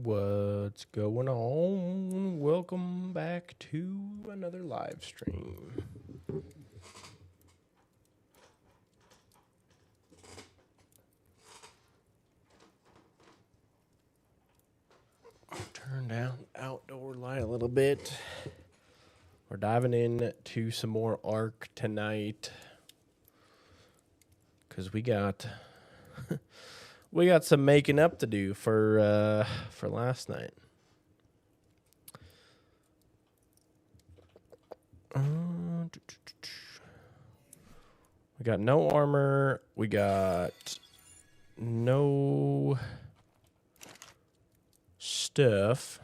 What's going on? Welcome back to another live stream. Turn down outdoor light a little bit. We're diving into some more Ark tonight because we got some making up to do for last night. We got no armor. We got no stuff.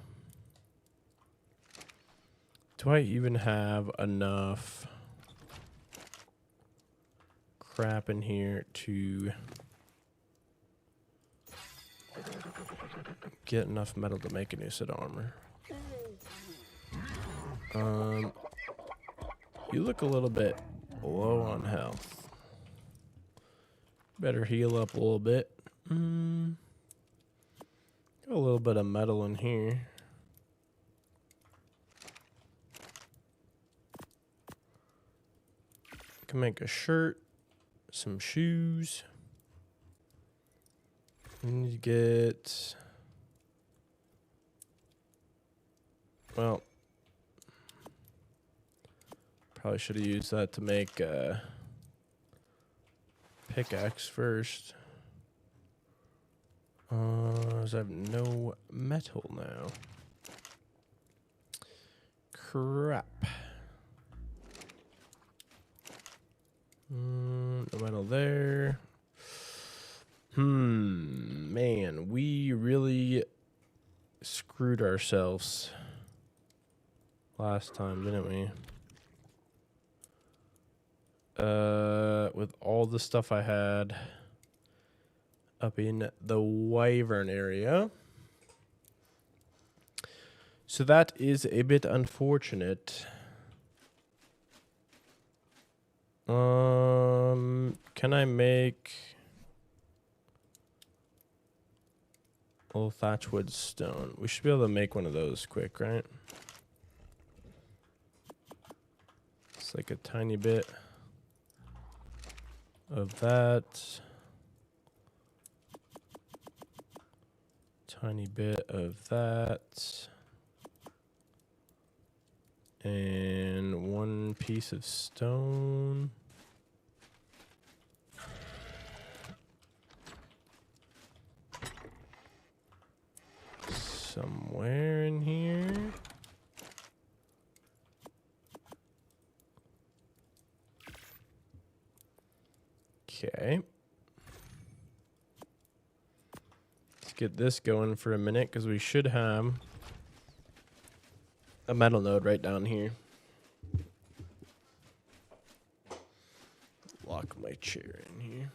Do I even have enough crap in here to get enough metal to make a new set of armor? You look a little bit low on health. Better heal up a little bit. Got a little bit of metal in here. Can make a shirt, some shoes. We need to get, well, probably should have used that to make a pickaxe first. I have no metal now. Crap. No metal there. Man, we really screwed ourselves last time, didn't we? With all the stuff I had up in the Wyvern area. So that is a bit unfortunate. Can I make old thatchwood stone? We should be able to make one of those quick, right? It's like a tiny bit of that. Tiny bit of that. And one piece of stone. Somewhere in here. Okay. Let's get this going for a minute because we should have a metal node right down here. Lock my chair in here.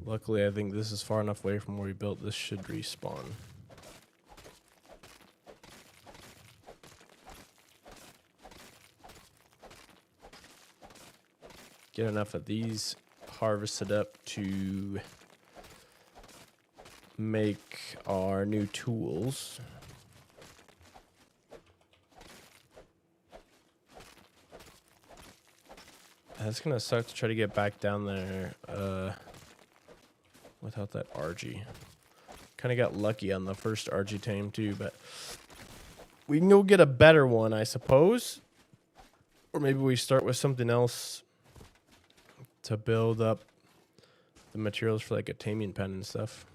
Luckily, I think this is far enough away from where we built. This should respawn. Get enough of these harvested up to make our new tools. That's gonna suck to try to get back down there without that RG. Kind of got lucky on the first RG tame too, but we can go get a better one, I suppose. Or maybe we start with something else to build up the materials for like a taming pen and stuff.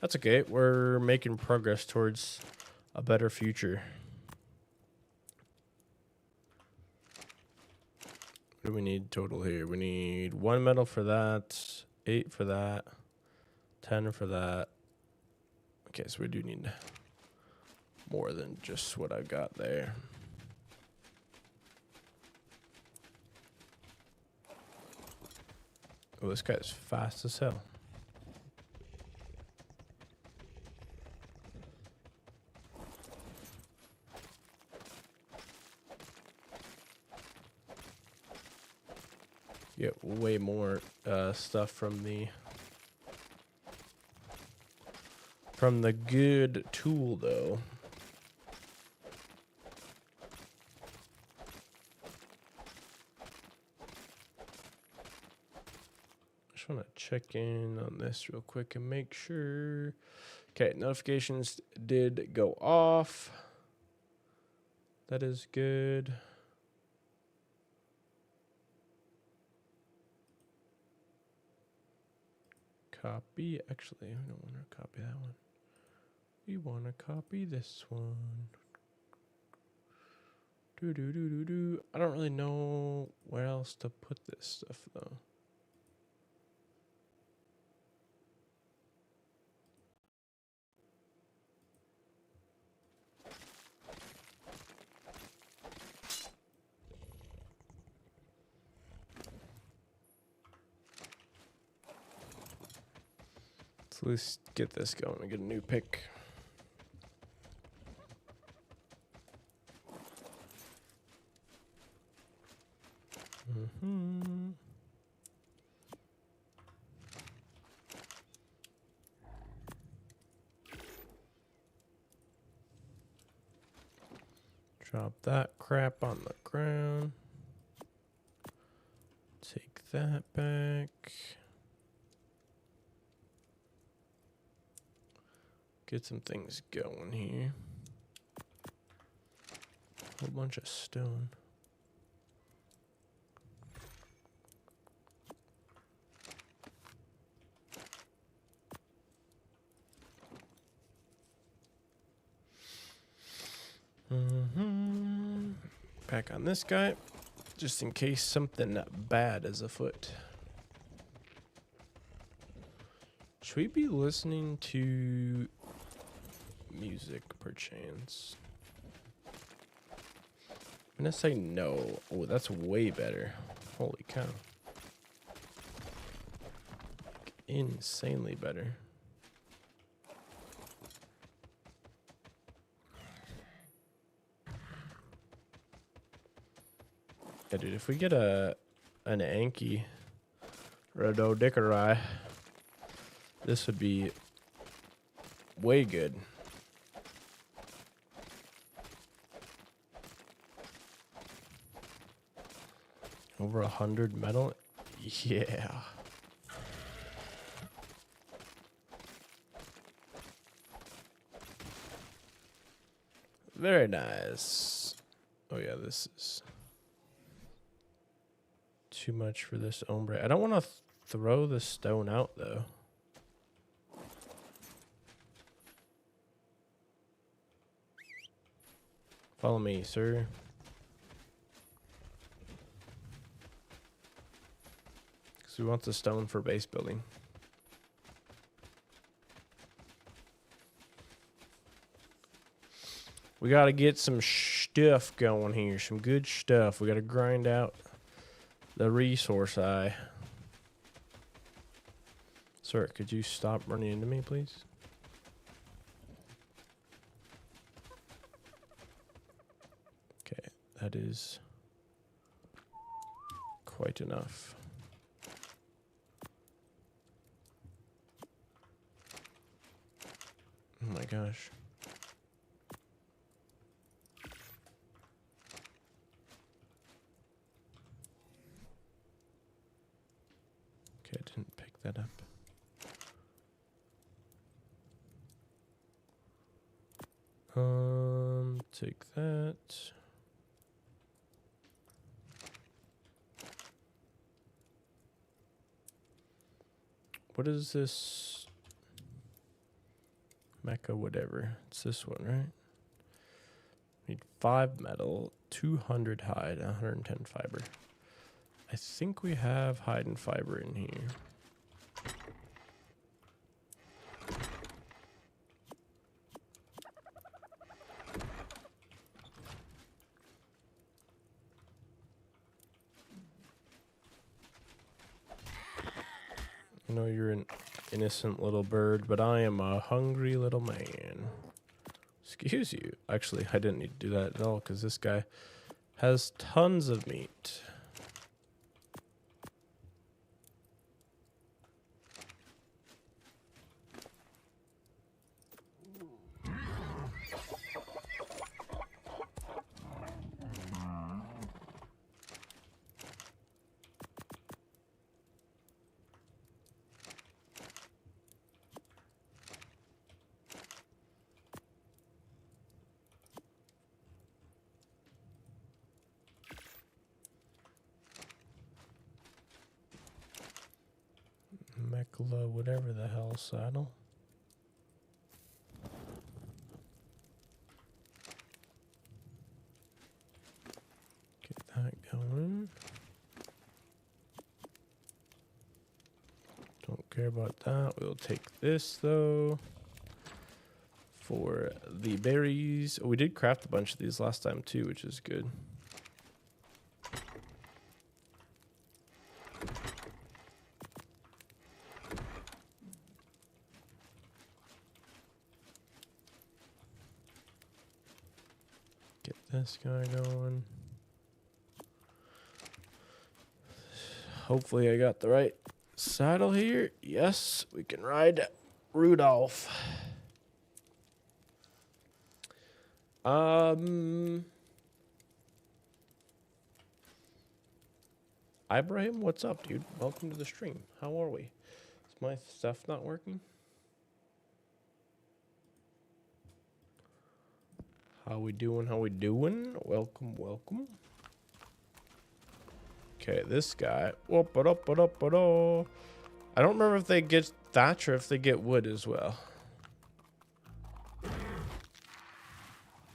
That's okay. We're making progress towards a better future. What do we need total here? We need 1 metal for that, 8 for that, 10 for that. Okay, so we do need more than just what I've got there. Oh, this guy's fast as hell. Get way more stuff from the good tool though. Just want to check in on this real quick and make sure. Okay, notifications did go off. That is good. Copy. Actually, we don't want to copy that one. We want to copy this one. I don't really know where else to put this stuff though. So let's get this going and get a new pick. Drop that crap on the ground. Take that back. Get some things going here. A whole bunch of stone. Back on this guy, just in case something bad is afoot. Should we be listening to music perchance? I'm gonna say no. Oh, that's way better. Holy cow. Like, insanely better. Yeah, dude, if we get an Anki or a Dodickerai, this would be way good. Over 100 metal? Yeah. Very nice. Oh yeah, this is too much for this ombre. I don't want to throw the stone out though. Follow me, sir. Because we want the stone for base building. We got to get some stuff going here. Some good stuff. We got to grind out the resource eye. Sir, could you stop running into me, please? Okay, that is quite enough. Oh my gosh. Okay, I didn't pick that up. Take that. What is this? Mecha whatever. It's this one, right? Need 5 metal, 200 hide, 110 fiber. I think we have hide and fiber in here. I know you're an innocent little bird, but I am a hungry little man. Excuse you. Actually, I didn't need to do that at all because this guy has tons of meat. whatever the hell saddle. Get that going. Don't care about that. We'll take this though. For the berries. Oh, we did craft a bunch of these last time too, which is good. Get this guy going. Hopefully I got the right saddle here. Yes, we can ride Rudolph. Ibrahim, what's up, dude? Welcome to the stream. How are we? Is my stuff not working? How we doing? How we doing? Welcome, welcome. Okay, this guy. I don't remember if they get thatch or if they get wood as well.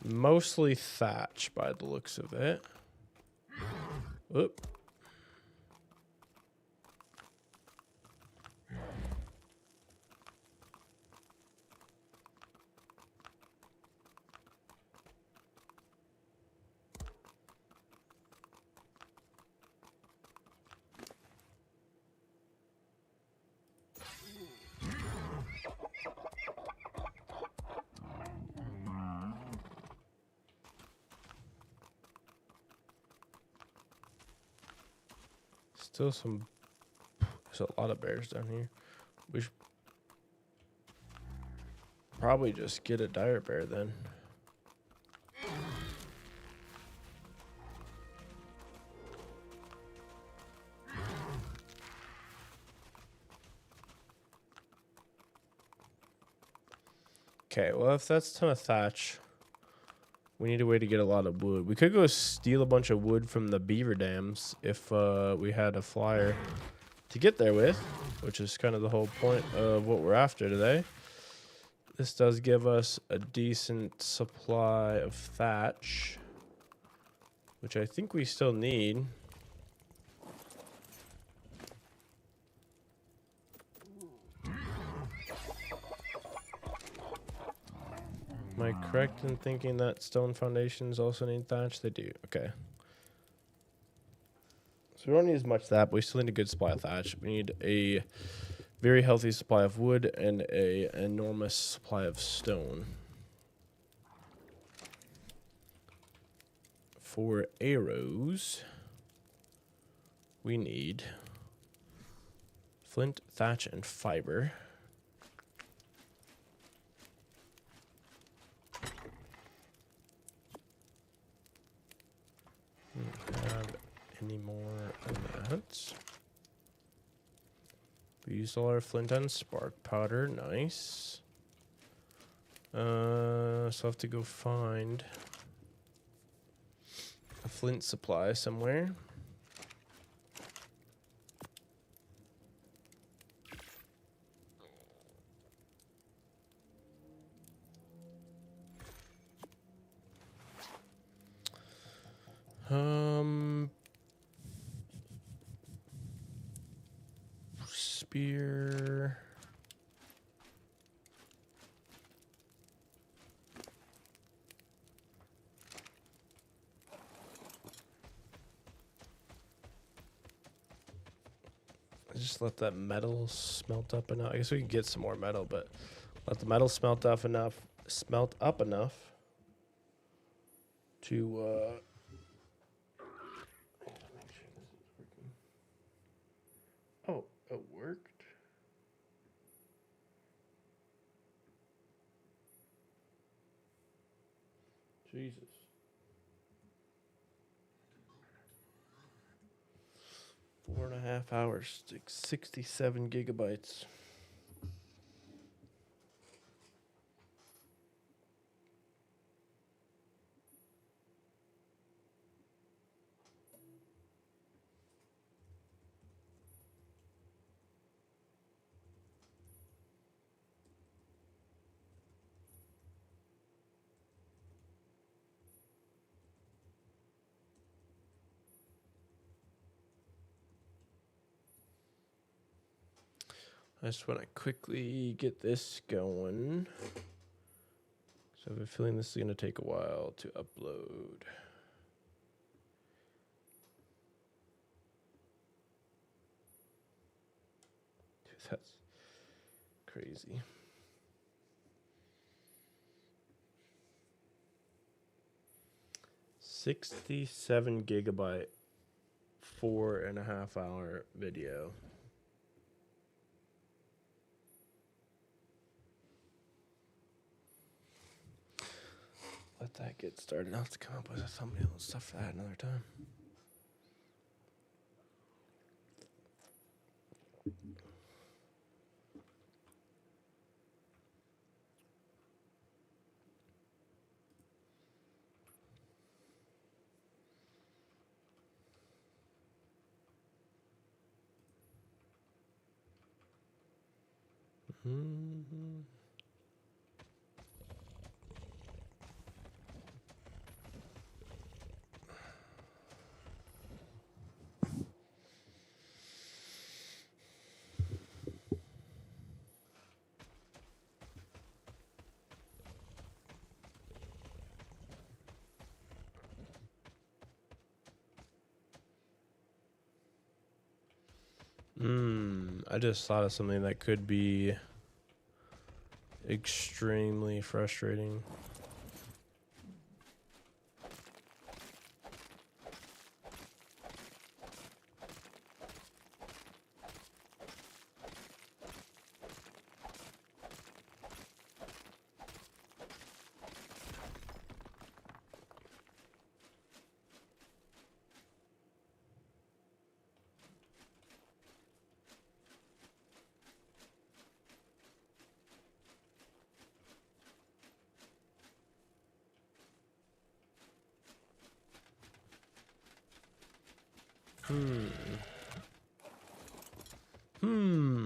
Mostly thatch by the looks of it. Oop. Still some. There's a lot of bears down here. We should probably just get a dire bear then. Okay, well, if that's a ton of thatch, we need a way to get a lot of wood. We could go steal a bunch of wood from the beaver dams if we had a flyer to get there with, which is kind of the whole point of what we're after today. This does give us a decent supply of thatch, which I think we still need. Am I correct in thinking that stone foundations also need thatch? They do. Okay. So we don't need as much of that, but we still need a good supply of thatch. We need a very healthy supply of wood and an enormous supply of stone. For arrows, we need flint, thatch, and fiber. Don't have any more of that. We used all our flint and spark powder. Nice. So I have to go find a flint supply somewhere. Spear. Just let that metal smelt up enough. I guess we can get some more metal, but let the metal smelt up enough to make sure this is working. Oh, it worked. Jesus. Four and a half hours, 67 gigabytes. I just want to quickly get this going. So I have a feeling this is going to take a while to upload. Dude, that's crazy. $67 GB, 4.5 hour video. Let that get started. I'll have to come up with a thumbnail and stuff for that another time. Mm-hmm. I just thought of something that could be extremely frustrating.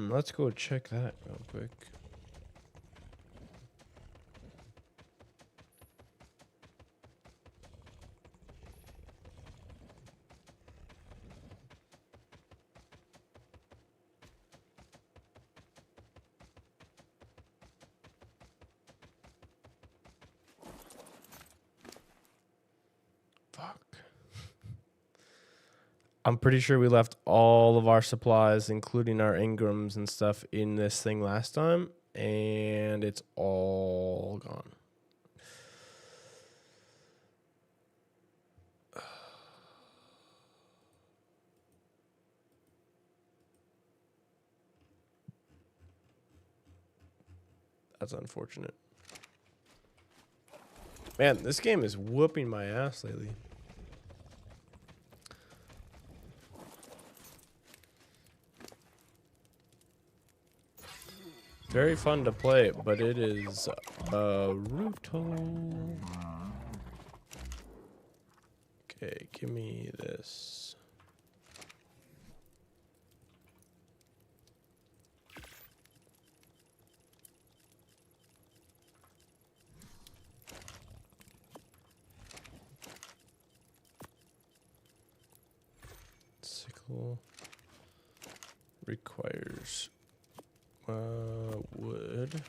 Let's go check that real quick. Fuck. I'm pretty sure we left all of our supplies, including our engrams and stuff, in this thing last time, and it's all gone. That's unfortunate. Man, this game is whooping my ass lately. Very fun to play, but it is brutal. Okay, give me this. Sickle requires wood.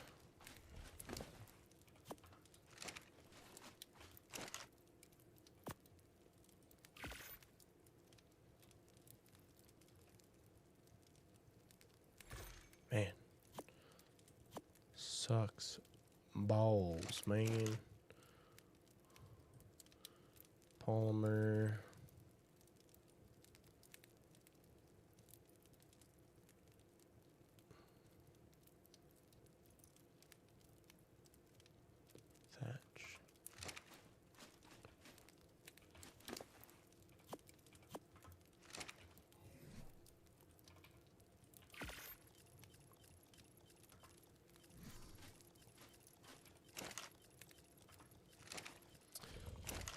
Man. Sucks balls, man. Polymer.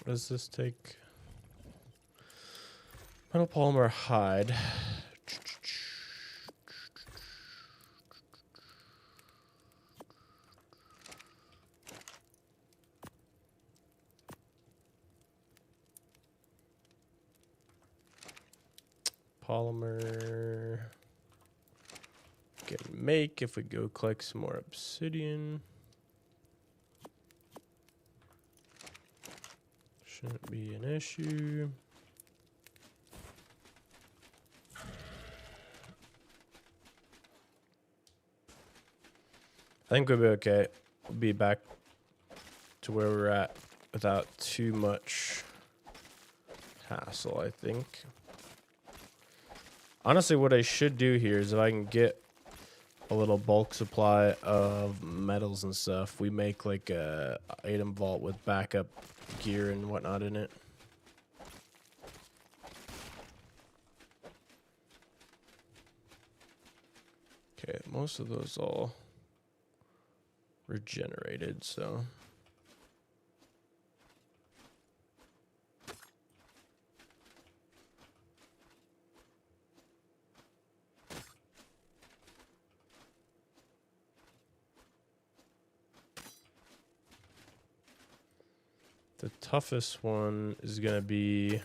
What does this take? Metal polymer hide. Polymer. can make if we go collect some more obsidian. Shouldn't be an issue. I think we'll be okay. We'll be back to where we're at without too much hassle, I think. Honestly, what I should do here is if I can get a little bulk supply of metals and stuff, we make like a item vault with backup gear and whatnot in it. Okay, most of those all regenerated, so the toughest one is gonna be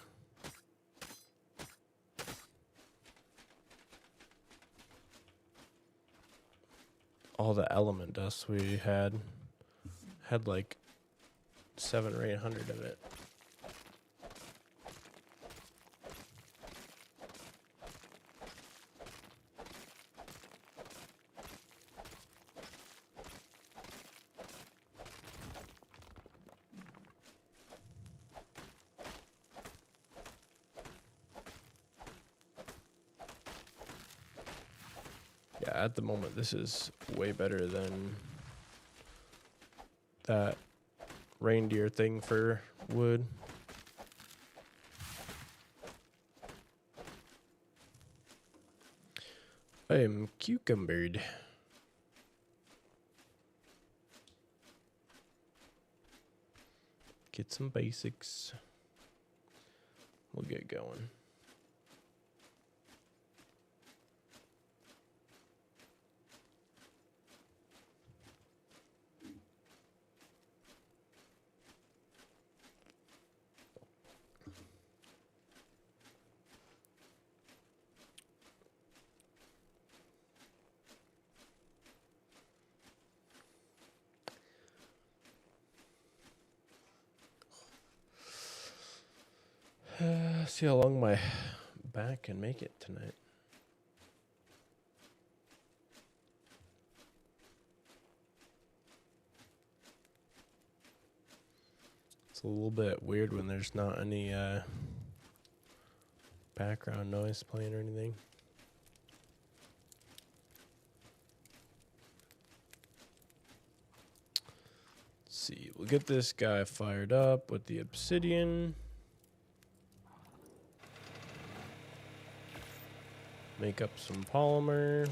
all the element dust we had like 700 or 800 of it. Yeah, at the moment this is way better than that reindeer thing for wood. I am cucumbered. Get some basics. We'll get going. See how long my back can make it tonight. It's a little bit weird when there's not any background noise playing or anything. Let's see, we'll get this guy fired up with the obsidian. Make up some polymer.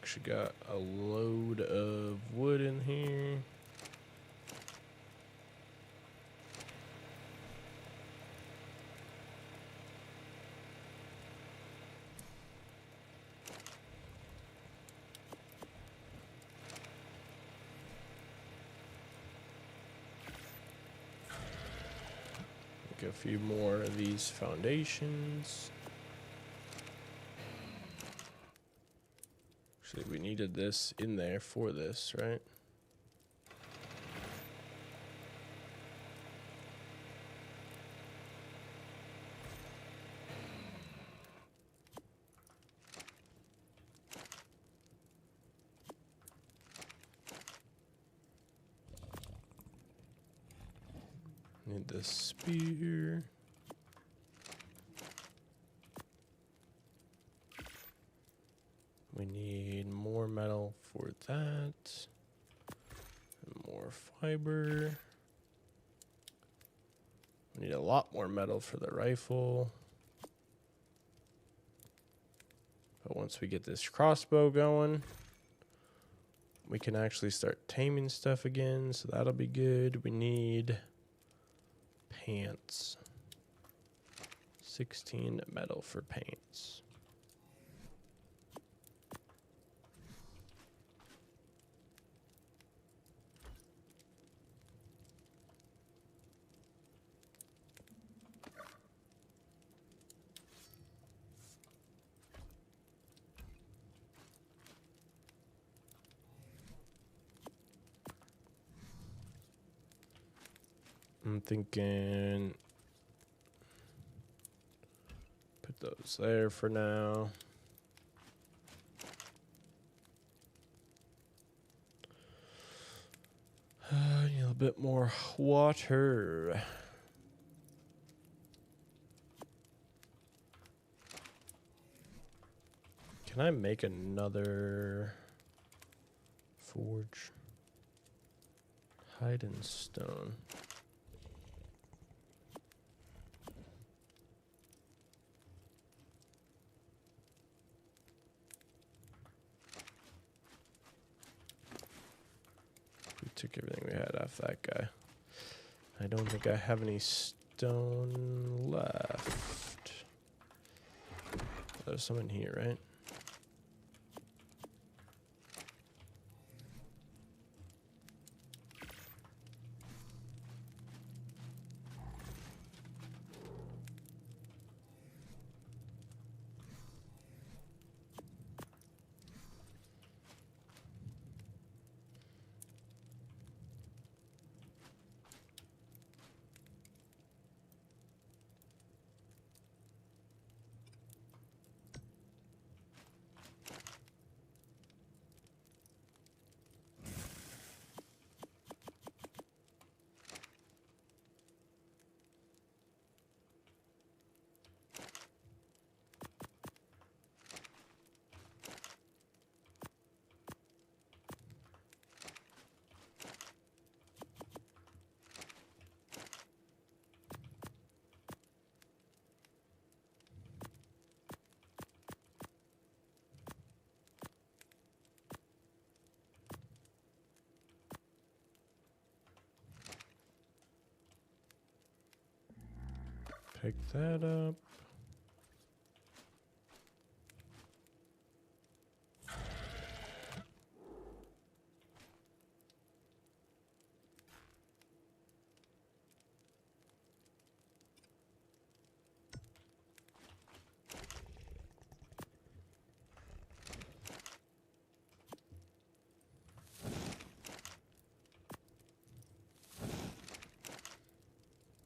Actually got a load of wood in here. A few more of these foundations. Actually, we needed this in there for this, right? Need the spear. We need more metal for that. And more fiber. We need a lot more metal for the rifle. But once we get this crossbow going, we can actually start taming stuff again, so that'll be good. We need pants. 16 metal for pants. I'm thinking put those there for now. Need a little bit more water. Can I make another forge? Hide in stone. We took everything we had off that guy. I don't think I have any stone left. There's some in here, right? Pick that up.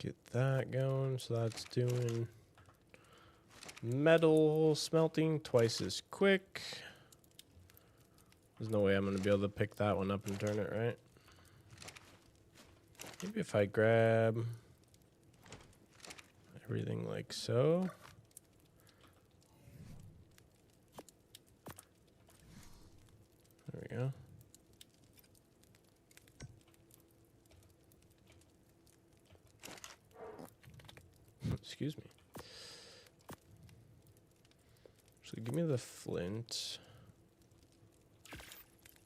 Get that going, so that's doing metal smelting twice as quick. There's no way I'm going to be able to pick that one up and turn it, right? Maybe if I grab everything like so. There we go. Excuse me. So give me the flint.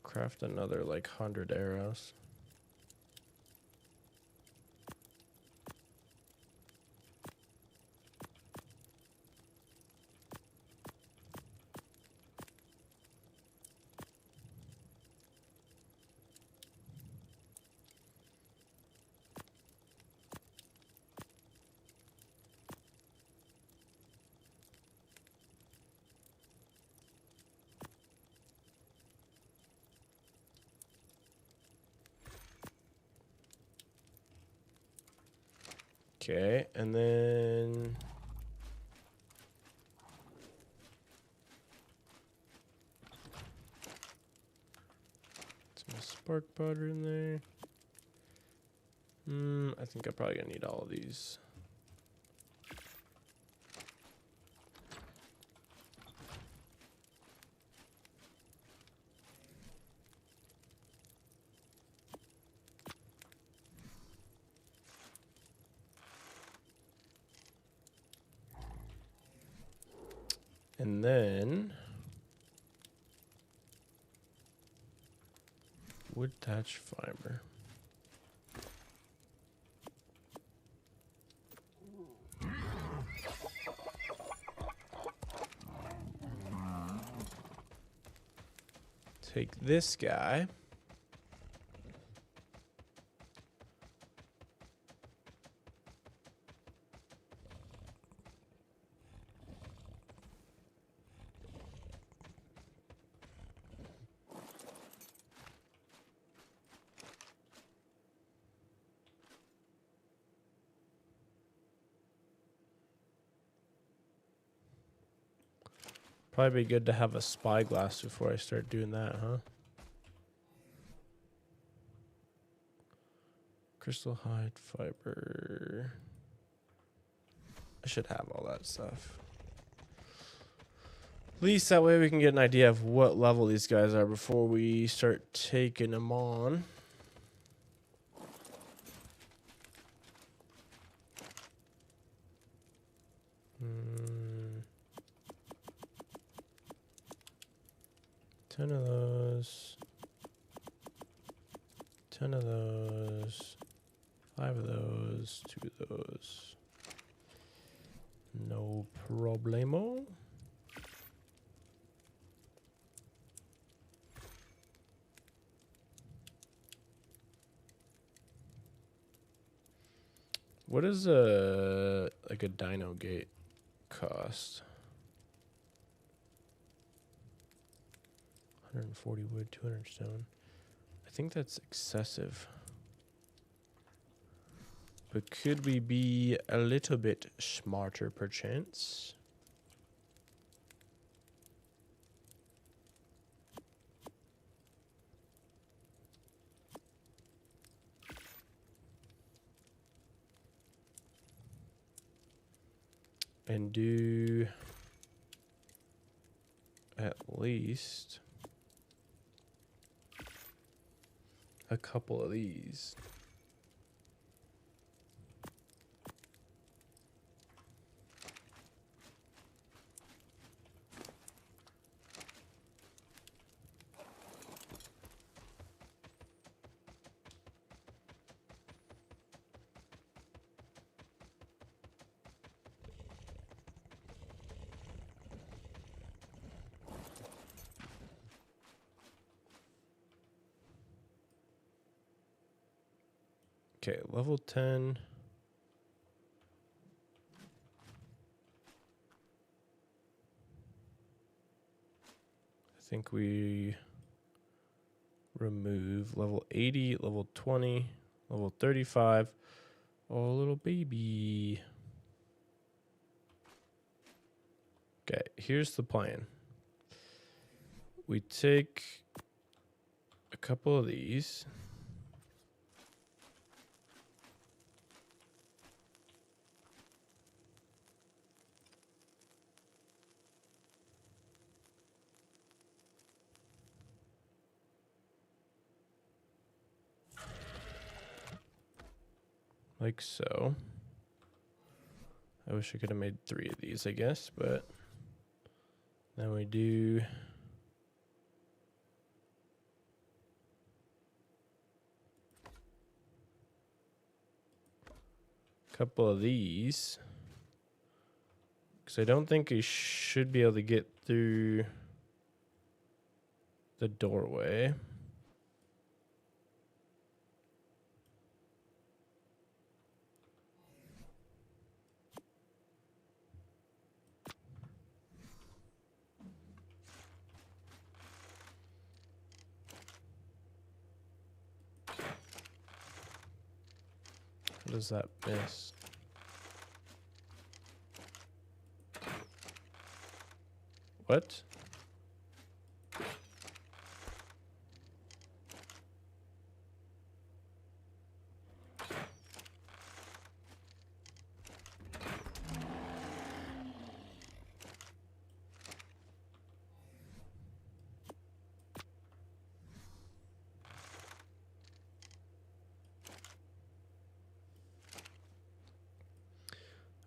Craft another like 100 arrows. Okay, and then some spark powder in there. I think I'm probably gonna need all of these. And then wood thatch fiber. Take this guy. Probably be good to have a spyglass before I start doing that, huh? Crystal hide fiber. I should have all that stuff. At least that way we can get an idea of what level these guys are before we start taking them on. Hmm. 10 of those. 10 of those. 5 of those. 2 of those. No problemo. What does like a dino gate cost? 140 wood, 200 stone. I think that's excessive. But could we be a little bit smarter perchance? And do at least a couple of these. Okay, level 10. I think we remove level 80, level 20, level 35. Oh, little baby. Okay, here's the plan. We take a couple of these. Like so. I wish I could have made 3 of these, I guess, but then we do a couple of these. Because I don't think we should be able to get through the doorway. What does that miss? What?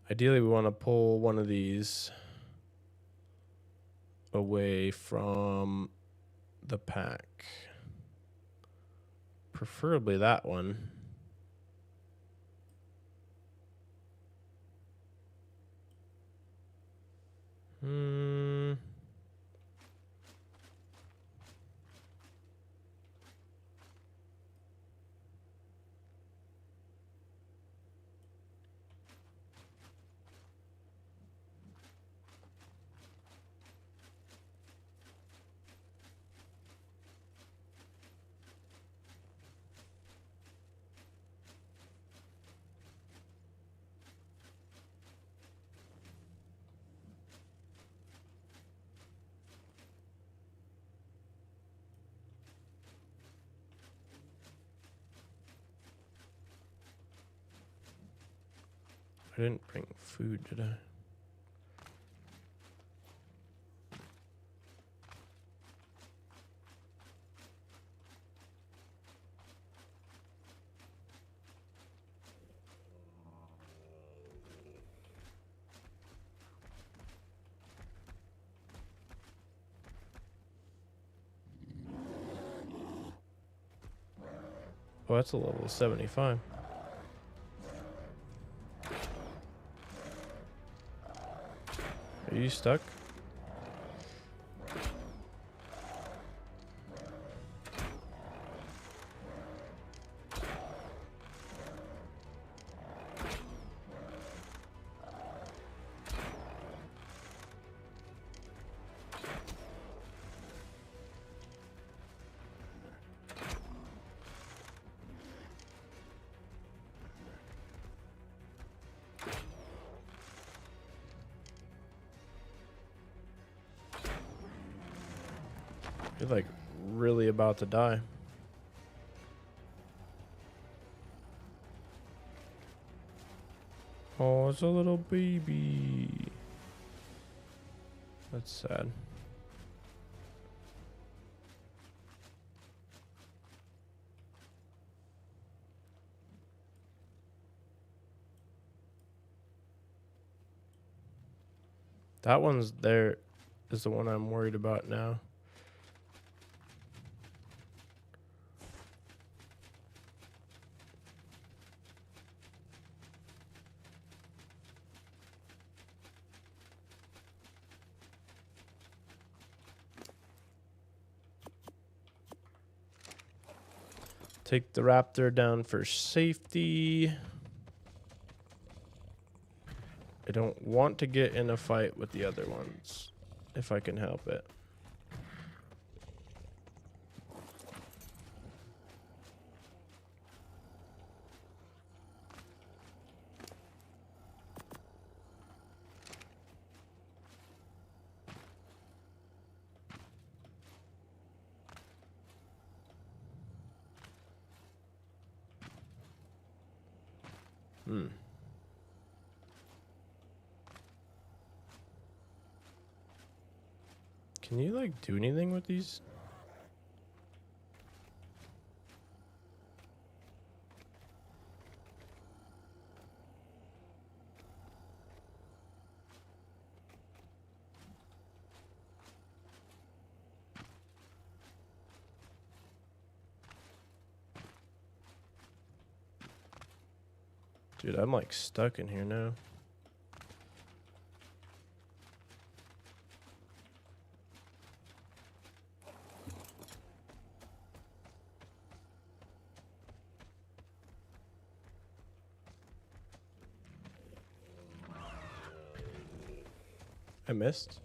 Ideally, we want to pull one of these away from the pack. Preferably that one. I didn't bring food, did I? Oh, that's a level 75. Are you stuck? You're like really about to die. Oh, it's a little baby. That's sad. That one's there is the one I'm worried about now. Take the raptor down for safety. I don't want to get in a fight with the other ones, if I can help it. Can you like do anything with these? Dude, I'm like stuck in here now. I missed.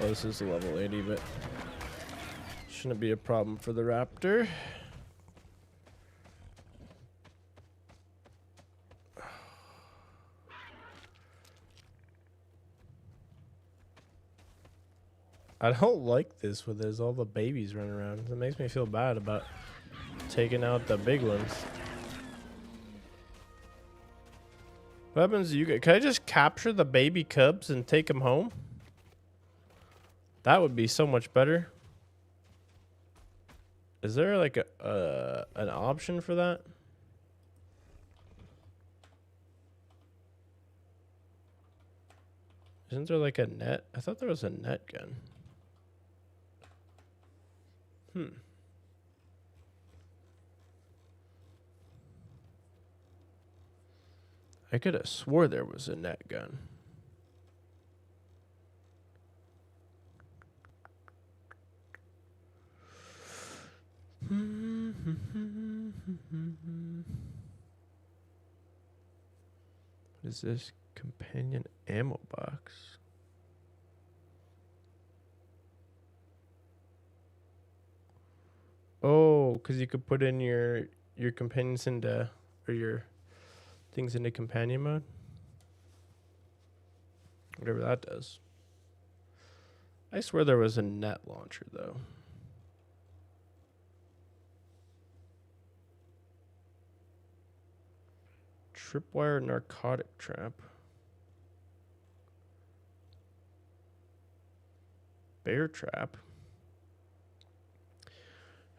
Oh, this is a level 80, but shouldn't be a problem for the raptor. I don't like this when there's all the babies running around. It makes me feel bad about taking out the big ones. What happens to you guys? Can I just capture the baby cubs and take them home? That would be so much better. Is there like an option for that? Isn't there like a net? I thought there was a net gun. I could have swore there was a net gun. What is this? Companion ammo box. Oh, because you could put in your companions into, or your things into companion mode. Whatever that does. I swear there was a net launcher, though. Tripwire narcotic trap. Bear trap.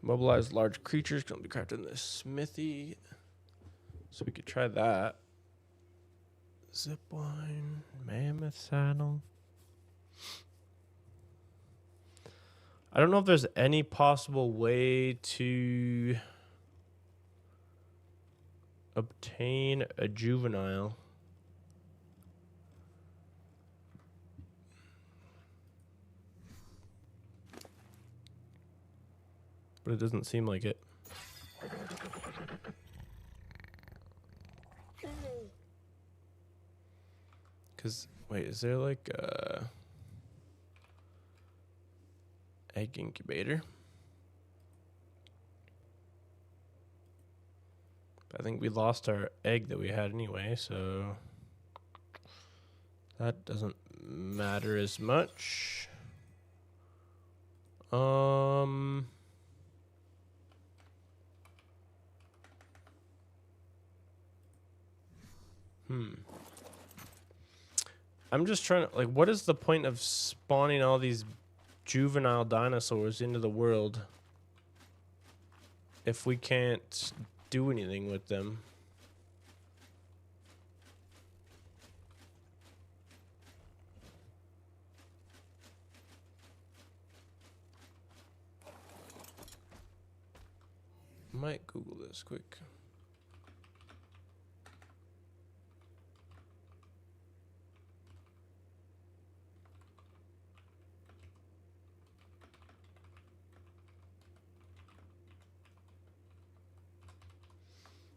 Immobilize large creatures. Can be crafted in the smithy. So we could try that. Zipline. Mammoth saddle. I don't know if there's any possible way to obtain a juvenile. But it doesn't seem like it. Because, wait, is there like a egg incubator? I think we lost our egg that we had anyway, so that doesn't matter as much. I'm just trying to, like, what is the point of spawning all these juvenile dinosaurs into the world if we can't do anything with them? Might Google this quick.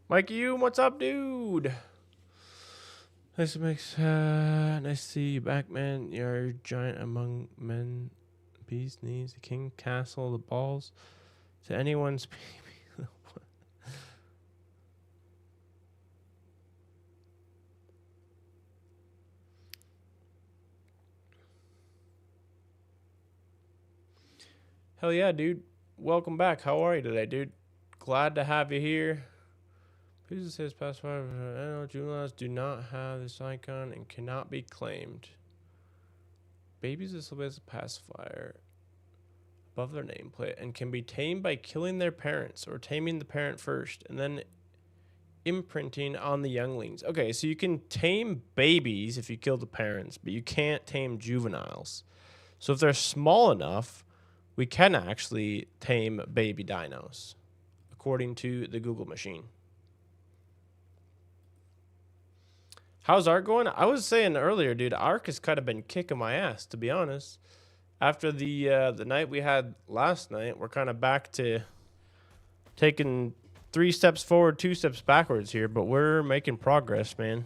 Mikey, you, what's up, dude? Nice to see you back, man. You're a giant among men. Bees knees, the king castle, the balls. To anyone's baby. Hell yeah, dude. Welcome back. How are you today, dude? Glad to have you here. Please says past 5 animal juveniles do not have this icon and cannot be claimed. Babies display as a pacifier above their nameplate and can be tamed by killing their parents or taming the parent first and then imprinting on the younglings. Okay, so you can tame babies if you kill the parents, but you can't tame juveniles. So if they're small enough, we can actually tame baby dinos, according to the Google machine. How's Ark going? I was saying earlier, dude, Ark has kind of been kicking my ass, to be honest. After the night we had last night, we're kind of back to taking 3 steps forward, 2 steps backwards here, but we're making progress, man.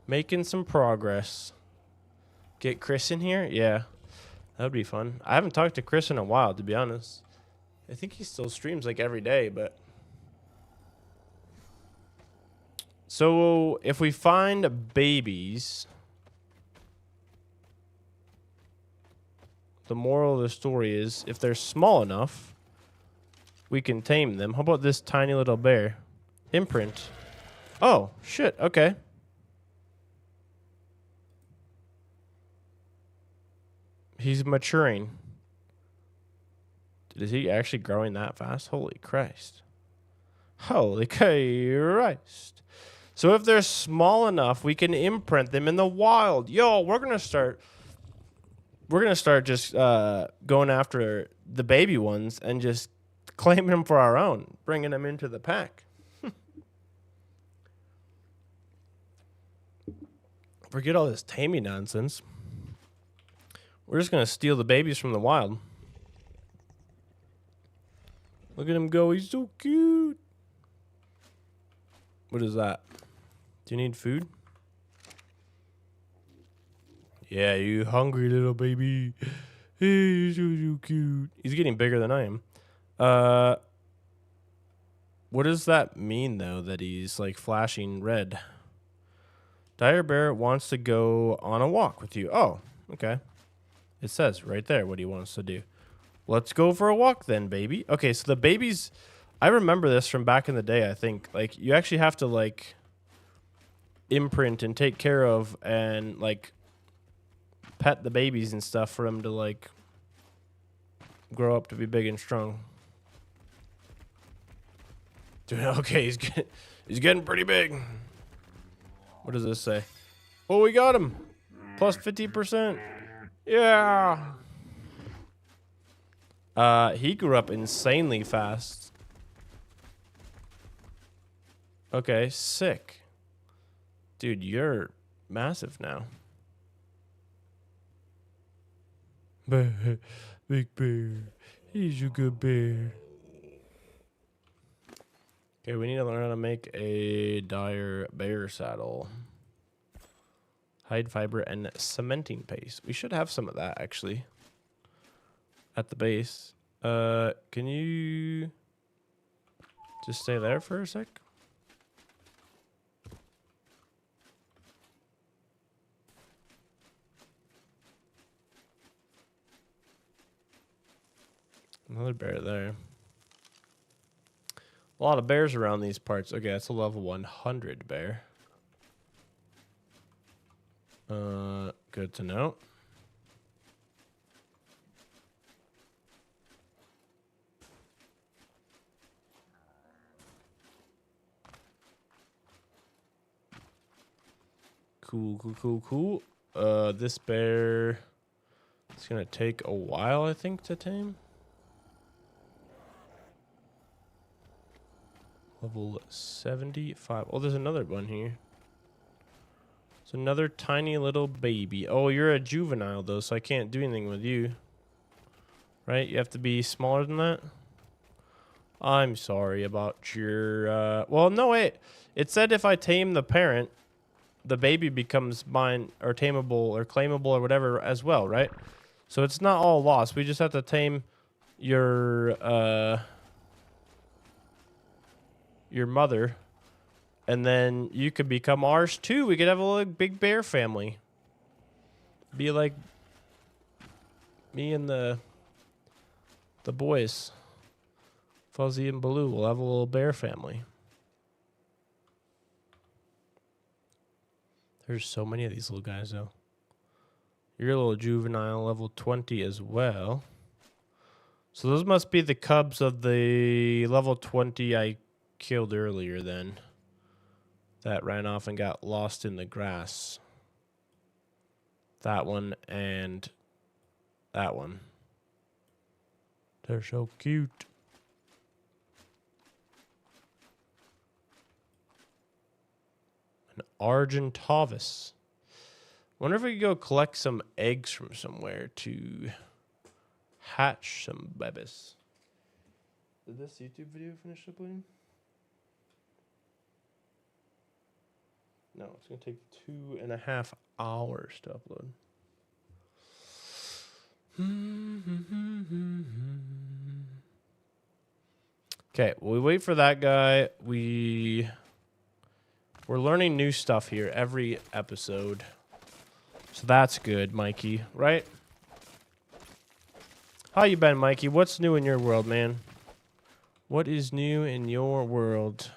Making some progress. Get Chris in here? Yeah, that would be fun. I haven't talked to Chris in a while, to be honest. I think he still streams like every day, but... So, if we find babies, the moral of the story is, if they're small enough, we can tame them. How about this tiny little bear? Imprint. Oh, shit, okay. He's maturing. Is he actually growing that fast? Holy Christ. Holy Christ. So if they're small enough, we can imprint them in the wild. Yo, we're gonna start just going after the baby ones and just claiming them for our own, bringing them into the pack. Forget all this taming nonsense. We're just gonna steal the babies from the wild. Look at him go, he's so cute. What is that? Do you need food? Yeah, you hungry little baby. Hey, he's so cute. He's getting bigger than I am. What does that mean, though, that he's, like, flashing red? Dire Bear wants to go on a walk with you. Oh, okay. It says right there what he wants to do. Let's go for a walk then, baby. Okay, so the babies, I remember this from back in the day, I think. Like, you actually have to, like, imprint and take care of and, like, pet the babies and stuff for them to, like, grow up to be big and strong. Dude, okay, he's getting pretty big. What does this say? Oh, we got him. Plus 50%. Yeah. He grew up insanely fast. Okay, sick. Dude, you're massive now. Big bear. He's a good bear. Okay, we need to learn how to make a dire bear saddle. Hide fiber and cementing paste. We should have some of that, actually. At the base. Can you just stay there for a sec? Another bear there. A lot of bears around these parts. Okay, that's a level 100 bear. Good to know. Cool. This bear, it's gonna take a while, I think, to tame. Level 75. Oh, there's another one here. It's another tiny little baby. Oh, you're a juvenile, though, so I can't do anything with you. Right? You have to be smaller than that? I'm sorry about your... Well, no, wait. It said if I tame the parent, the baby becomes mine, or tameable, or claimable, or whatever as well, right? So it's not all lost. We just have to tame your mother, and then you could become ours too. We could have a little big bear family. Be like me and the boys, Fuzzy and Baloo. We'll have a little bear family. There's so many of these little guys, though. You're a little juvenile, level 20 as well. So those must be the cubs of the level 20 I killed earlier then. That ran off and got lost in the grass. That one and that one. They're so cute. An Argentavis. Wonder if we could go collect some eggs from somewhere to hatch some babies. Did this YouTube video finish uploading? No, it's going to take 2.5 hours to upload. Okay, well, we wait for that guy. We're learning new stuff here every episode. So that's good, Mikey, right? How you been, Mikey? What's new in your world, man? What is new in your world?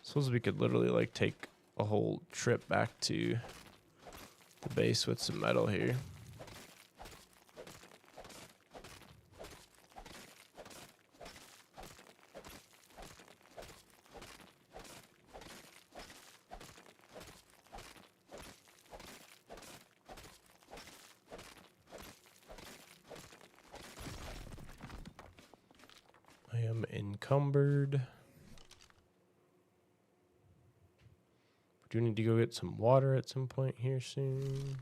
Suppose we could literally, like, take a whole trip back to the base with some metal here. I am encumbered. Do need to go get some water at some point here soon.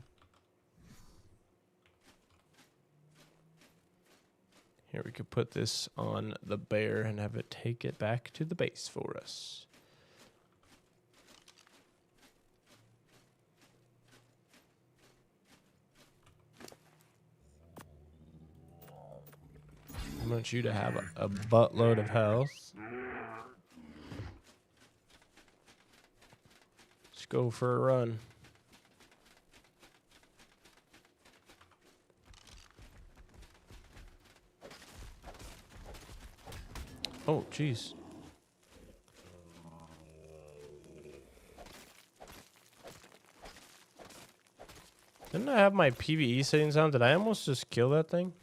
Here, we could put this on the bear and have it take it back to the base for us. I'm want you to have a buttload of health. Let's go for a run. Oh, jeez. Didn't I have my PvE settings on? Did I almost just kill that thing?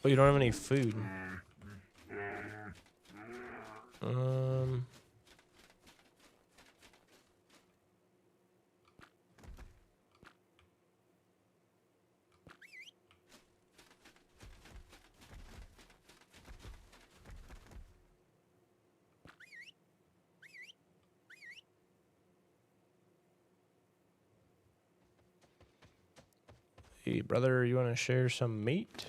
Oh, you don't have any food. Hey, brother, you want to share some meat?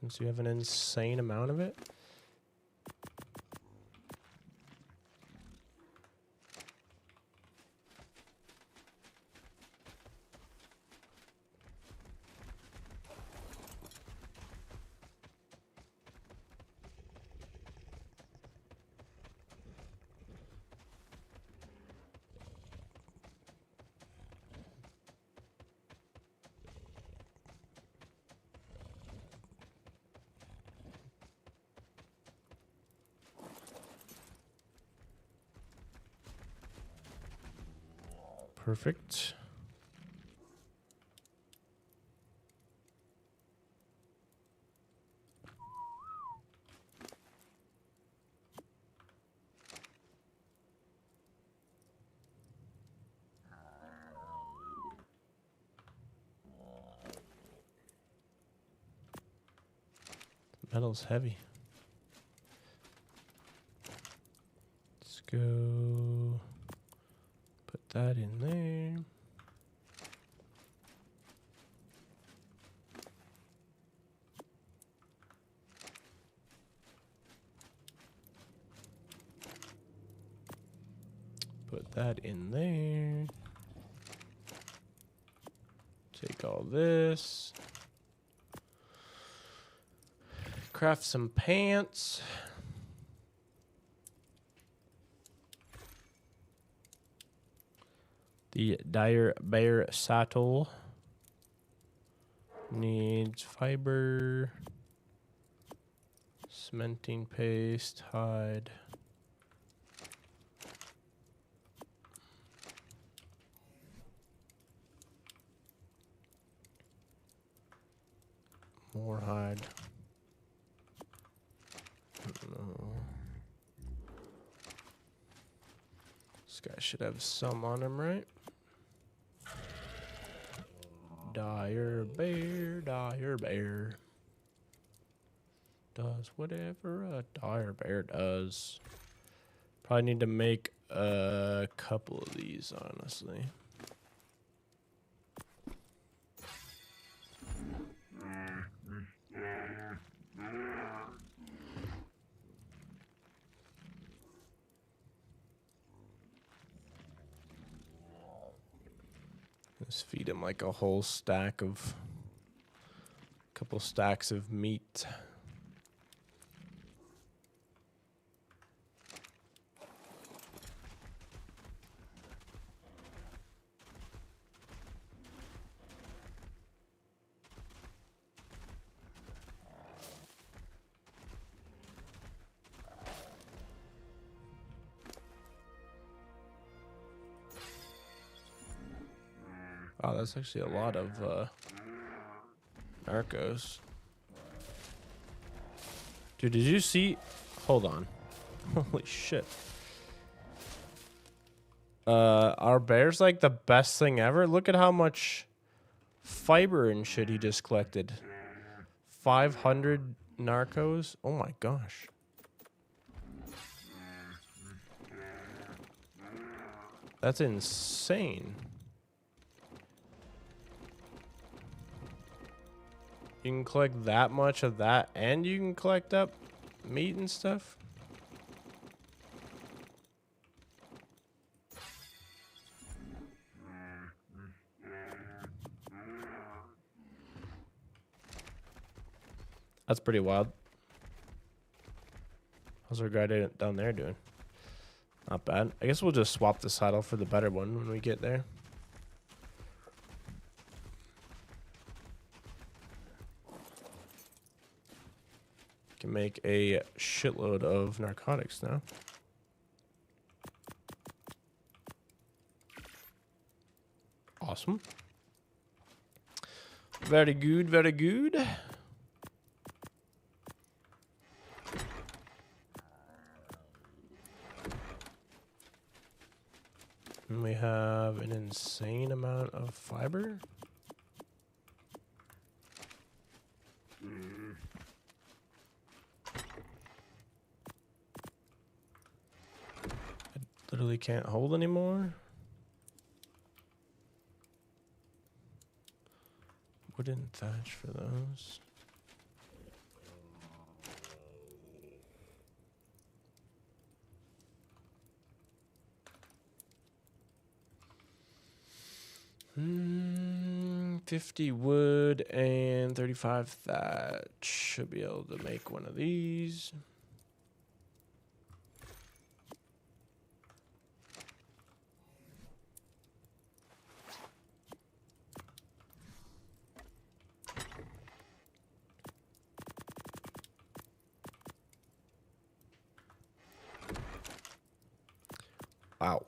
Since you have an insane amount of it. Perfect. Metal's heavy. Let's go put that in there. Put that in there. Take all this. Craft some pants. The dire bear saddle needs fiber, cementing paste, hide. More hide. No. This guy should have some on him, right? Dire bear does whatever a dire bear does. Probably need to make a couple of these, honestly. Just feed him like a whole stack of, couple stacks of meat. Wow, that's actually a lot of narcos. Dude, did you see? Hold on. Holy shit. Our bear's like the best thing ever. Look at how much fiber and shit he just collected. 500 narcos. Oh my gosh. That's insane. You can collect that much of that, and you can collect up meat and stuff. That's pretty wild. How's our guy down there doing? Not bad. I guess we'll just swap the saddle for the better one when we get there. Can make a shitload of narcotics now. Awesome. Very good, very good. And we have an insane amount of fiber. I literally can't hold anymore. Wooden thatch for those. Hmm, 50 wood and 35 thatch. Should be able to make one of these. Wow.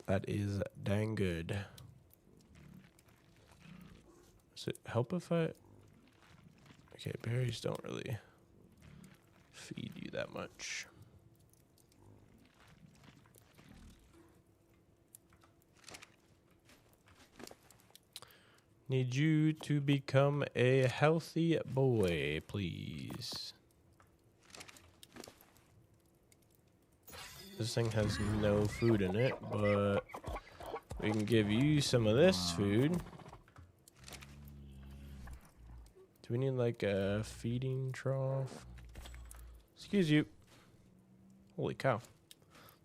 That is dang good. Does it help if I... Okay, berries don't really feed you that much. Need you to become a healthy boy, please. This thing has no food in it, but we can give you some of this food. Do we need like a feeding trough? Excuse you. Holy cow.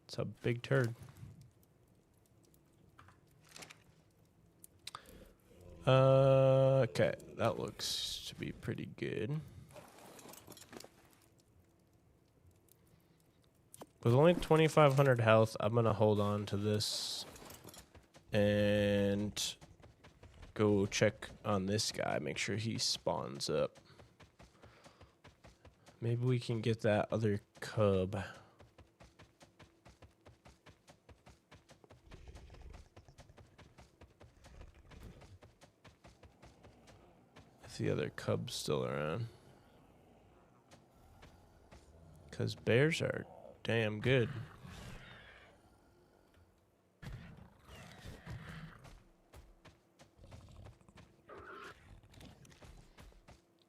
It's a big turd. Okay, that looks to be pretty good. With only 2,500 health, I'm going to hold on to this and go check on this guy, make sure he spawns up. Maybe we can get that other cub. If the other cub's still around. Because bears are damn good.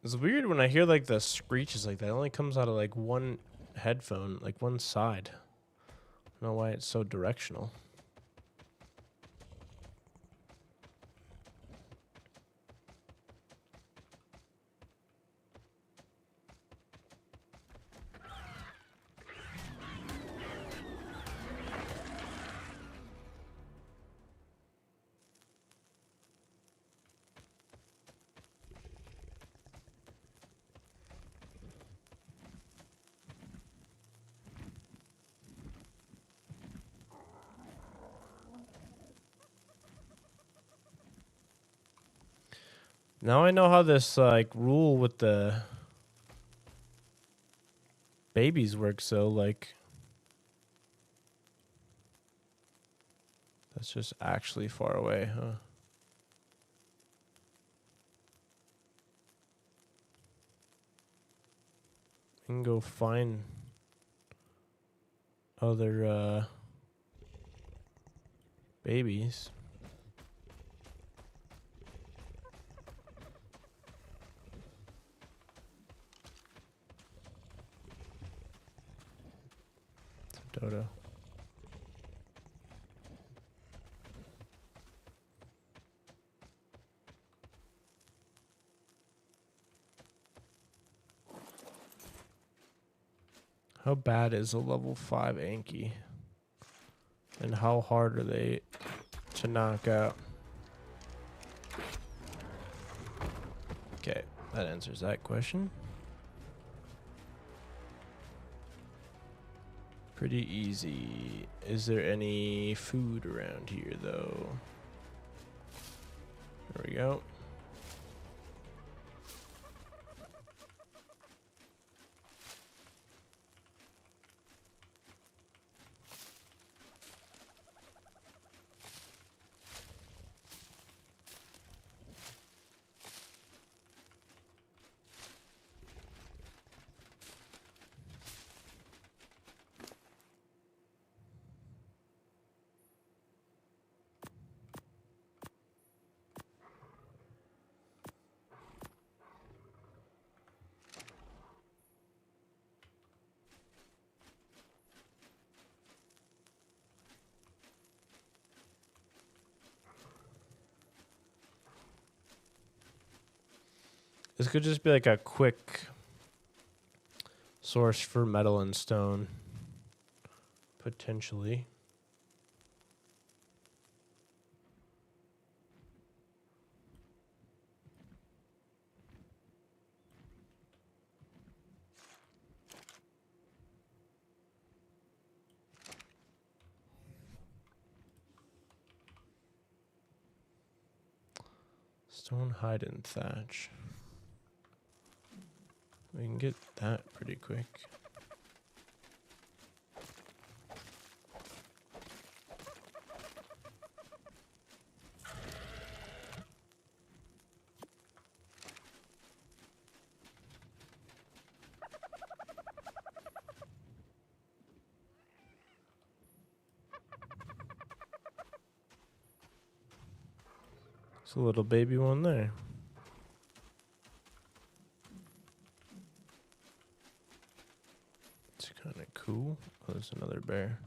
It's weird when I hear like the screeches like that. It only comes out of like one headphone, like one side. I don't know why it's so directional. Now I know how this like rule with the babies works. So like that's just actually far away, huh? We can go find other babies. Dodo. How bad is a level 5 Anki? And how hard are they to knock out? That answers that question. Pretty easy. Is there any food around here, though? There we go. This could just be like a quick source for metal and stone. Potentially. Stone hide and thatch. We can get that pretty quick. There's a little baby one there. It's kind of cool. Oh, there's another bear.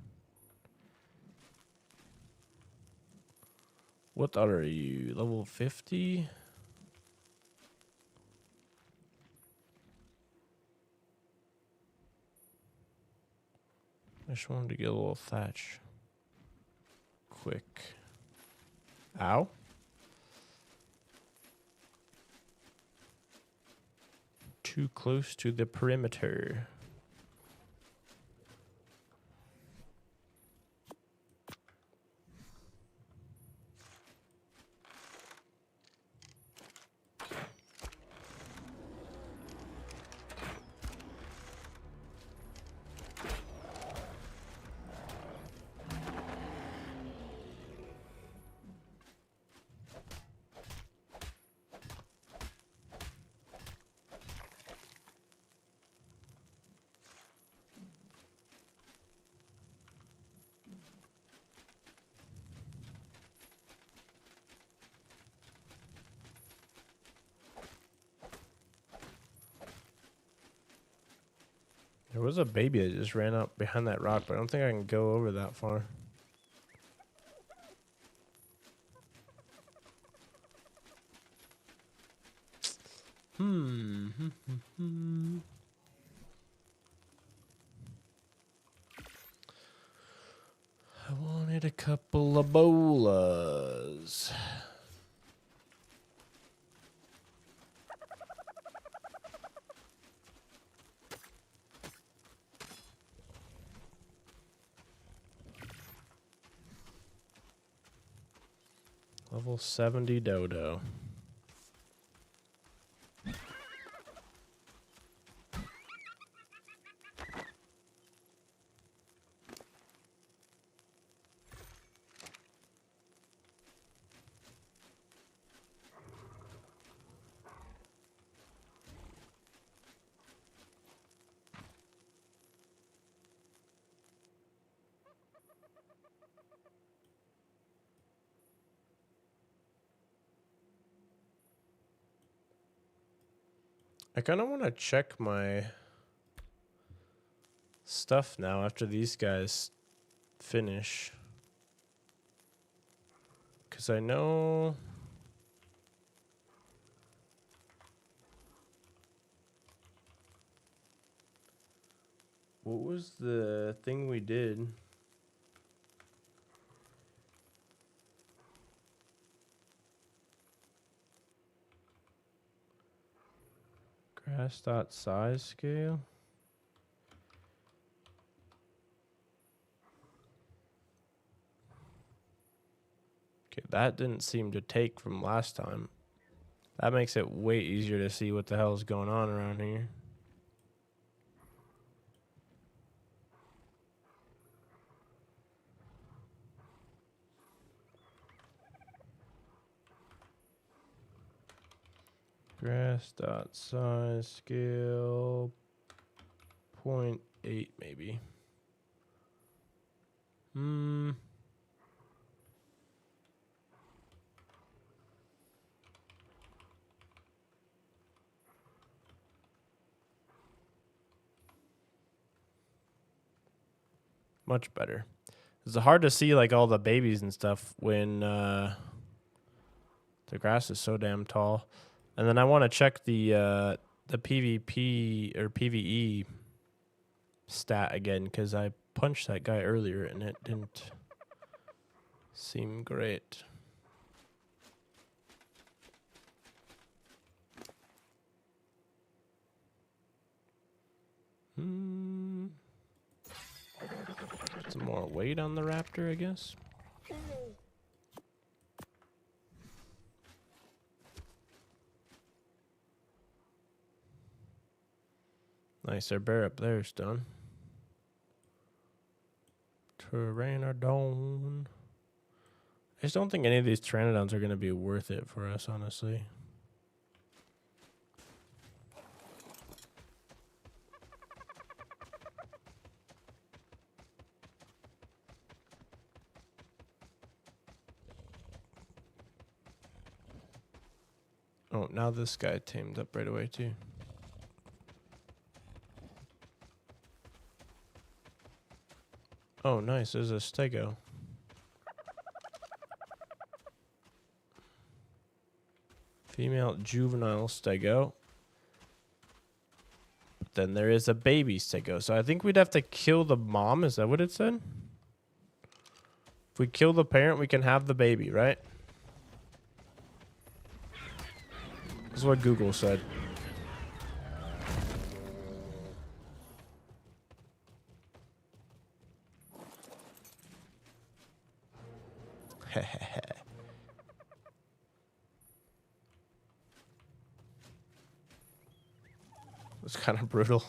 What are you? Level 50? I just wanted to get a little thatch. Quick. Ow. Too close to the perimeter. There was a baby that just ran up behind that rock, but I don't think I can go over that far. I wanted a couple of bolas. Level 70 dodo. I kind of want to check my stuff now after these guys finish. Because I know... What was the thing we did? Grass dot size scale. Okay, that didn't seem to take from last time. That makes it way easier to see what the hell is going on around here. Grass dot size scale 0.8 maybe. Much better. It's hard to see like all the babies and stuff when the grass is so damn tall. And then I want to check the PvP or PvE stat again because I punched that guy earlier and it didn't seem great. Some more weight on the raptor, I guess. Nice, our bear up there is done. Pteranodon. I just don't think any of these pteranodons are going to be worth it for us, honestly. Oh, now this guy tamed up right away, too. Oh, nice. There's a stego. Female juvenile stego. But then there is a baby stego. So I think we'd have to kill the mom. Is that what it said? If we kill the parent, we can have the baby, right? This is what Google said. It's kind of brutal.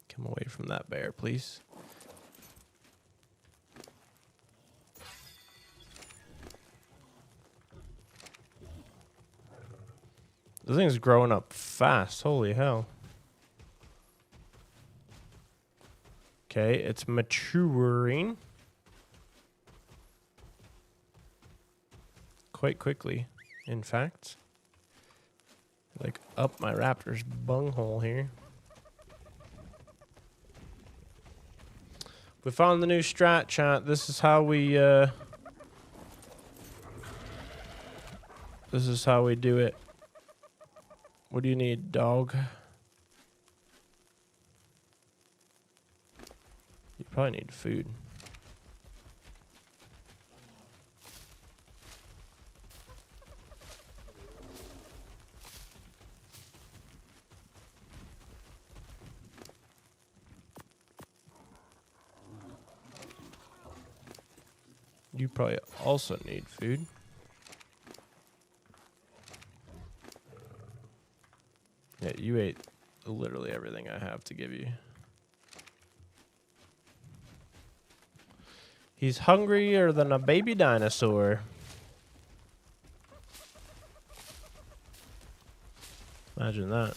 Come away from that bear, please. This thing's growing up fast. Holy hell. Okay, it's maturing quite quickly, in fact. Like up my raptor's bunghole here. We found the new strat, chat. This is how we do it. What do you need, dog? You probably need food. You probably also need food. Yeah, you ate literally everything I have to give you. He's hungrier than a baby dinosaur. Imagine that.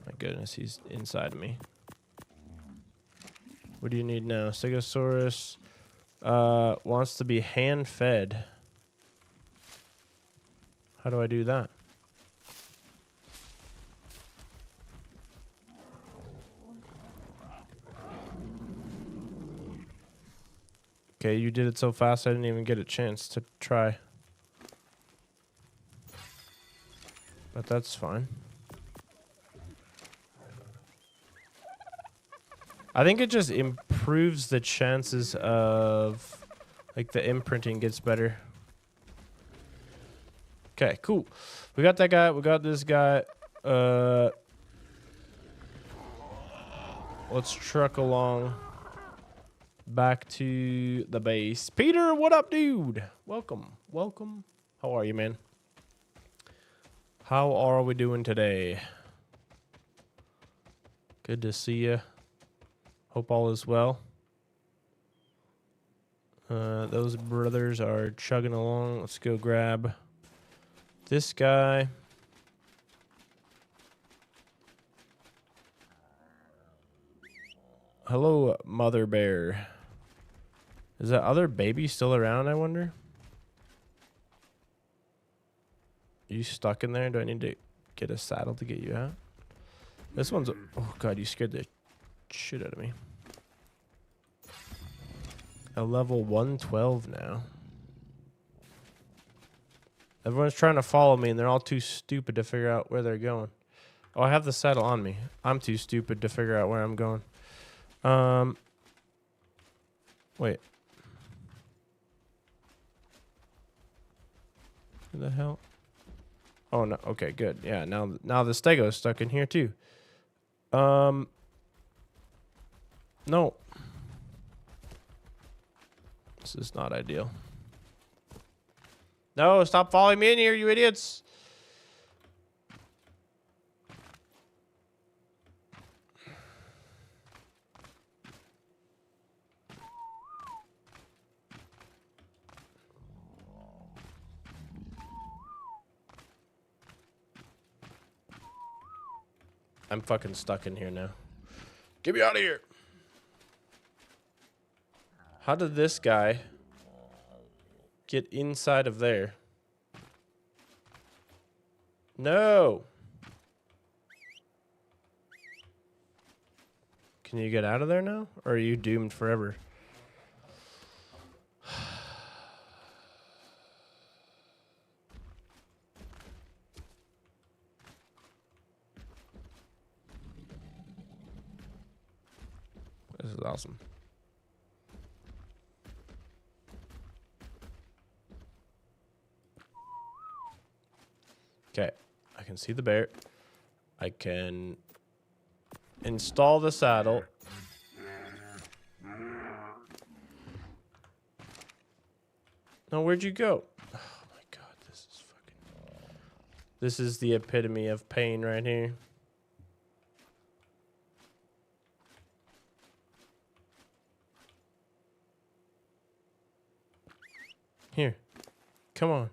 My goodness, he's inside of me. What do you need now? Stegosaurus wants to be hand-fed. How do I do that? Okay, you did it so fast I didn't even get a chance to try. But that's fine. I think it just improves the chances of, like, the imprinting gets better. Okay, cool. We got that guy. We got this guy. Let's truck along back to the base. Peter, what up, dude? Welcome. Welcome. How are you, man? How are we doing today? Good to see you. Hope all is well. Those brothers are chugging along. Let's go grab this guy. Hello, mother bear. Is that other baby still around, I wonder? Are you stuck in there? Do I need to get a saddle to get you out? This one's... Oh, God, you scared the shit out of me. A level 112 now. Everyone's trying to follow me, and they're all too stupid to figure out where they're going. Oh, I have the saddle on me. I'm too stupid to figure out where I'm going. Wait. Who the hell? Oh, no. Okay, good. Yeah, now the stego's stuck in here, too. No. This is not ideal. No, stop following me in here, you idiots. I'm fucking stuck in here now. Get me out of here. How did this guy get inside of there? No. Can you get out of there now? Or are you doomed forever? This is awesome. Okay, I can see the bear. I can install the saddle. No, where'd you go? Oh my God, this is fucking... This is the epitome of pain right here. Here, come on.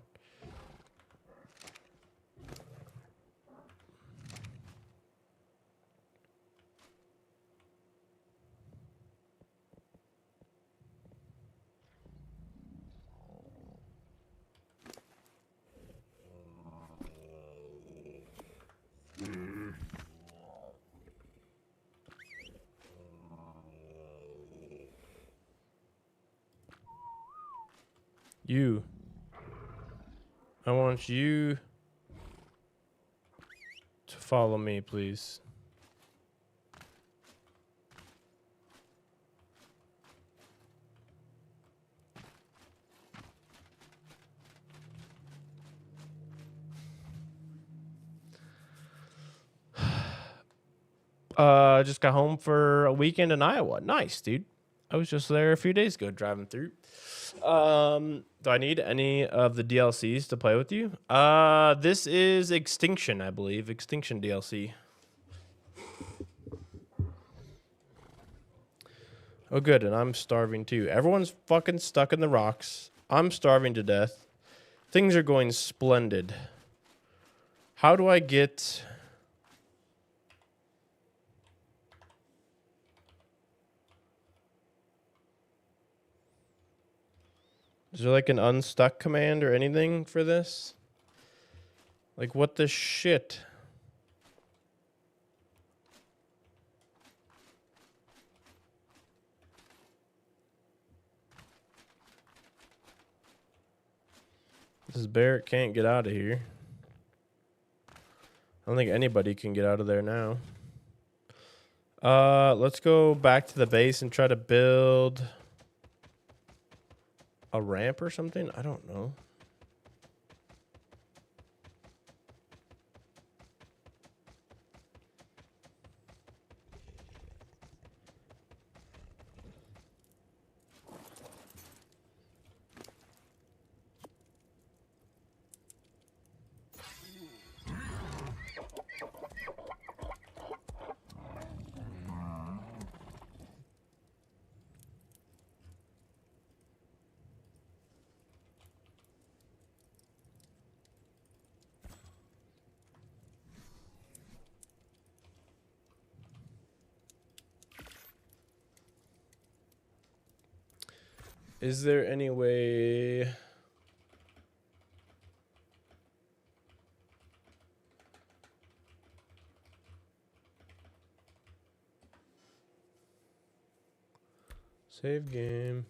You. I want you to follow me, please. Just got home for a weekend in Iowa. Nice, dude. I was just there a few days ago driving through. Do I need any of the DLCs to play with you? This is Extinction, I believe. Extinction DLC. Oh, good, and I'm starving too. Everyone's fucking stuck in the rocks. I'm starving to death. Things are going splendid. How do I get... Is there like an unstuck command or anything for this? Like, what the shit? This Barrett can't get out of here. I don't think anybody can get out of there now. Let's go back to the base and try to build a ramp or something. I don't know. Is there any way... Save game.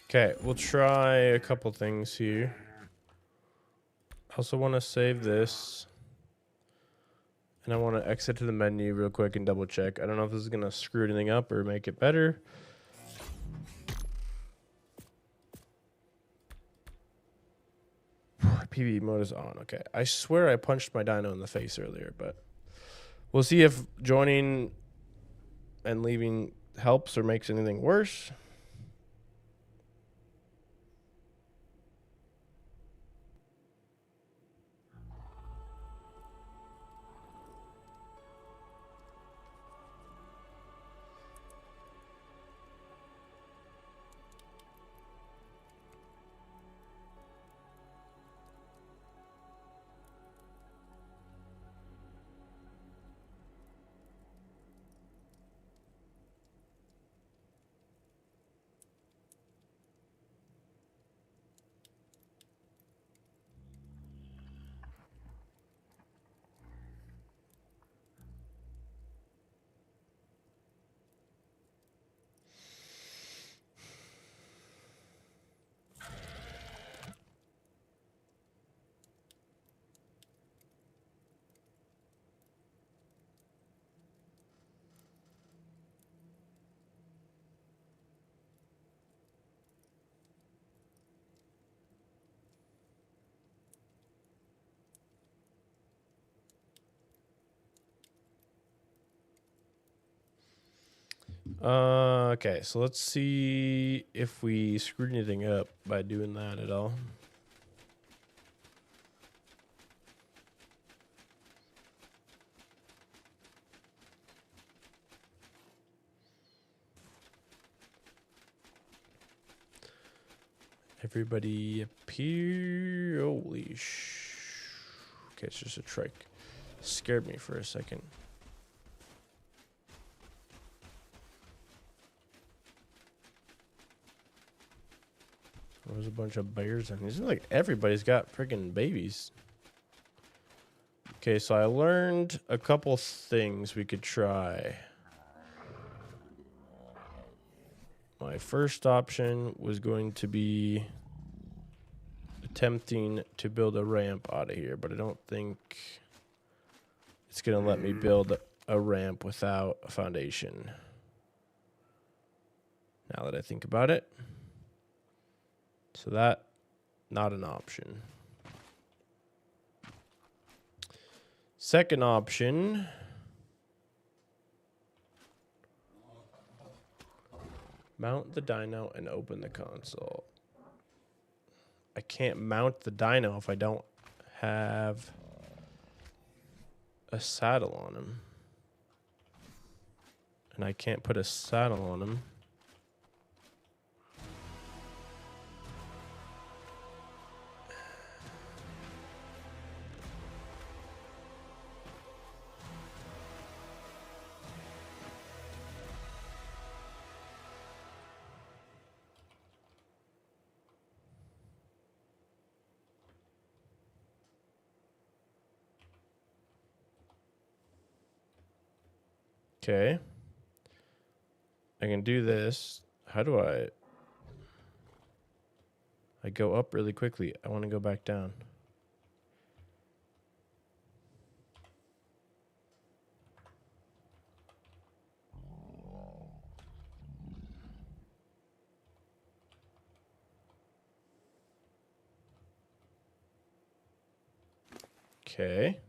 Okay, we'll try a couple things here. I also want to save this. And I want to exit to the menu real quick and double check. I don't know if this is going to screw anything up or make it better. PvE mode is on. Okay. I swear I punched my dino in the face earlier, but we'll see if joining and leaving helps or makes anything worse. Okay, so let's see if we screwed anything up by doing that at all. Everybody appear. Holy Okay, it's just a trick. Scared me for a second. There's a bunch of bears, and it seems like everybody's got freaking babies. Okay, so I learned a couple things we could try. My first option was going to be attempting to build a ramp out of here, but I don't think it's going to let me build a ramp without a foundation. Now that I think about it. So that, not an option. Second option. Mount the dino and open the console. I can't mount the dino if I don't have a saddle on him. And I can't put a saddle on him. Okay. I can do this. How do I go up really quickly. I want to go back down. Okay.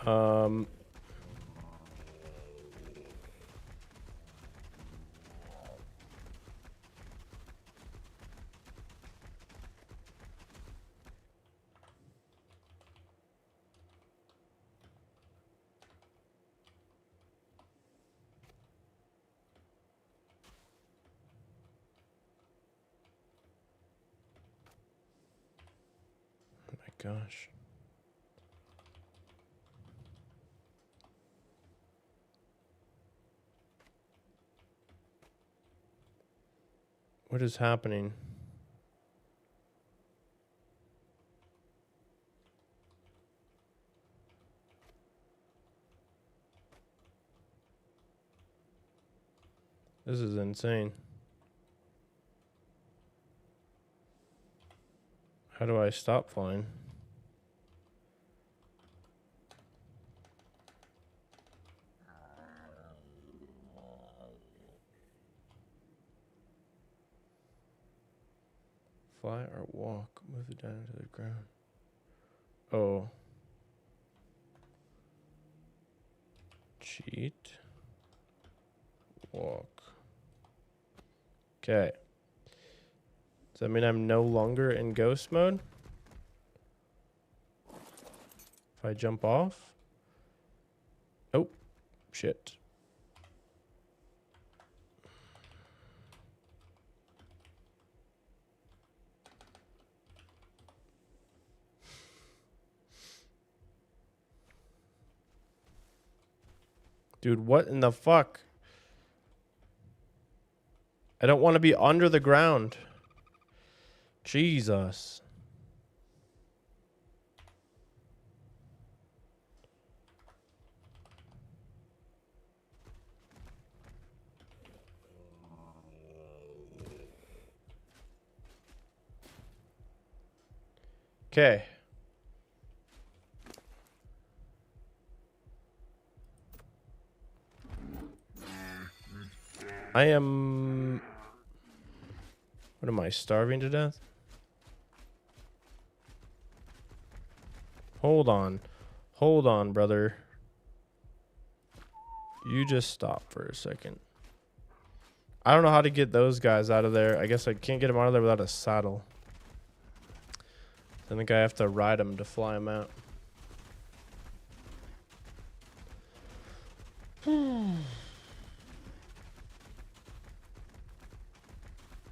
Um, oh my gosh. What is happening? This is insane. How do I stop flying? Fly or walk? Move it down to the ground. Oh. Cheat. Walk. Okay. Does that mean I'm no longer in ghost mode? If I jump off? Oh, shit. Dude, what in the fuck? I don't want to be under the ground. Jesus. Okay. I am... What am I, starving to death? Hold on. Hold on, brother. You just stop for a second. I don't know how to get those guys out of there. I guess I can't get them out of there without a saddle. I think I have to ride them to fly them out.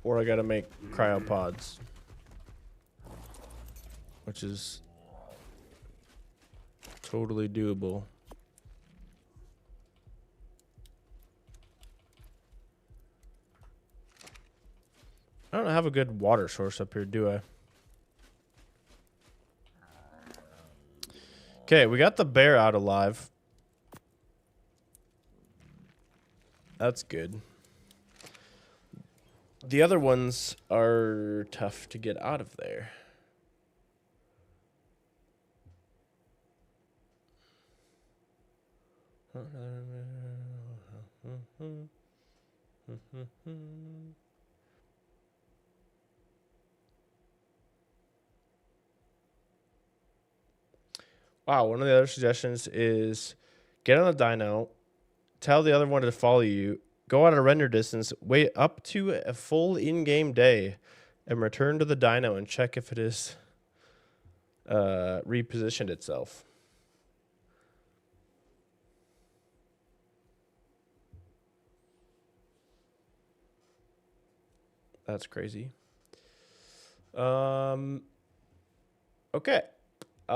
Or I gotta make cryopods. Which is totally doable. I don't have a good water source up here, do I? Okay, we got the bear out alive. That's good. The other ones are tough to get out of there. Wow, one of the other suggestions is get on a dino, tell the other one to follow you, go out a render distance, wait up to a full in-game day, and return to the dino and check if it is repositioned itself. That's crazy. Okay. So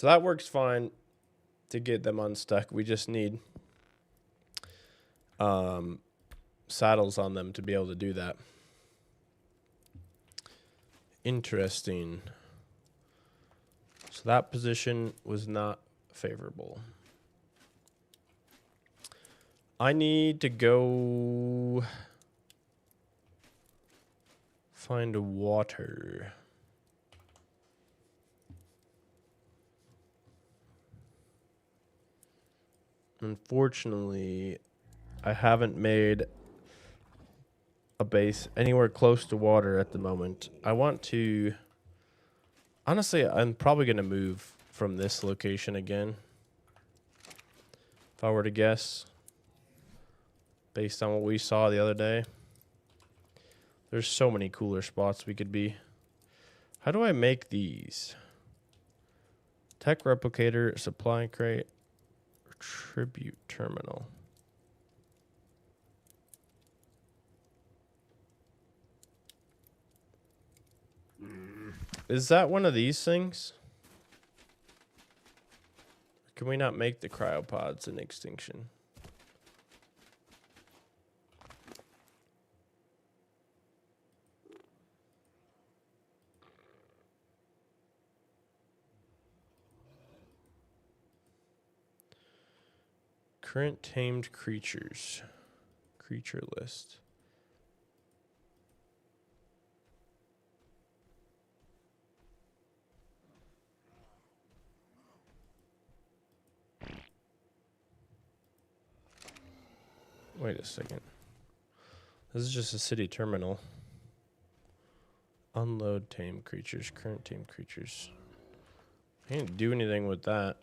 that works fine to get them unstuck. We just need saddles on them to be able to do that. Interesting. So that position was not favorable. I need to go find water. Unfortunately, I haven't made a base anywhere close to water at the moment. I want to... Honestly, I'm probably going to move from this location again. If I were to guess. Based on what we saw the other day. There's so many cooler spots we could be. How do I make these? Tech replicator, supply crate, tribute terminal. Is that one of these things? Can we not make the cryopods in Extinction? Current tamed creatures. Creature list. Wait a second. This is just a city terminal. Unload tame creatures. Current tame creatures. I can't do anything with that.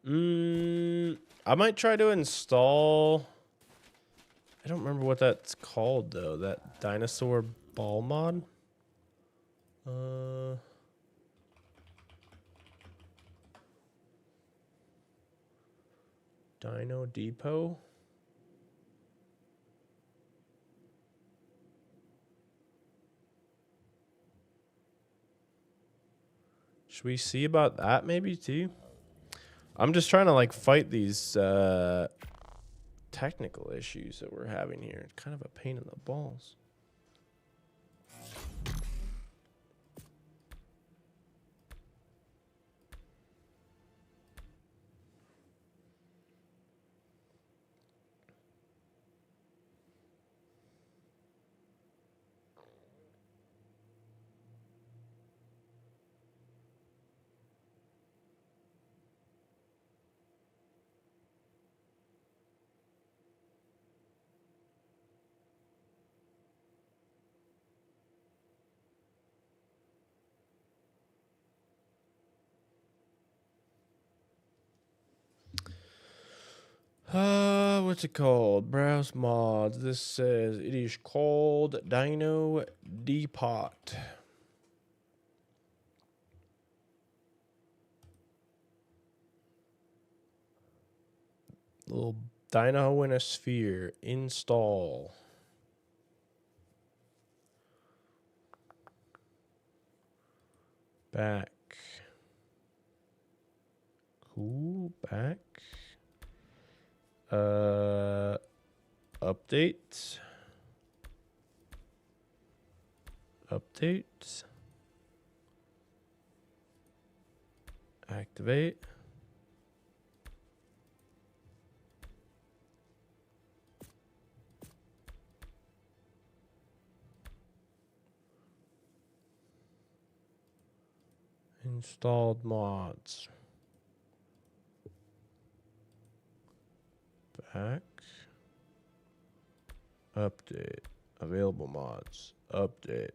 I might try to install... I don't remember what that's called, though. That dinosaur ball mod? Dino Depot? Should we see about that maybe, too? I'm just trying to, like, fight these technical issues that we're having here. It's kind of a pain in the balls. What's it called? Browse mods. This says it is called Dino Depot. Little dino in a sphere. Install. Back. Cool. Back. Update. Update. Activate. Installed mods. Back. Update. Available mods. Update.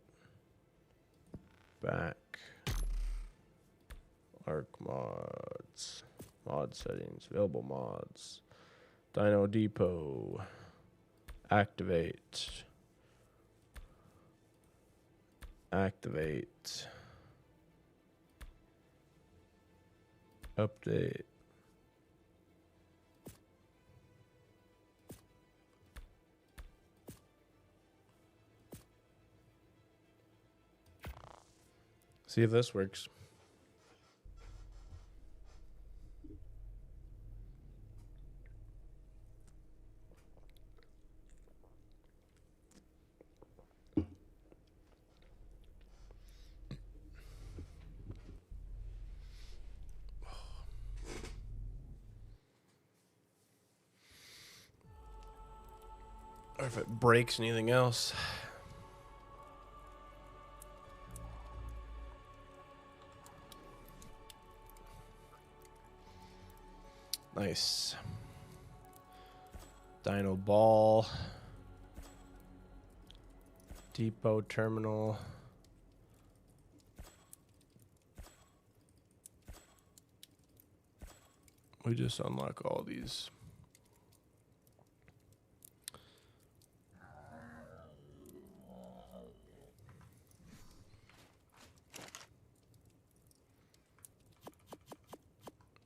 Back. Arc mods. Mod settings. Available mods. Dino Depot. Activate. Activate. Update. See if this works. Or if it breaks anything else. Nice. Dino ball. Depot terminal. We just unlock all these.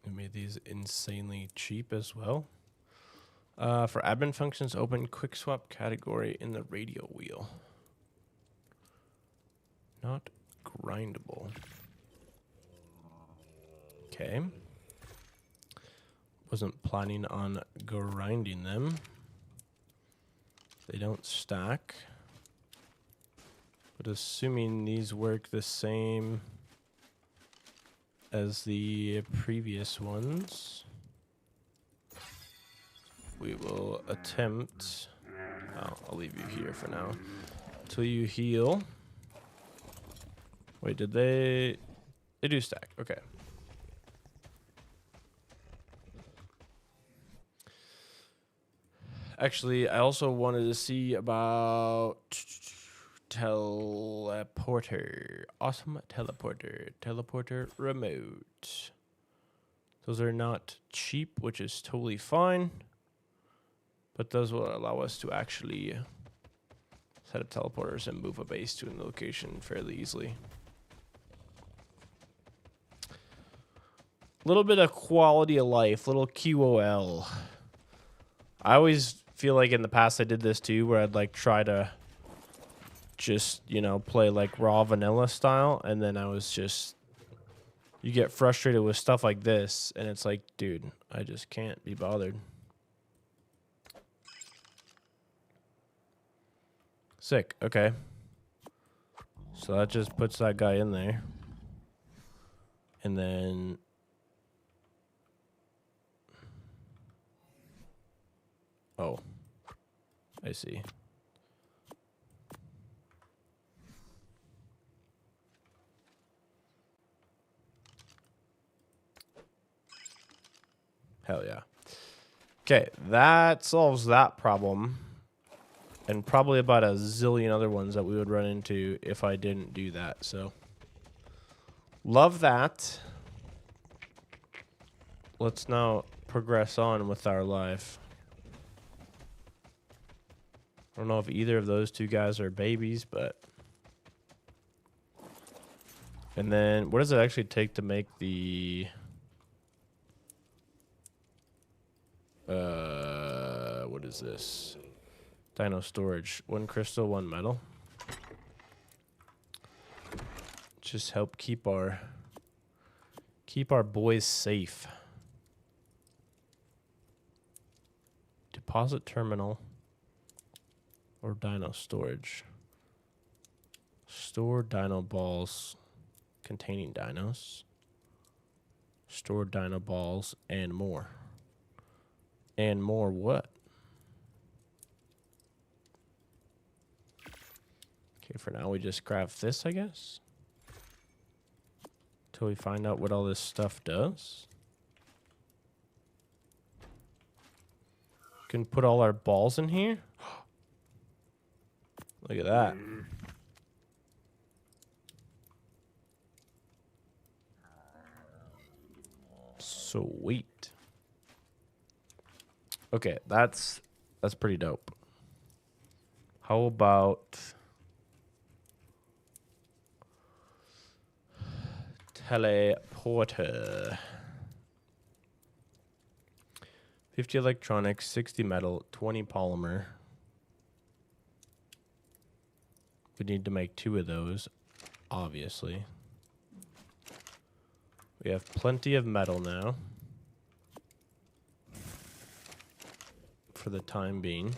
We made these insanely cheap as well. For admin functions, open quick swap category in the radio wheel. Not grindable. Okay. Wasn't planning on grinding them. They don't stack. But assuming these work the same as the previous ones, we will attempt. I'll leave you here for now until you heal. Wait, did they do stack? Okay. Actually, I also wanted to see about teleporter. Awesome teleporter. Teleporter remote. Those are not cheap, which is totally fine. But those will allow us to actually set up teleporters and move a base to a location fairly easily. A little bit of quality of life, little QOL. I always feel like in the past I did this too, where I'd like try to just, you know, play like raw vanilla style, and then I was just, you get frustrated with stuff like this, and it's like, dude, I just can't be bothered. Sick, okay. So that just puts that guy in there. And then oh, I see. Hell yeah. Okay, that solves that problem. And probably about a zillion other ones that we would run into if I didn't do that. So, love that. Let's now progress on with our life. I don't know if either of those two guys are babies, but... And then, what does it actually take to make the... what is this? Dino storage. 1 crystal, 1 metal. Just help keep our boys safe. Deposit terminal or dino storage. Store dino balls containing dinos. Store dino balls and more. And more what? Okay, for now we just craft this, I guess. Till we find out what all this stuff does. Can put all our balls in here. Look at that. Sweet. Okay, that's pretty dope. How about Teleporter. 50 electronics, 60 metal, 20 polymer. We need to make 2 of those, obviously. We have plenty of metal now. For the time being.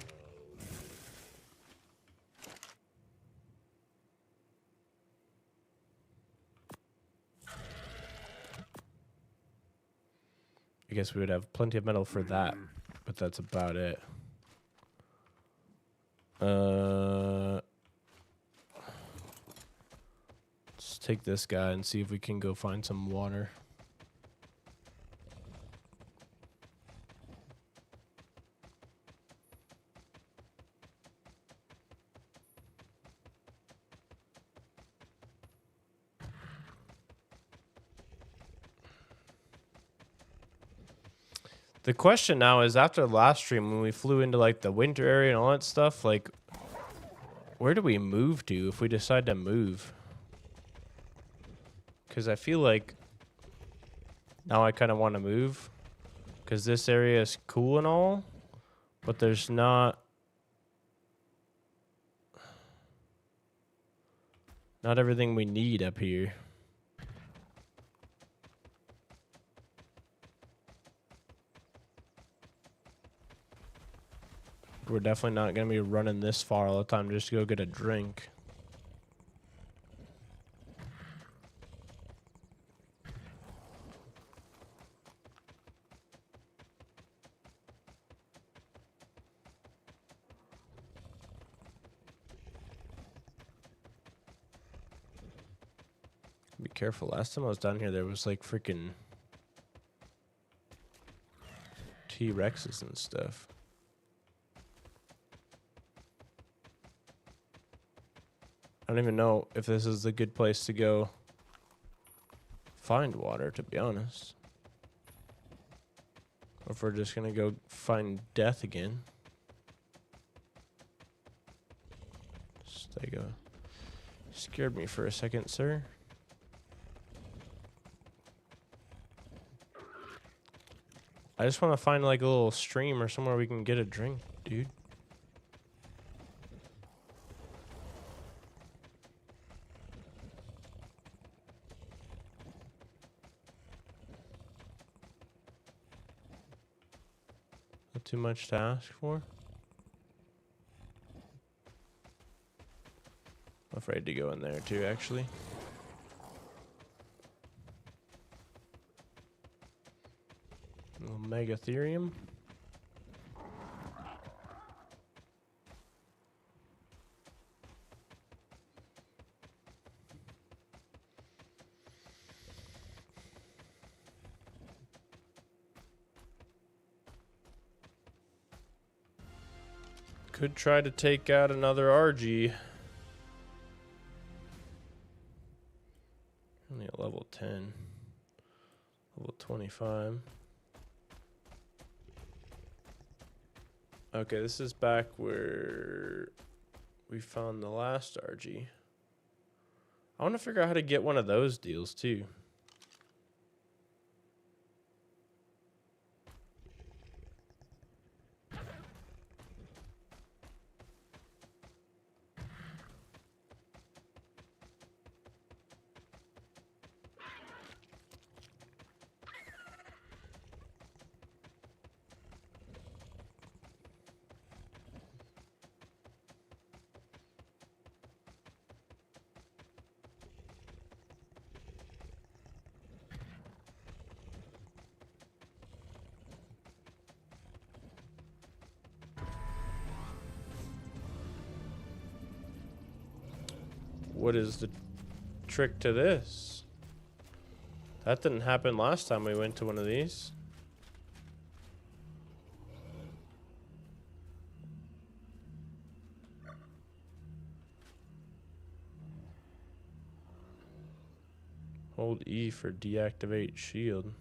I guess we would have plenty of metal for that, but that's about it. Let's take this guy and see if we can go find some water. The question now is, after the last stream, when we flew into like the winter area and all that stuff, like, where do we move to if we decide to move? Because I feel like now I kind of want to move, because this area is cool and all, but there's not everything we need up here. We're definitely not going to be running this far all the time just to go get a drink. Be careful. Last time I was down here, there was like freaking T-Rexes and stuff. I don't even know if this is a good place to go find water, to be honest. Or if we're just going to go find death again. Stego. Scared me for a second, sir. I just want to find like a little stream or somewhere we can get a drink, dude. Not too much to ask for. I'm afraid to go in there too, actually. Megatherium. Could try to take out another RG. Only at level 10. Level 25. Okay, this is back where we found the last RG. I want to figure out how to get one of those deals too. What is the trick to this? That didn't happen last time we went to one of these. Hold E for deactivate shield.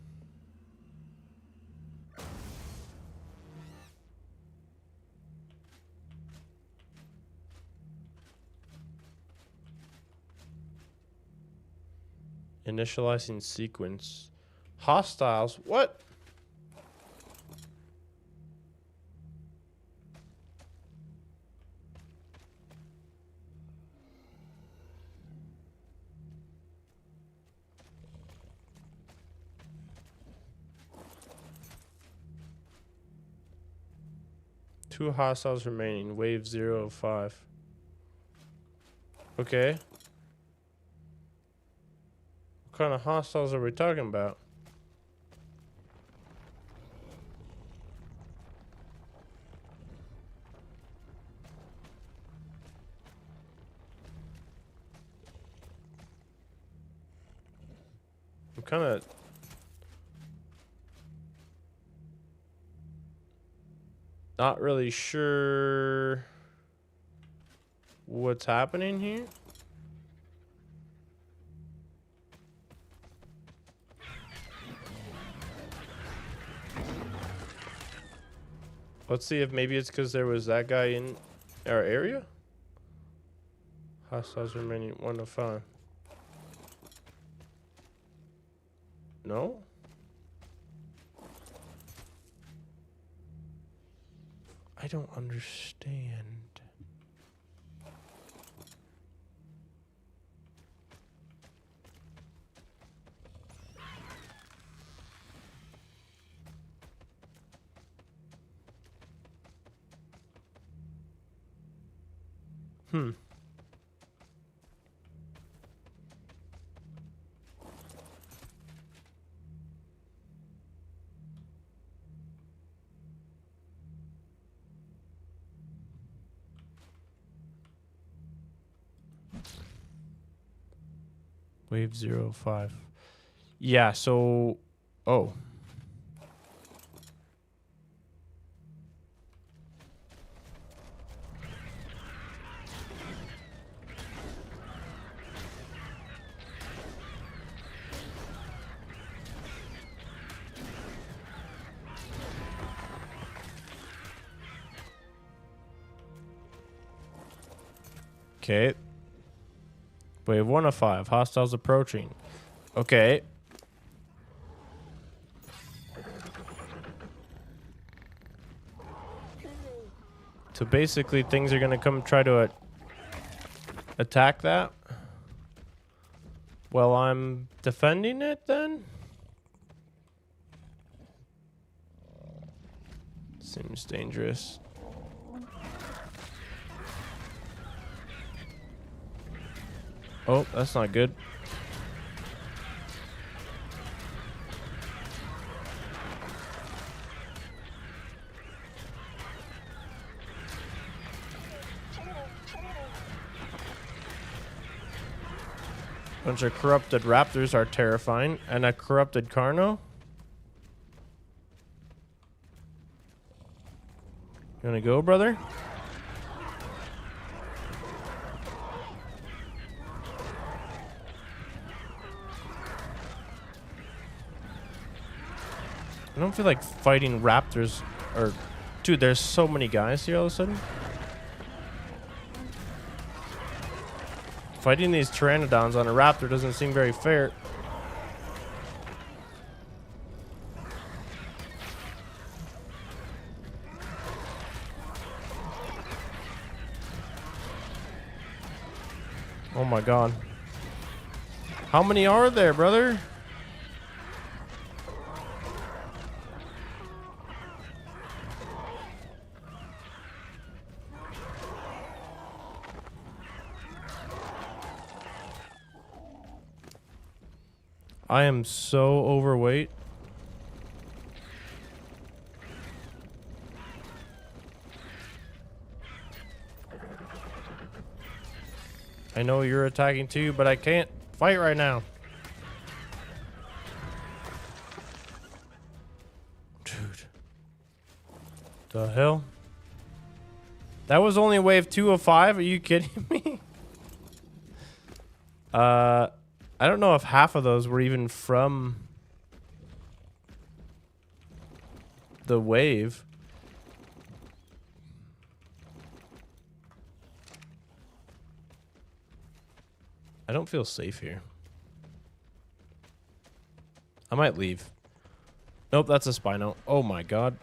Initializing sequence. Hostiles. What? Two hostiles remaining. Wave 0 of 5. Okay. What kind of hostiles are we talking about? I'm kind of... not really sure what's happening here. Let's see if maybe it's because there was that guy in our area. Hostiles remaining 1 to 5. No? I don't understand. Wave 0, 5. Yeah, so... oh. Okay. Wave 1 of 5. Hostiles approaching. Okay. So basically things are going to come try to attack that. Well, I'm defending it then? Seems dangerous. Oh, that's not good. Bunch of corrupted raptors are terrifying. And a corrupted Carno. You wanna go, brother? I don't feel like fighting raptors or... dude, there's so many guys here all of a sudden. Fighting these pteranodons on a raptor doesn't seem very fair. Oh my god. How many are there, brother? I am so overweight. I know you're attacking too, but I can't fight right now. Dude. The hell? That was only wave 2 of 5? Are you kidding me? I don't know if half of those were even from the wave. I don't feel safe here. I might leave. Nope, that's a Spino. Oh my god.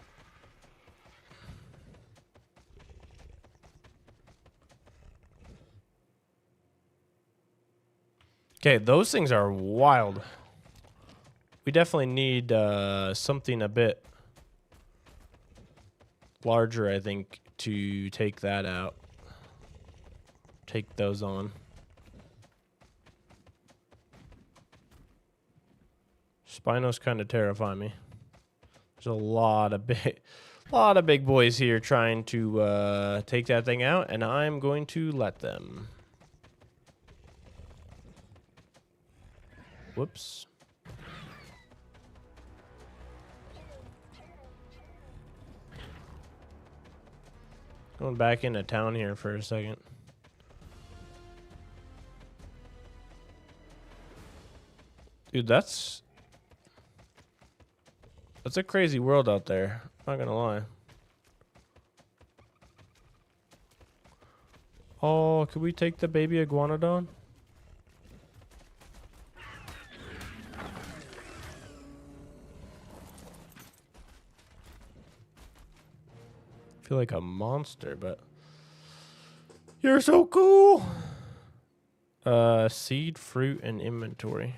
Okay, those things are wild. We definitely need something a bit larger, I think, to take that out. Take those on. Spinos kind of terrify me. There's a lot of big boys here trying to take that thing out, and I'm going to let them. Whoops. Going back into town here for a second. Dude, that's a crazy world out there. Not gonna lie. Oh, could we take the baby iguanodon? I feel like a monster, but you're so cool. Seed, fruit, and inventory.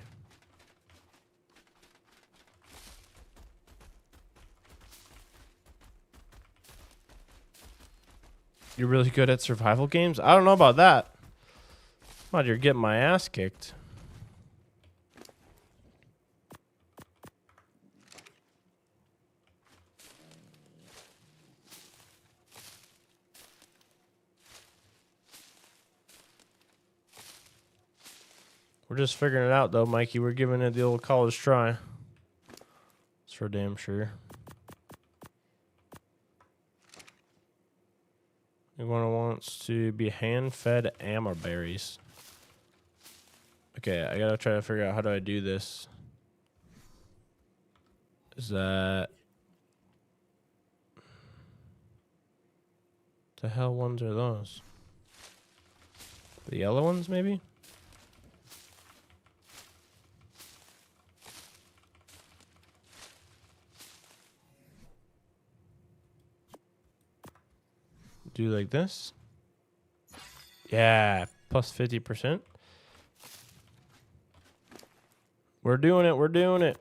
You're really good at survival games? I don't know about that. Well, you're getting my ass kicked. We're just figuring it out, though, Mikey. We're giving it the old college try. That's for damn sure. Iguana wants to be hand-fed amber berries. Okay, I gotta try to figure out how do I do this. Is that... the hell ones are those? The yellow ones, maybe? Do like this. Yeah, plus 50%. We're doing it. We're doing it.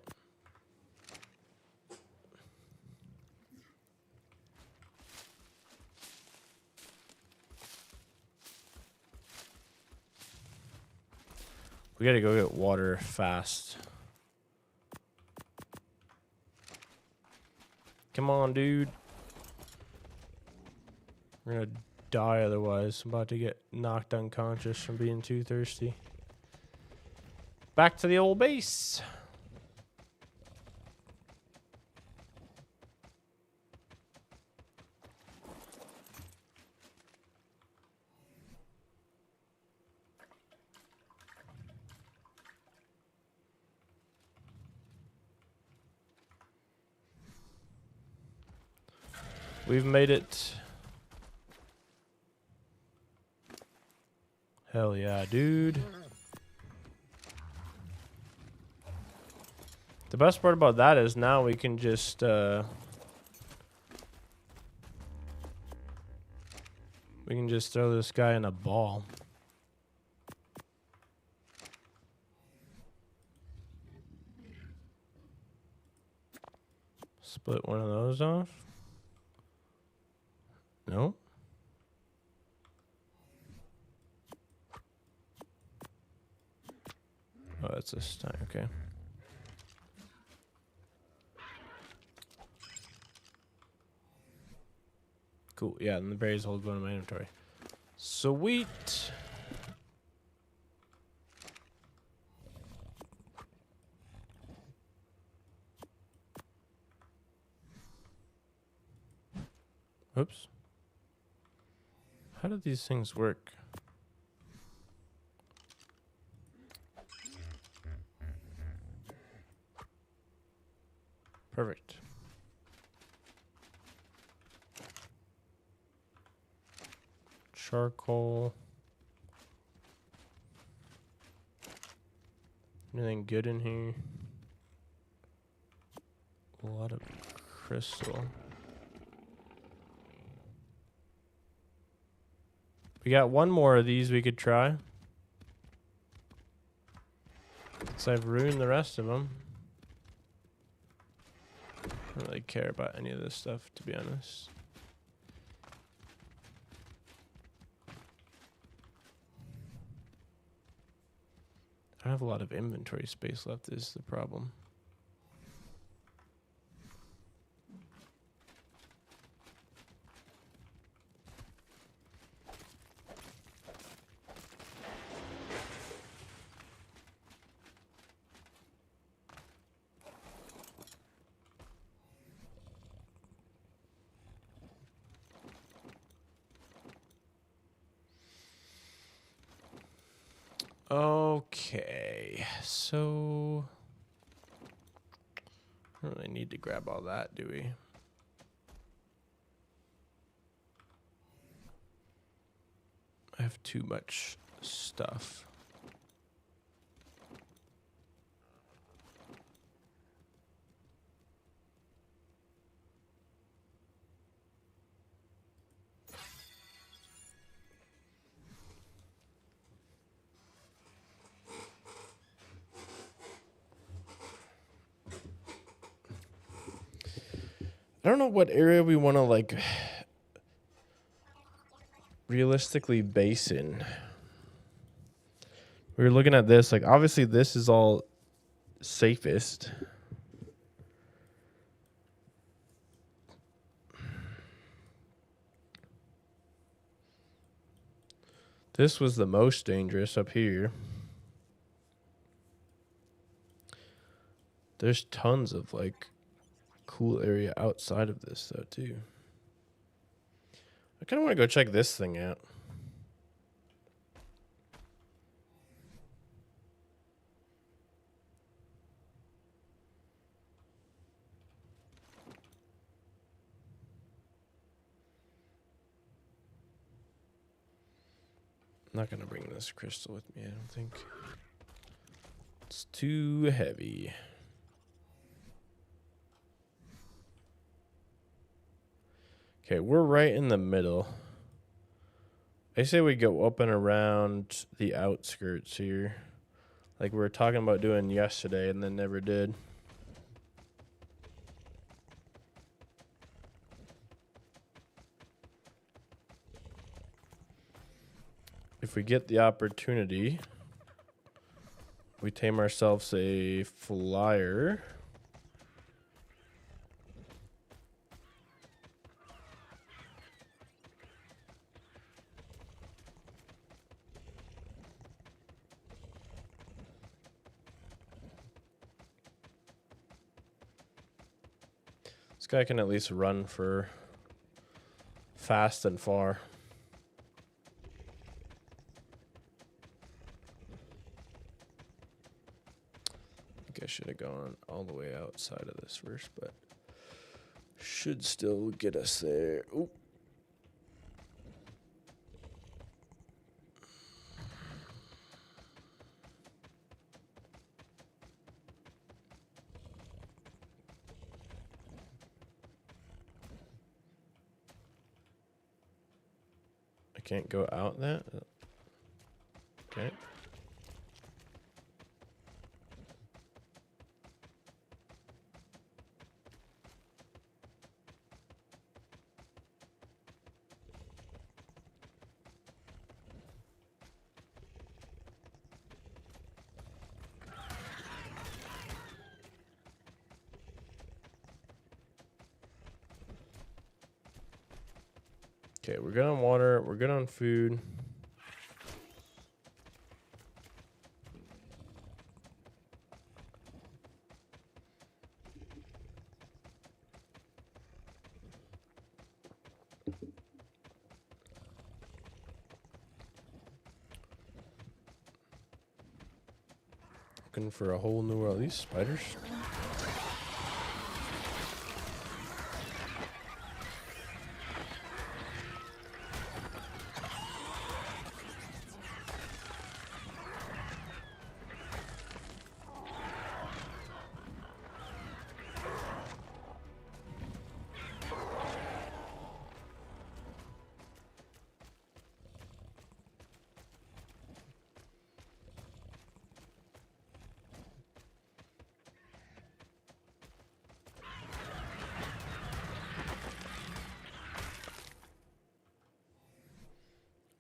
We gotta go get water fast. Come on, dude. We're gonna die otherwise. I'm about to get knocked unconscious from being too thirsty. Back to the old base. We've made it. Hell yeah, dude. The best part about that is now we can just throw this guy in a ball. Split one of those off. No. Oh, that's this time. Okay. Cool. Yeah, and the berries hold one in my inventory. Sweet. Oops. How do these things work? Perfect. Charcoal. Anything good in here? A lot of crystal. We got one more of these we could try. Since I've ruined the rest of them. I don't really care about any of this stuff, to be honest. I don't have a lot of inventory space left, is the problem. Okay, so I don't really need to grab all that, do we? I have too much stuff. I don't know what area we want to like realistically base in. We were looking at this, like obviously this is all safest. This was the most dangerous up here. There's tons of like cool area outside of this though too. I kind of want to go check this thing out. I'm not going to bring this crystal with me, I don't think. It's too heavy. Okay, we're right in the middle. I say we go up and around the outskirts here. Like we were talking about doing yesterday and then never did. If we get the opportunity, we tame ourselves a flyer. This guy can at least run for fast and far. I think I should have gone all the way outside of this first, but should still get us there. Ooh. Can't go out that. Okay. Okay, we're good on water. We're good on food. Looking for a whole new world. These spiders.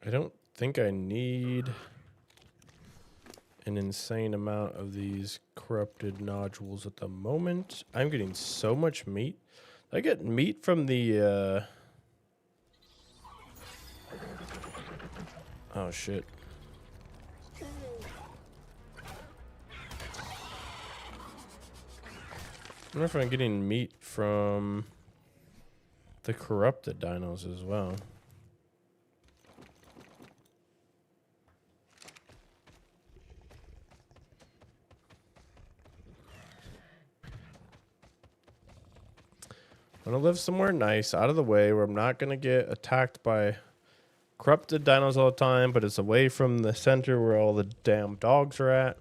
I don't think I need an insane amount of these corrupted nodules at the moment. I'm getting so much meat. I get meat from the oh shit. I wonder if I'm getting meat from the corrupted dinos as well. I'm gonna live somewhere nice, out of the way, where I'm not gonna get attacked by corrupted dinos all the time, but it's away from the center where all the damn dogs are at.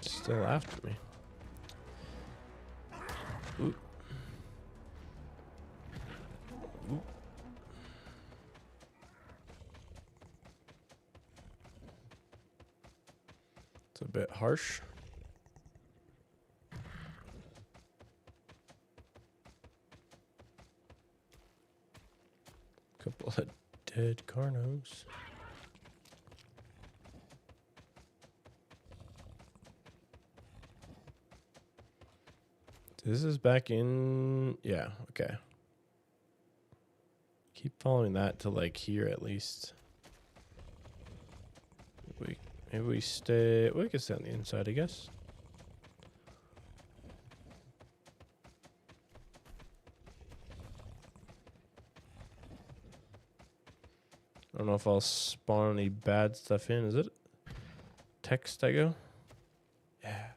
Still after me. Ooh. Ooh. It's a bit harsh. Couple of dead carnos. This is back in... Yeah, okay. Keep following that to, like, here at least. Maybe we stay... We can stay on the inside, I guess. I don't know if I'll spawn any bad stuff in. Is it text I go? Yeah.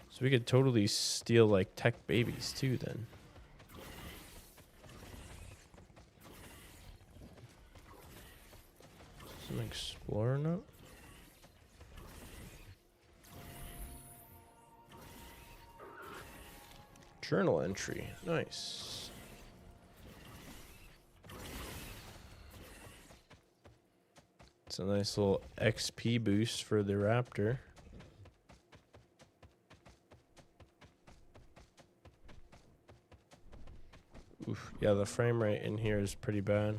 So we could totally steal, like, tech babies, too, then. Some explorer note? Journal entry. Nice. It's a nice little XP boost for the raptor. Oof. Yeah, the frame rate in here is pretty bad.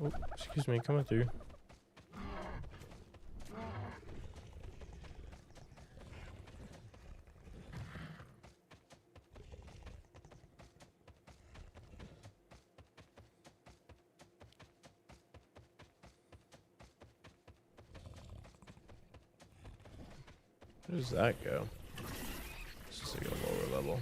Oh, excuse me, coming through. Where does that go? It's just like a lower level.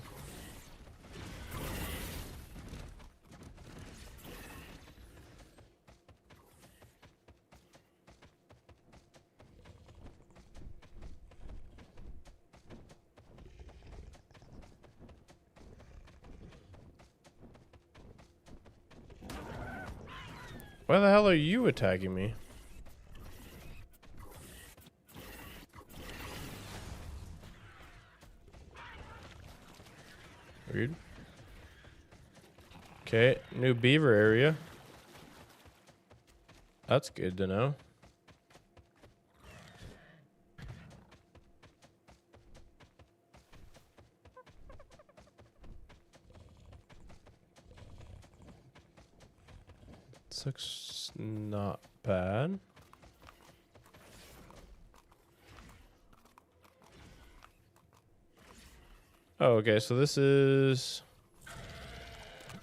Why the hell are you attacking me? Weird. Okay, new beaver area. That's good to know. This looks not bad. Oh, okay, so this is...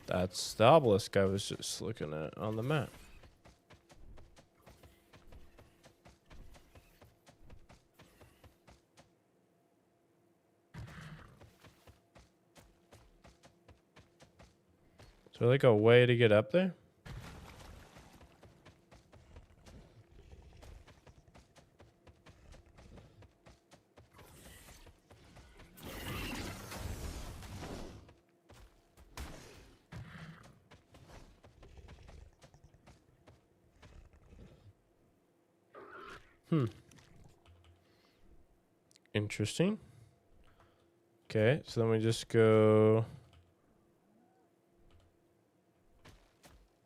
That's the obelisk I was just looking at on the map. Is there like a way to get up there? Interesting. Okay, so then we just go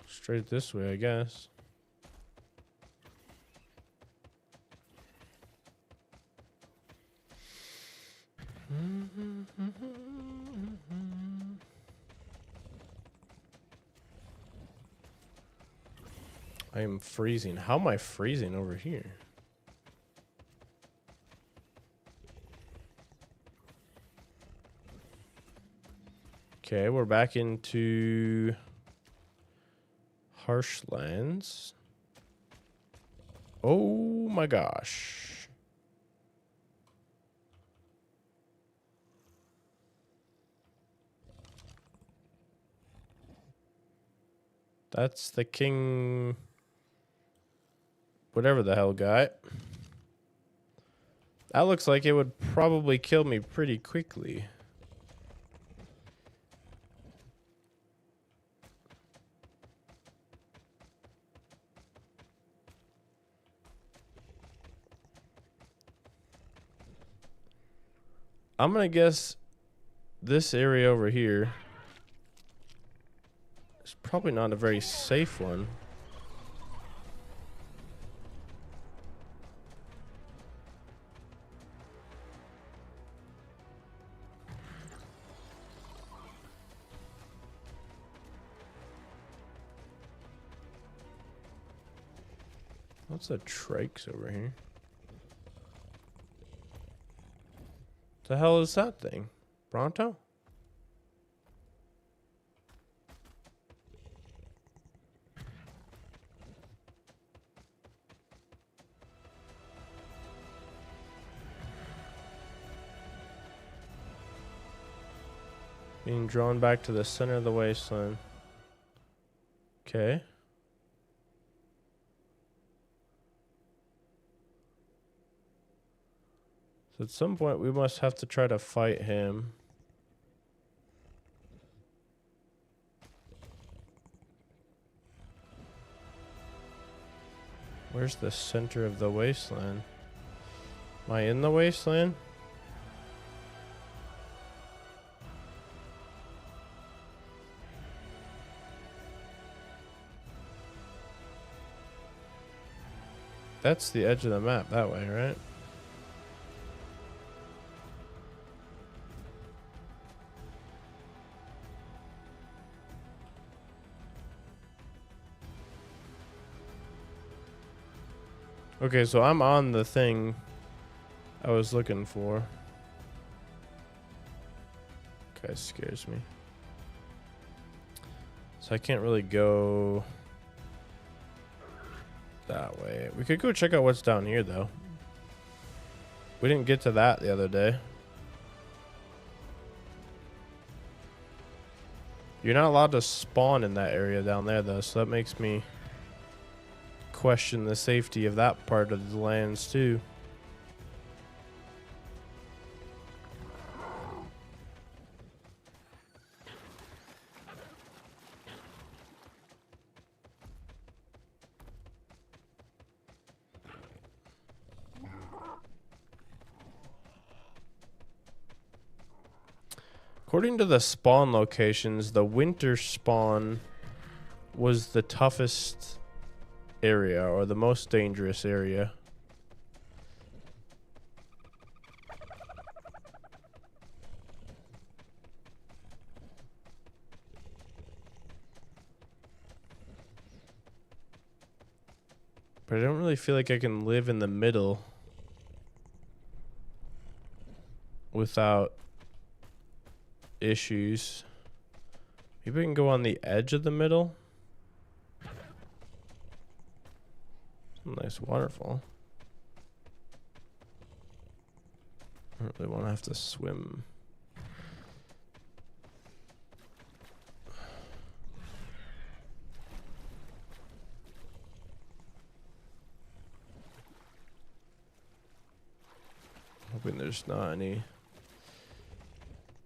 straight this way, I guess. I am freezing. How am I freezing over here? Okay, we're back into Harshlands. Oh my gosh. That's the king, whatever the hell guy. That looks like it would probably kill me pretty quickly. I'm gonna guess this area over here is probably not a very safe one. What's the trikes over here? The hell is that thing? Bronto? Being drawn back to the center of the wasteland. Okay. So at some point we must have to try to fight him. Where's the center of the wasteland? Am I in the wasteland? That's the edge of the map that way, right? Okay, so I'm on the thing I was looking for. Okay, scares me. So I can't really go that way. We could go check out what's down here, though. We didn't get to that the other day. You're not allowed to spawn in that area down there, though, so that makes me question the safety of that part of the lands, too. According to the spawn locations, the winter spawn was the toughest area, or the most dangerous area. But I don't really feel like I can live in the middle without issues. Maybe I can go on the edge of the middle. Nice waterfall. I don't really want to have to swim. Hoping there's not any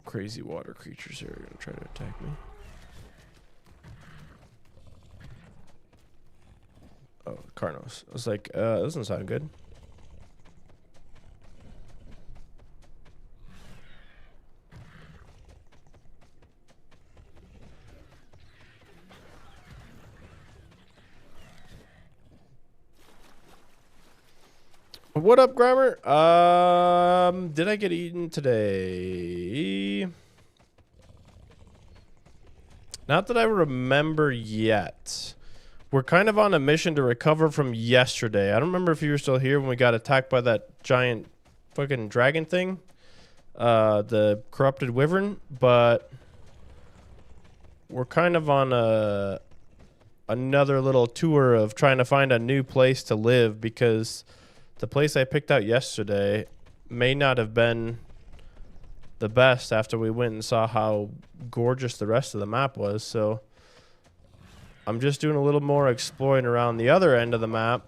crazy water creatures here going to try to attack me. Oh, Carnos. I was like, that doesn't sound good. What up, Grimer? Did I get eaten today? Not that I remember yet. We're kind of on a mission to recover from yesterday. I don't remember if you were still here when we got attacked by that giant fucking dragon thing. The corrupted wyvern, but we're kind of on another little tour of trying to find a new place to live, because the place I picked out yesterday may not have been the best after we went and saw how gorgeous the rest of the map was. So I'm just doing a little more exploring around the other end of the map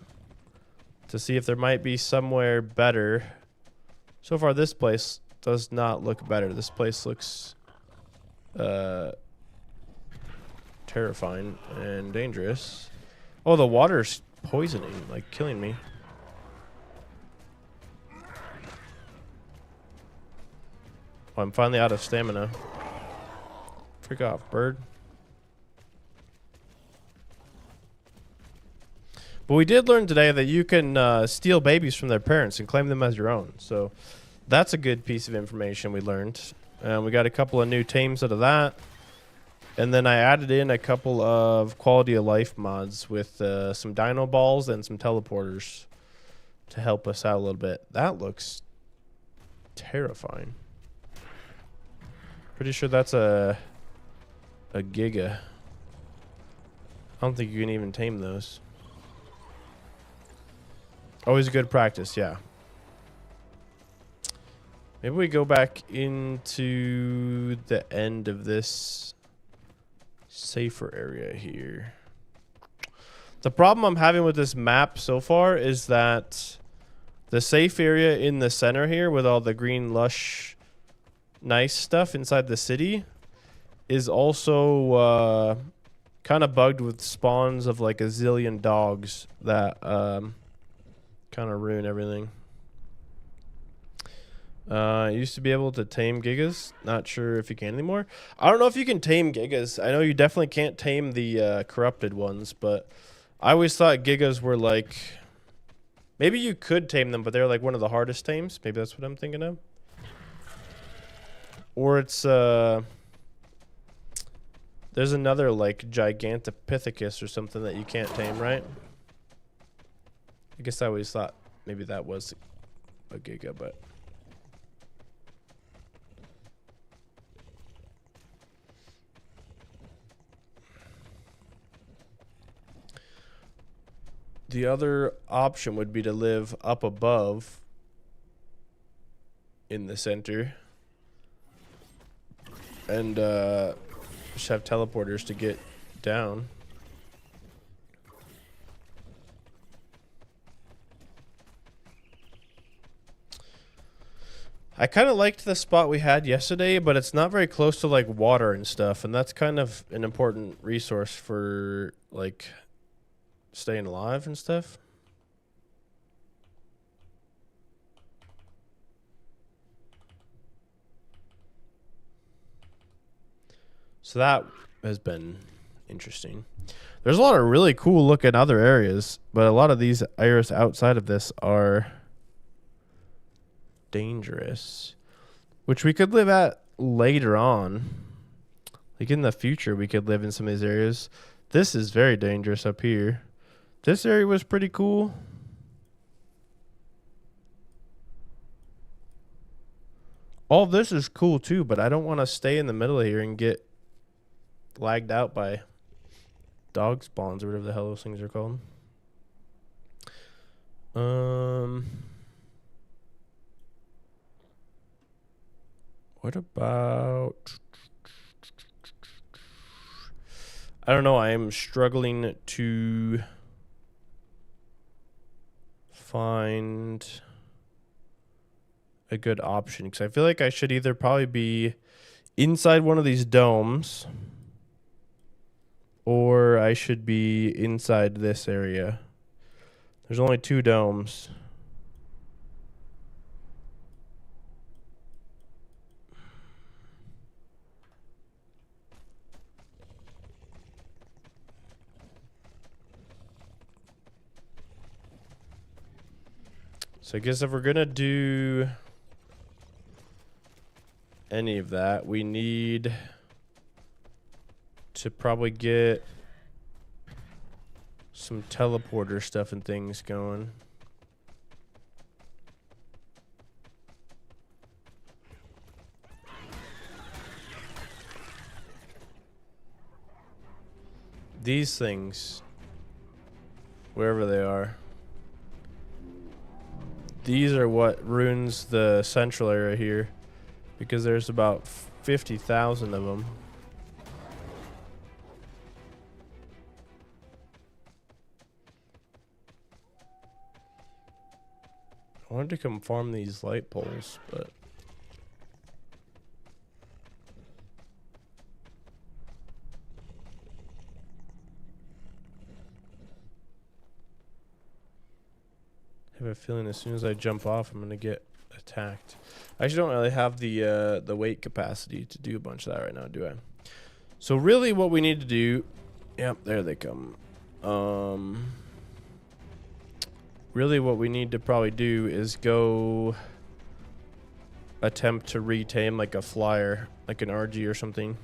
to see if there might be somewhere better. So far, this place does not look better. This place looks terrifying and dangerous. Oh, the water's poisoning, like killing me. Oh, I'm finally out of stamina. Freak off, bird. But we did learn today that you can steal babies from their parents and claim them as your own. So that's a good piece of information we learned. We got a couple of new tames out of that. And then I added in a couple of quality of life mods with some dino balls and some teleporters to help us out a little bit. That looks terrifying. Pretty sure that's a giga. I don't think you can even tame those. Always a good practice, yeah. Maybe we go back into the end of this safer area here. The problem I'm having with this map so far is that the safe area in the center here with all the green lush nice stuff inside the city is also kind of bugged with spawns of like a zillion dogs that kind of ruin everything. Used to be able to tame gigas. Not sure if you can anymore. I don't know if you can tame gigas. I know you definitely can't tame the corrupted ones, but I always thought gigas were like, maybe you could tame them, but they're like one of the hardest tames. Maybe that's what I'm thinking of. Or it's there's another like Gigantopithecus or something that you can't tame, right? I guess I always thought maybe that was a giga, but the other option would be to live up above in the center and just have teleporters to get down. I kind of liked the spot we had yesterday, but it's not very close to like water and stuff, and that's kind of an important resource for like staying alive and stuff. So that has been interesting. There's a lot of really cool looking other areas, but a lot of these areas outside of this are dangerous, which we could live at later on. Like in the future, we could live in some of these areas. This is very dangerous up here. This area was pretty cool. All this is cool too, but I don't want to stay in the middle of here and get lagged out by dog spawns or whatever the hell those things are called. What about... I don't know. I am struggling to find a good option because I feel like I should either probably be inside one of these domes or I should be inside this area. There's only 2 domes. So I guess if we're gonna do any of that, we need to probably get some teleporter stuff and things going. These things, wherever they are, these are what ruins the central area here, because there's about 50,000 of them. I wanted to come farm these light poles, but I have a feeling as soon as I jump off, I'm gonna get attacked. I actually don't really have the weight capacity to do a bunch of that right now, do I? So really, what we need to do, yep, there they come. Really, what we need to probably do is go attempt to retame like a flyer, like an RG or something.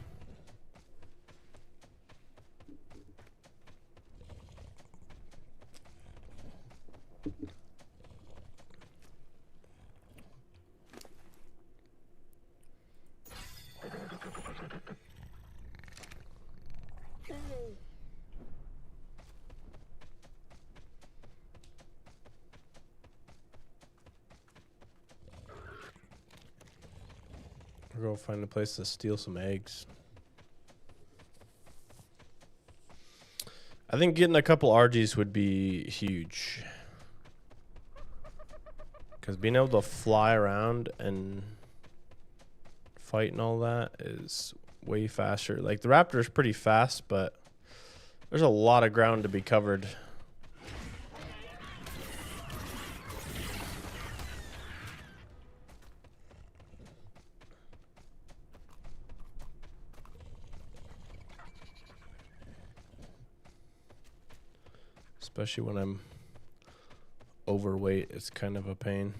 We'll go find a place to steal some eggs. I think getting a couple RGs would be huge. Because being able to fly around and fight and all that is way faster. Like, the Raptor is pretty fast, but there's a lot of ground to be covered. Especially when I'm overweight, it's kind of a pain.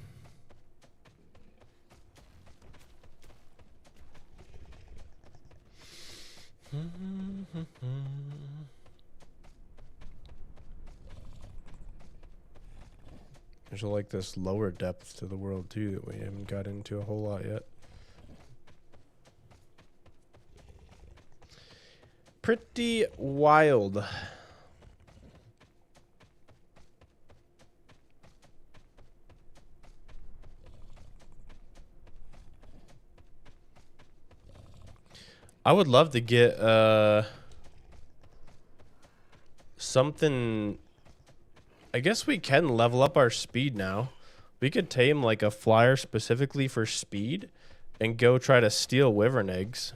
There's like this lower depth to the world too that we haven't got into a whole lot yet. Pretty wild. I would love to get something. I guess we can level up our speed now. We could tame like a flyer specifically for speed and go try to steal wyvern eggs.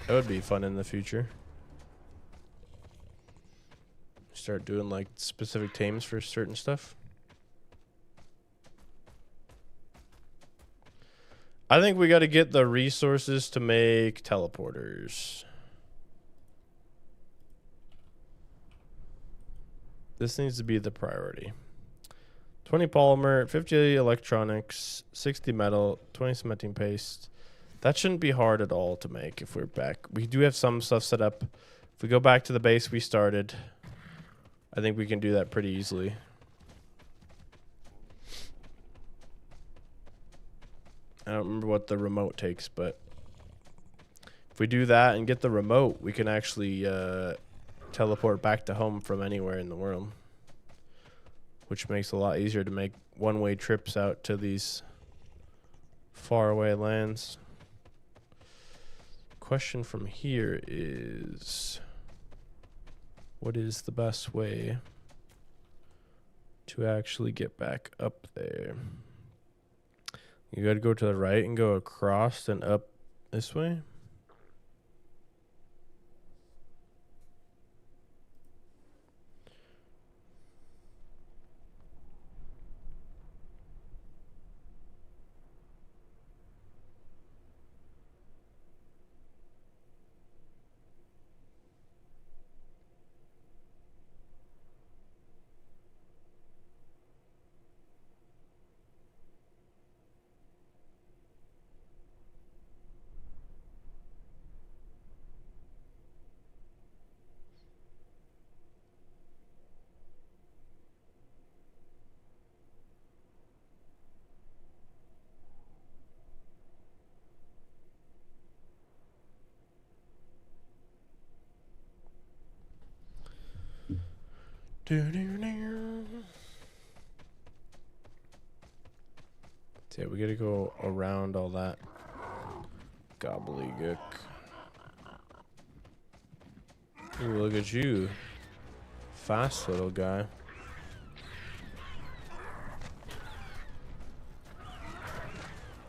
That would be fun in the future. Start doing like specific tames for certain stuff. I think we got to get the resources to make teleporters. This needs to be the priority. 20 polymer, 50 electronics, 60 metal, 20 cementing paste. That shouldn't be hard at all to make if we're back. We do have some stuff set up. If we go back to the base we started, I think we can do that pretty easily. I don't remember what the remote takes, but if we do that and get the remote, we can actually teleport back to home from anywhere in the world, which makes it a lot easier to make one-way trips out to these faraway lands. Question from here is, what is the best way to actually get back up there? You gotta go to the right and go across and up this way. Yeah, we gotta go around all that gobbledygook. Ooh, look at you. Fast little guy.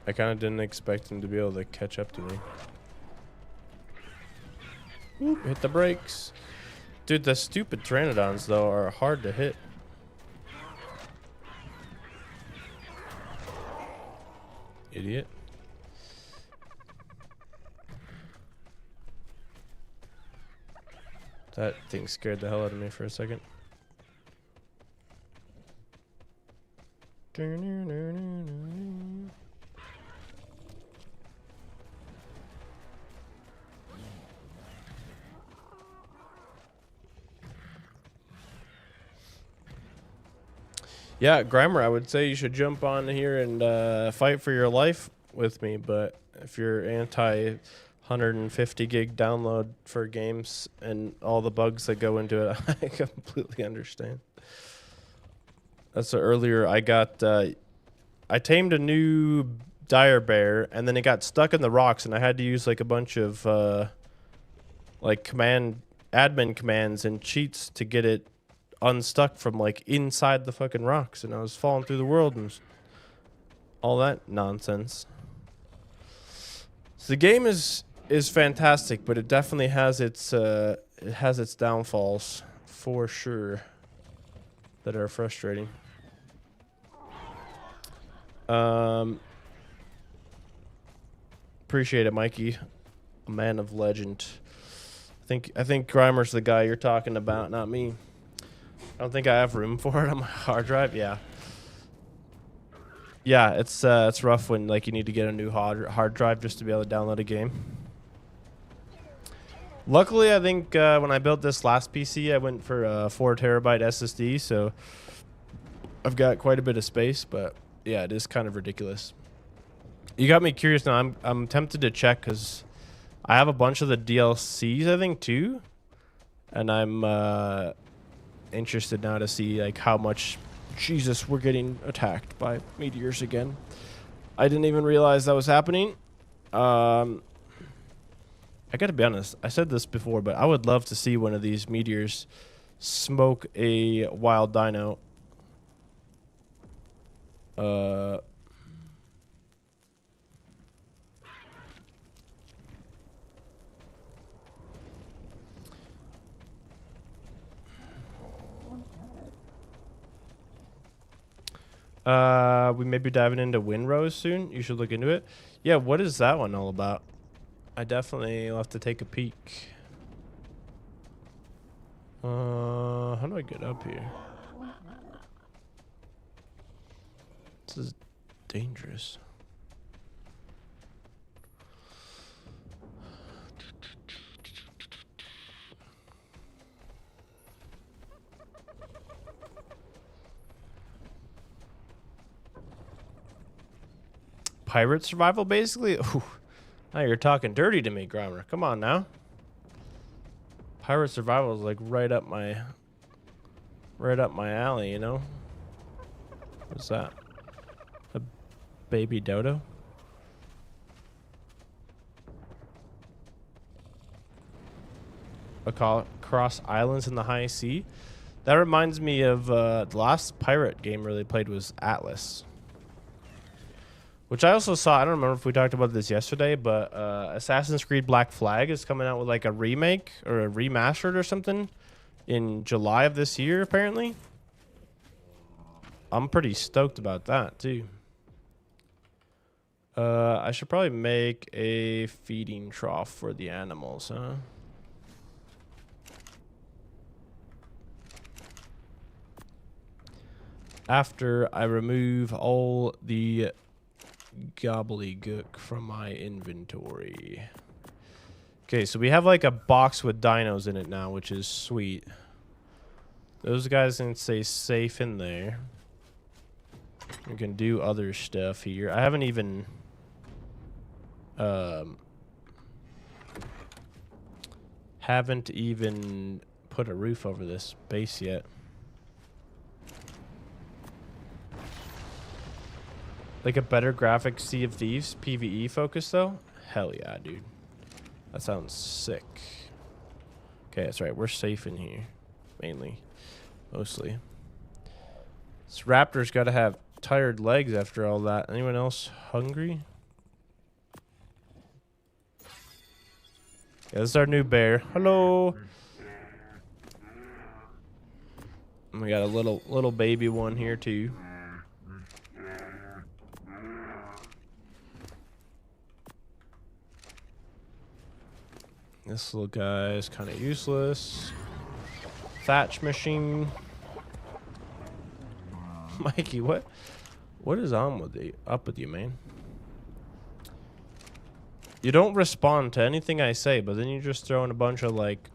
I kind of didn't expect him to be able to catch up to me. Oop, hit the brakes. Dude, the stupid Pteranodons, though, are hard to hit. Idiot. That thing scared the hell out of me for a second. Yeah, Grimer, I would say you should jump on here and fight for your life with me, but if you're anti 150 gig download for games and all the bugs that go into it, I completely understand. That's earlier I got, I tamed a new dire bear and then it got stuck in the rocks and I had to use like a bunch of like admin commands and cheats to get it unstuck from like inside the fucking rocks, and I was falling through the world and all that nonsense. So the game is fantastic, but it definitely has its downfalls for sure that are frustrating. Appreciate it, Mikey, a man of legend. I think Grimer's the guy you're talking about, not me. I don't think I have room for it on my hard drive. Yeah, it's rough when like you need to get a new hard drive just to be able to download a game. Luckily, I think when I built this last PC, I went for a 4 terabyte SSD, so I've got quite a bit of space. But yeah, it is kind of ridiculous. You got me curious now. I'm tempted to check because I have a bunch of the DLCs, I think, too, and I'm interested now to see like how much. Jesus, we're getting attacked by meteors again. I didn't even realize that was happening. I gotta be honest, I said this before, but I would love to see one of these meteors smoke a wild dino. We may be diving into Windrose soon. You should look into it. Yeah, what is that one all about? I definitely will have to take a peek. How do I get up here? This is dangerous. Pirate survival, basically? Ooh, now you're talking dirty to me, Grimer. Come on now. Pirate survival is like right up my alley, you know? What's that? A baby dodo? Across islands in the high sea? That reminds me of the last pirate game really played was Atlas. Which I also saw, I don't remember if we talked about this yesterday, but Assassin's Creed Black Flag is coming out with like a remake or a remastered or something in July of this year, apparently. I'm pretty stoked about that, too. I should probably make a feeding trough for the animals, huh? After I remove all the gobbledygook from my inventory. Okay, so we have like a box with dinos in it now, which is sweet. Those guys can stay safe in there. We can do other stuff here. I haven't even put a roof over this base yet. Like a better graphic Sea of Thieves PvE focus though? Hell yeah, dude. That sounds sick. Okay, that's right. We're safe in here. Mainly. Mostly. This raptor's got to have tired legs after all that. Anyone else hungry? Yeah, this is our new bear. Hello. And we got a little baby one here too. This little guy is kind of useless. Thatch machine. Mikey, what is on with up with you, man? You don't respond to anything I say, but then you just throw in a bunch of like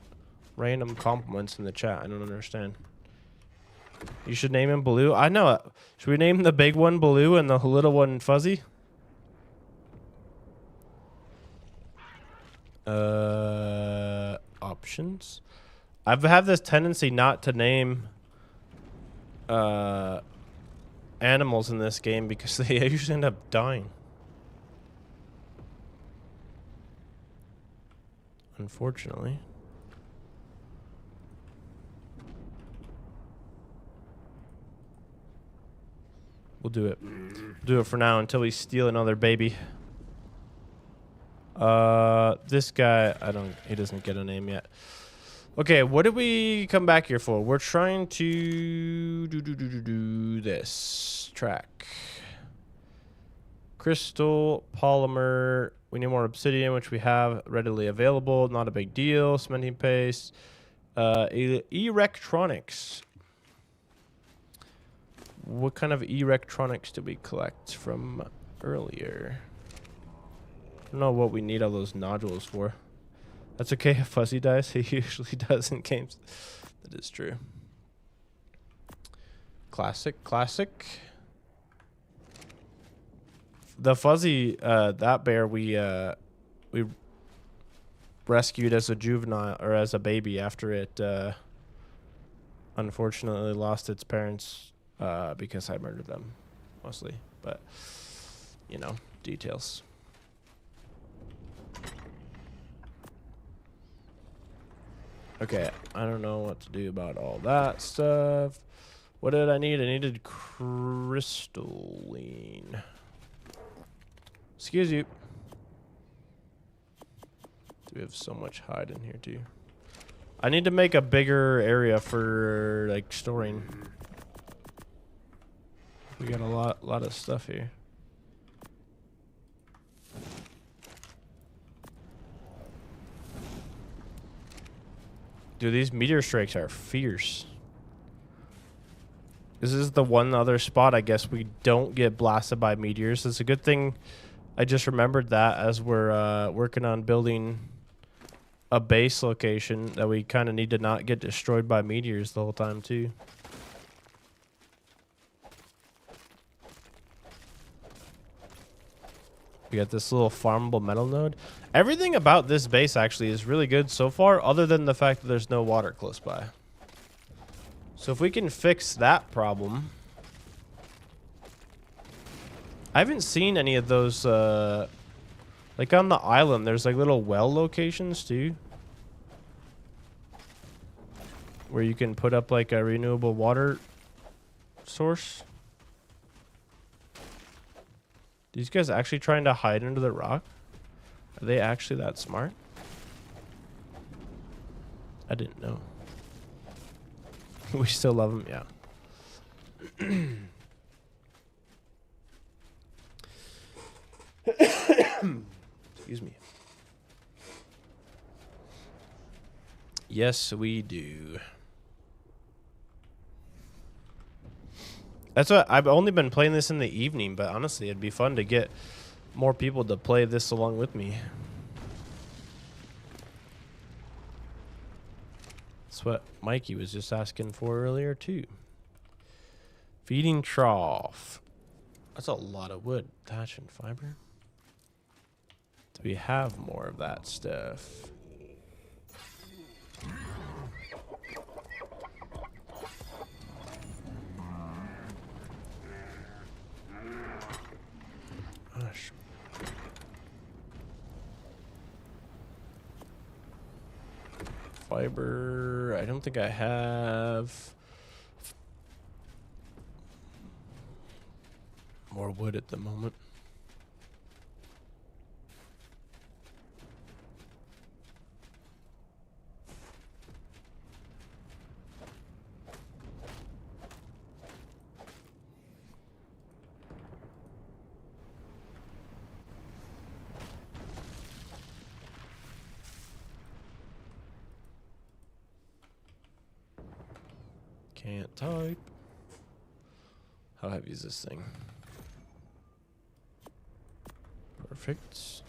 random compliments in the chat. I don't understand. You should name him Baloo. I know it. Should we name the big one Baloo and the little one Fuzzy? Options. I've had this tendency not to name animals in this game because they usually end up dying. Unfortunately. We'll do it. Do it for now until we steal another baby. This guy, he doesn't get a name yet. Okay, what did we come back here for? We're trying to do this track. Crystal, polymer. We need more obsidian, which we have readily available. Not a big deal. Cementing paste. Electronics. What kind of electronics did we collect from earlier? I don't know what we need all those nodules for. That's okay if Fuzzy dies. He usually does in games. That is true. Classic. The Fuzzy, that bear we rescued as a juvenile or as a baby after it unfortunately lost its parents because I murdered them mostly. But you know, details. Okay, I don't know what to do about all that stuff. What did I need? I needed crystalline. Excuse you. We have so much hide in here too. I need to make a bigger area for like storing. We got a lot of stuff here. Dude, these meteor strikes are fierce. This is the one other spot I guess we don't get blasted by meteors. It's a good thing I just remembered that as we're working on building a base location that we kind of need to not get destroyed by meteors the whole time too. We got this little farmable metal node. Everything about this base actually is really good so far, other than the fact that there's no water close by. So if we can fix that problem. I haven't seen any of those, like on the island, there's like little well locations too. Where you can put up like a renewable water source. These guys actually trying to hide under the rock? Are they actually that smart? I didn't know. We still love them, yeah. Excuse me. Yes, we do. That's what I've only been playing this in the evening, but honestly, it'd be fun to get more people to play this along with me. That's what Mikey was just asking for earlier too. Feeding trough. That's a lot of wood, thatch and fiber. Do we have more of that stuff? fiber. I don't think I have more wood at the moment. Can't type. How heavy is this thing? Perfect.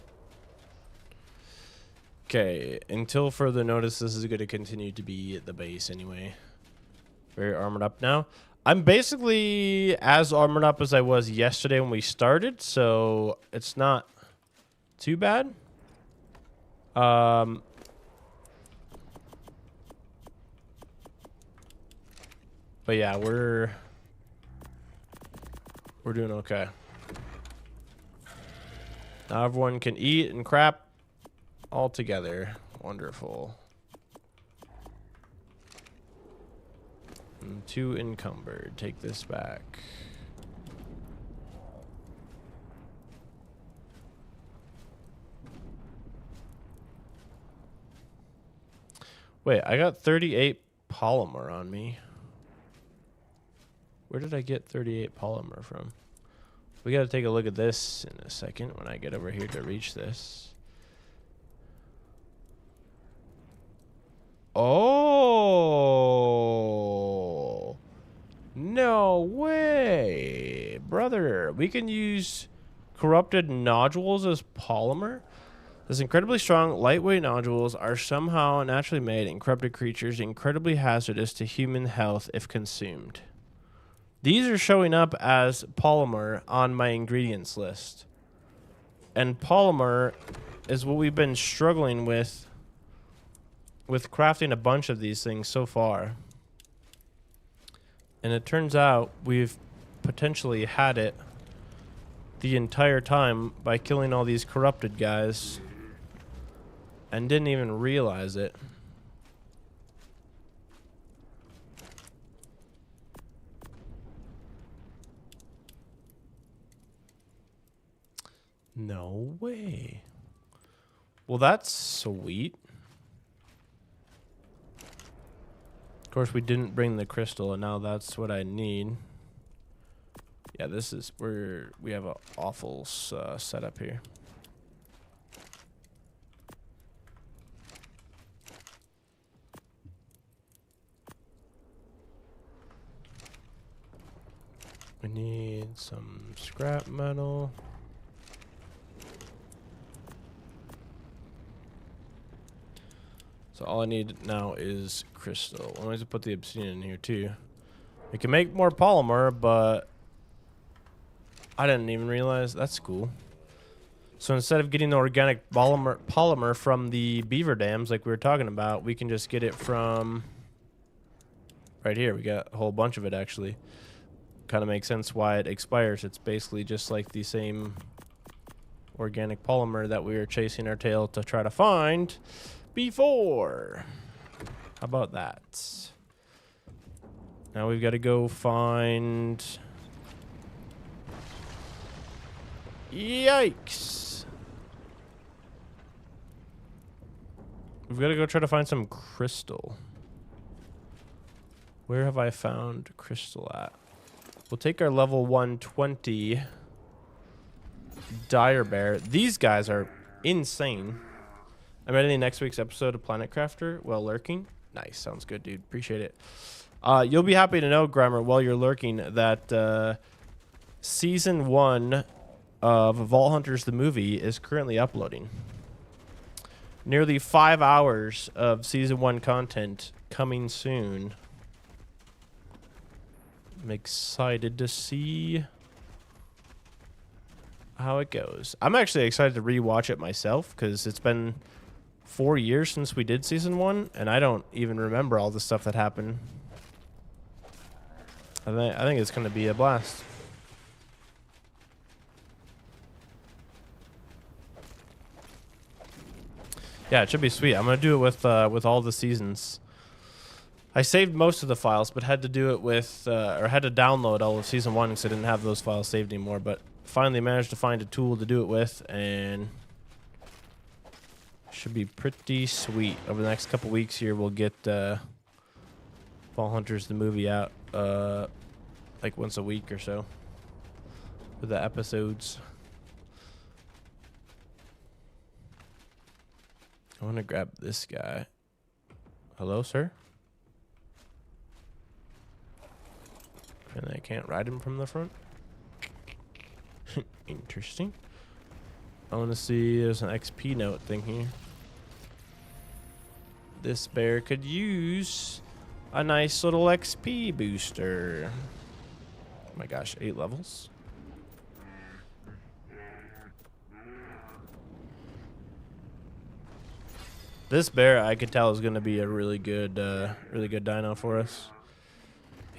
Okay, until further notice, this is going to continue to be the base anyway. Very armored up now. I'm basically as armored up as I was yesterday when we started, so it's not too bad. But yeah, we're doing okay. Now everyone can eat and crap all together. Wonderful. I'm too encumbered. Take this back. Wait, I got 38 polymer on me. Where did I get 38 polymer from? We got to take a look at this in a second when I get over here to reach this. Oh, no way, brother. We can use corrupted nodules as polymer. This incredibly strong, lightweight nodules are somehow naturally made, and corrupted creatures incredibly hazardous to human health if consumed. These are showing up as polymer on my ingredients list. And polymer is what we've been struggling with crafting a bunch of these things so far. And it turns out we've potentially had it the entire time by killing all these corrupted guys and didn't even realize it. No way. Well, that's sweet. Of course, we didn't bring the crystal, and now that's what I need. Yeah, this is where we have an awful setup here. We need some scrap metal. So all I need now is crystal. I'm going to put the obsidian in here too. We can make more polymer, but I didn't even realize. That's cool. So instead of getting the organic polymer from the beaver dams like we were talking about, we can just get it from right here. We got a whole bunch of it actually. Kind of makes sense why it expires. It's basically just like the same organic polymer that we were chasing our tail to try to find before. How about that? Now we've got to go find... Yikes. We've got to go try to find some crystal. Where have I found crystal at? We'll take our level 120 dire bear. These guys are insane. I'm editing next week's episode of Planet Crafter while lurking. Nice. Sounds good, dude. Appreciate it. You'll be happy to know, Grimer, while you're lurking, that Season 1 of Vault Hunters the movie is currently uploading. Nearly 5 hours of Season 1 content coming soon. I'm excited to see how it goes. I'm actually excited to rewatch it myself because it's been 4 years since we did Season 1, and I don't even remember all the stuff that happened. I think it's going to be a blast. Yeah, it should be sweet. I'm gonna do it with all the seasons. I saved most of the files, but had to do it with or had to download all of season 1 because I didn't have those files saved anymore. But finally managed to find a tool to do it with, and should be pretty sweet. Over the next couple weeks here, we'll get Fall Hunters the movie out like once a week or so with the episodes. I want to grab this guy. Hello, sir? And I can't ride him from the front. Interesting. I want to see, there's an XP note thing here. This bear could use a nice little XP booster. Oh my gosh, 8 levels. This bear, I could tell, is going to be a really good dino for us.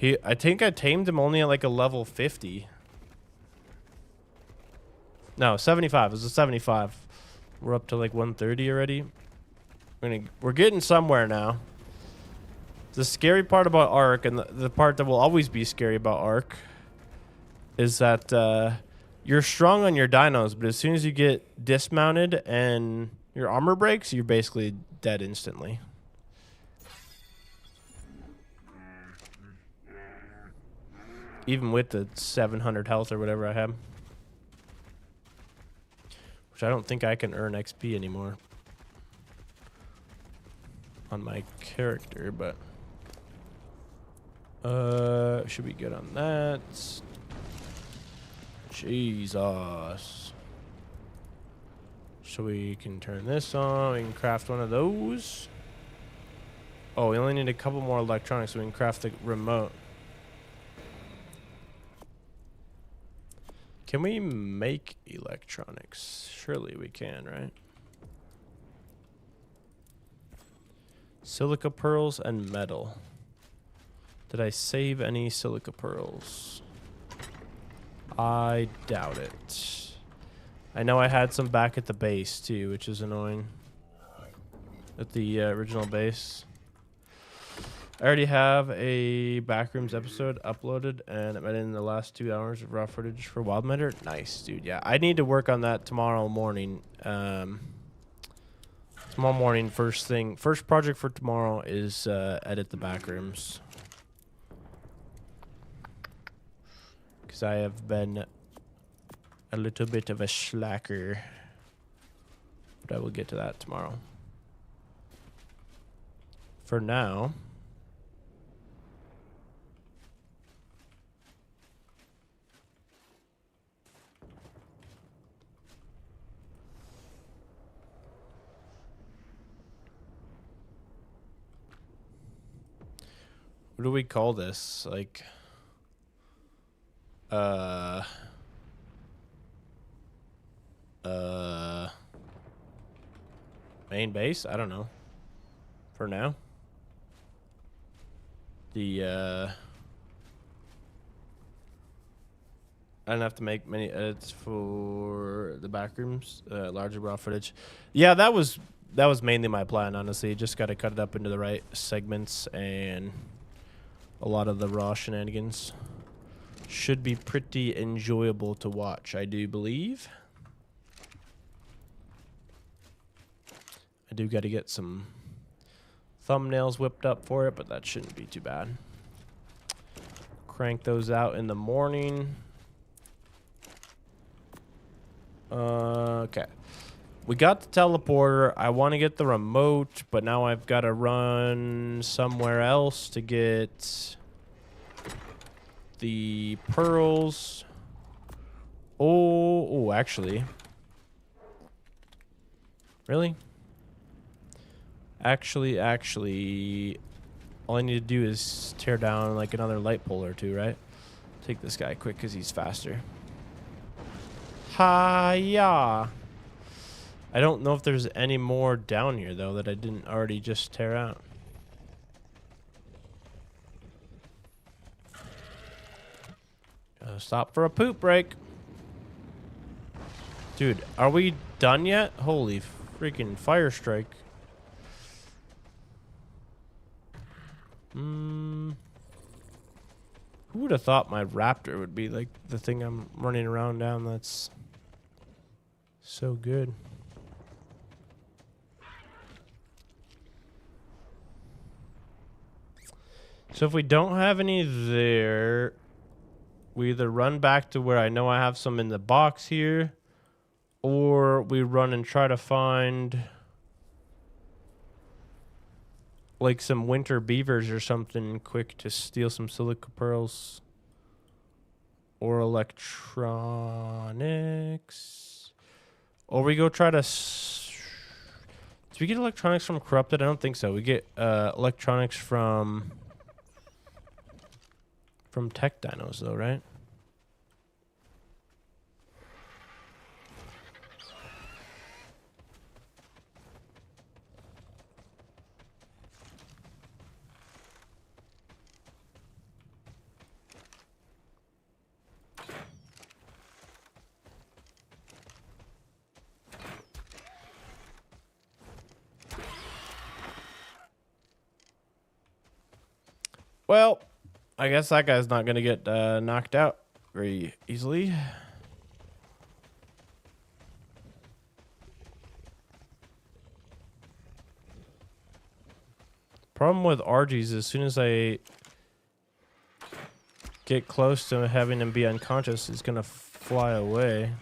I think I tamed him only at like a level 50. No, 75. It was a 75. We're up to like 130 already. We're getting somewhere now. The scary part about Ark, and the part that will always be scary about Ark, is that you're strong on your dinos, but as soon as you get dismounted and your armor breaks, you're basically dead instantly. Even with the 700 health or whatever I have. Which I don't think I can earn XP anymore on my character, but should be good on that. Jesus. So we can turn this on. We can craft one of those. Oh, we only need a couple more electronics so we can craft the remote. Can we make electronics? Surely we can, right? Silica pearls and metal. Did I save any silica pearls? I doubt it. I know I had some back at the base too, which is annoying. At the original base. I already have a Backrooms episode uploaded, and I'm in the last 2 hours of raw footage for Wildmatter. Nice, dude. Yeah, I need to work on that tomorrow morning. Tomorrow morning, first thing. First project for tomorrow is edit the Backrooms. Because I have been a little bit of a slacker. But I will get to that tomorrow. For now... what do we call this? Like, main base? I don't know. For now. I don't have to make many edits for the Backrooms, larger raw footage. Yeah, that was mainly my plan, honestly. Just got to cut it up into the right segments, and a lot of the raw shenanigans should be pretty enjoyable to watch, I do believe. I do got to get some thumbnails whipped up for it, but that shouldn't be too bad. Crank those out in the morning. Okay. We got the teleporter. I want to get the remote, but now I've got to run somewhere else to get the pearls. Oh, actually. Really? Actually, all I need to do is tear down like another light pole or two, right? Take this guy quick because he's faster. Hi-ya! I don't know if there's any more down here, though, that I didn't already just tear out. Stop for a poop break. Dude, are we done yet? Holy Freaking fire strike. Who would have thought my raptor would be like the thing I'm running around down? That's so good. So if we don't have any there, we either run back to where I know I have some in the box here, or we run and try to find like some winter beavers or something quick to steal some silica pearls. Or electronics. Or we go try to... Do we get electronics from corrupted? I don't think so. We get electronics from tech dinos though, right? Well, I guess that guy's not going to get knocked out very easily. Problem with RGs, as soon as I get close to having him be unconscious, he's going to fly away.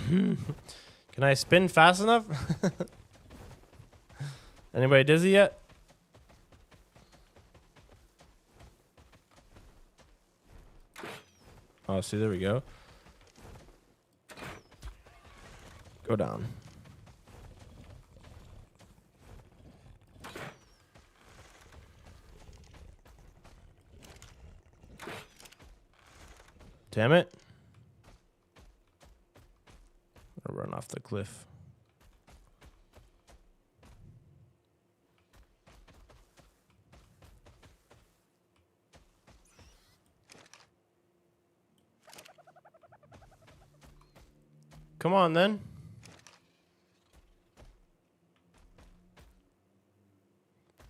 Can I spin fast enough? Anybody dizzy yet? Oh, see, there we go. Go down. Damn it. I'll run off the cliff. Come on, then.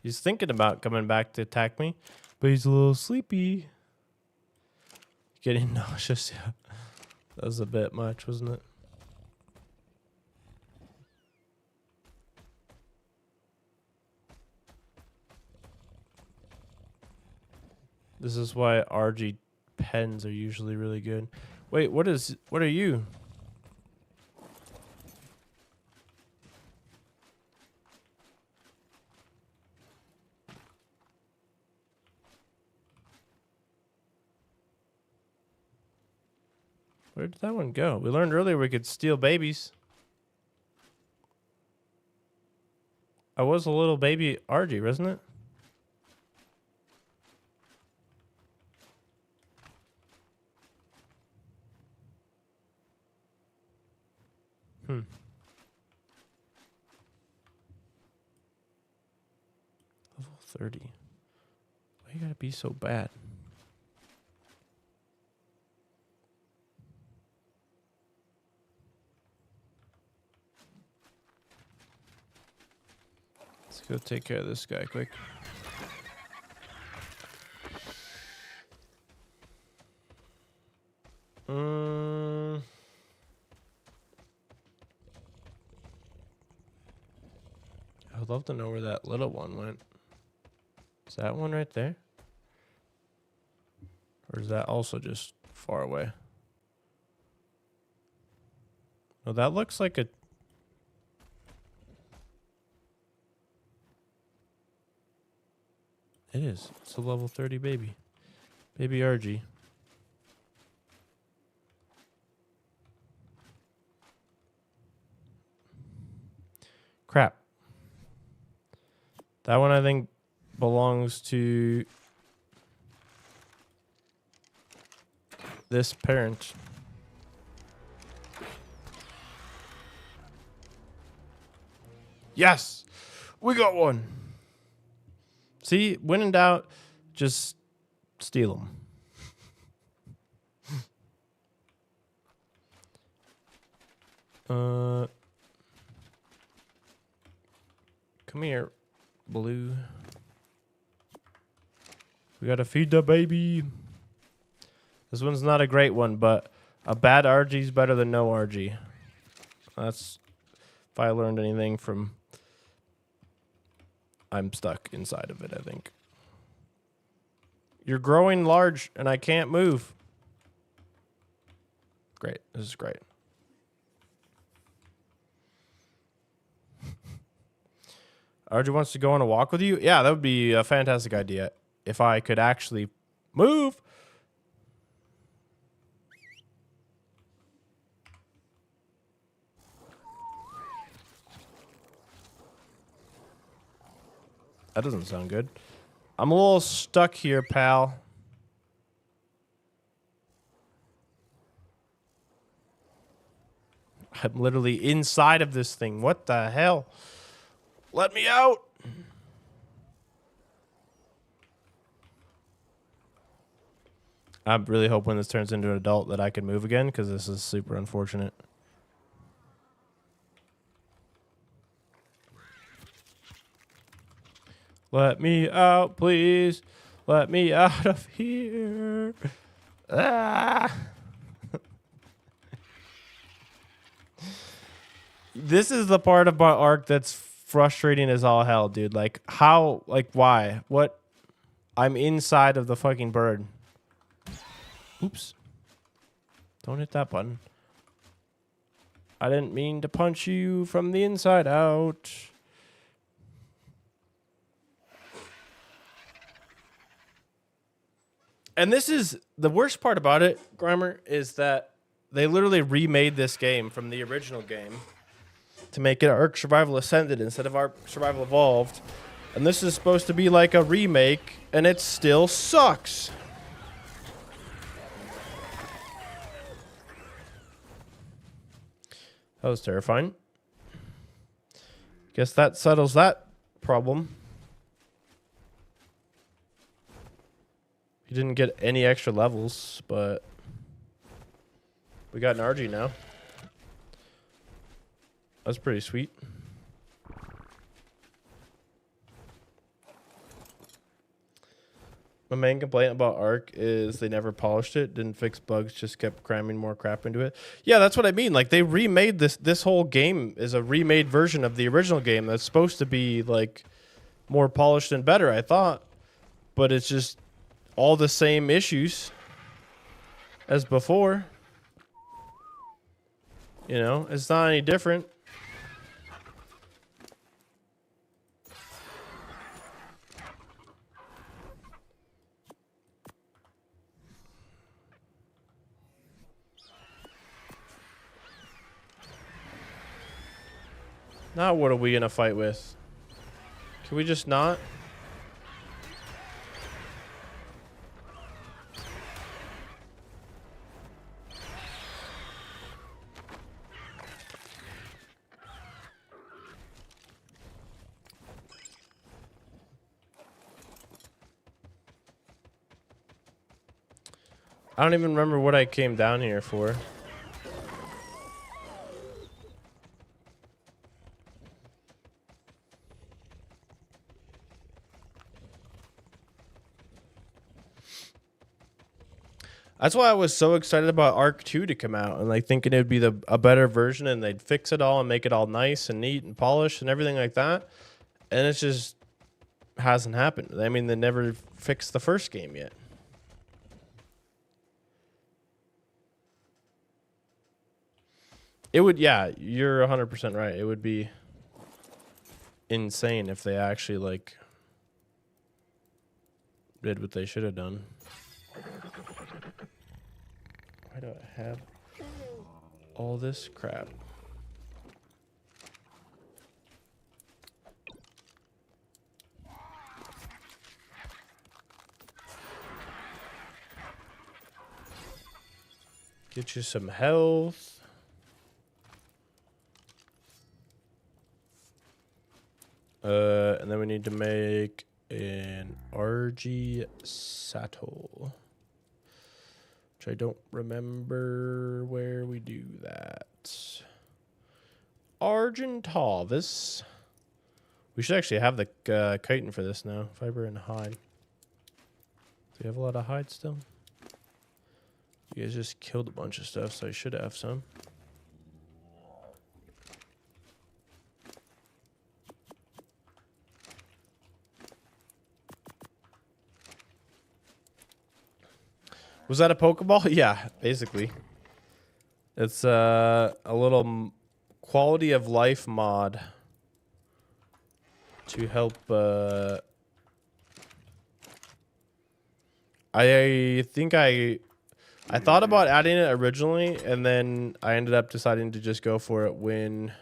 He's thinking about coming back to attack me, but he's a little sleepy. Getting nauseous, yeah. That was a bit much, wasn't it? This is why RG pens are usually really good. Wait, what are you? Where did that one go? We learned earlier we could steal babies. I was a little baby RG, wasn't it? Level 30. Why you gotta be so bad? Let's go take care of this guy quick. I'd love to know where that little one went. Is that one right there? Or is that also just far away? No, that looks like a... It is. It's a level 30 baby. Baby RG. Crap. That one I think belongs to this parent. Yes! We got one! See, when in doubt, just steal them. Come here, Blue. We gotta feed the baby. This one's not a great one, but a bad RG is better than no RG. That's if I learned anything from. I'm stuck inside of it, I think. You're growing large, and I can't move. Great. This is great. RG wants to go on a walk with you? Yeah, that would be a fantastic idea. If I could actually move. That doesn't sound good. I'm a little stuck here, pal. I'm literally inside of this thing. What the hell? Let me out. I really hope when this turns into an adult that I can move again, because this is super unfortunate. Let me out, please. Let me out of here. Ah. This is the part about Ark that's frustrating as all hell, dude. Like, how, like, why? What? I'm inside of the fucking bird. Oops. Don't hit that button. I didn't mean to punch you from the inside out. And this is the worst part about it, Grimer, is that they literally remade this game from the original game to make it Ark Survival Ascended instead of Ark Survival Evolved. And this is supposed to be like a remake, and it still sucks. That was terrifying. Guess that settles that problem. You didn't get any extra levels, but we got an RG now. That's pretty sweet. My main complaint about Ark is they never polished it, didn't fix bugs, just kept cramming more crap into it. Yeah, that's what I mean. Like, they remade this whole game is a remade version of the original game that's supposed to be like more polished and better, I thought. But it's just all the same issues as before. You know, it's not any different. Now what are we gonna fight with? Can we just not? I don't even remember what I came down here for. That's why I was so excited about Ark 2 to come out and like thinking it would be a better version and they'd fix it all and make it all nice and neat and polished and everything like that. And it just hasn't happened. I mean, they never fixed the first game yet. It would, yeah, you're 100% right. It would be insane if they actually like did what they should have done. Why do I have all this crap? Get you some health. And then we need to make an RG Sato. Which I don't remember where we do that. Argentavis. We should actually have the chitin for this now. Fiber and hide. Do you have a lot of hide still? You guys just killed a bunch of stuff, so I should have some. Was that a Pokeball? Yeah, basically. It's a little quality of life mod to help. I think I thought about adding it originally, and then I ended up deciding to just go for it when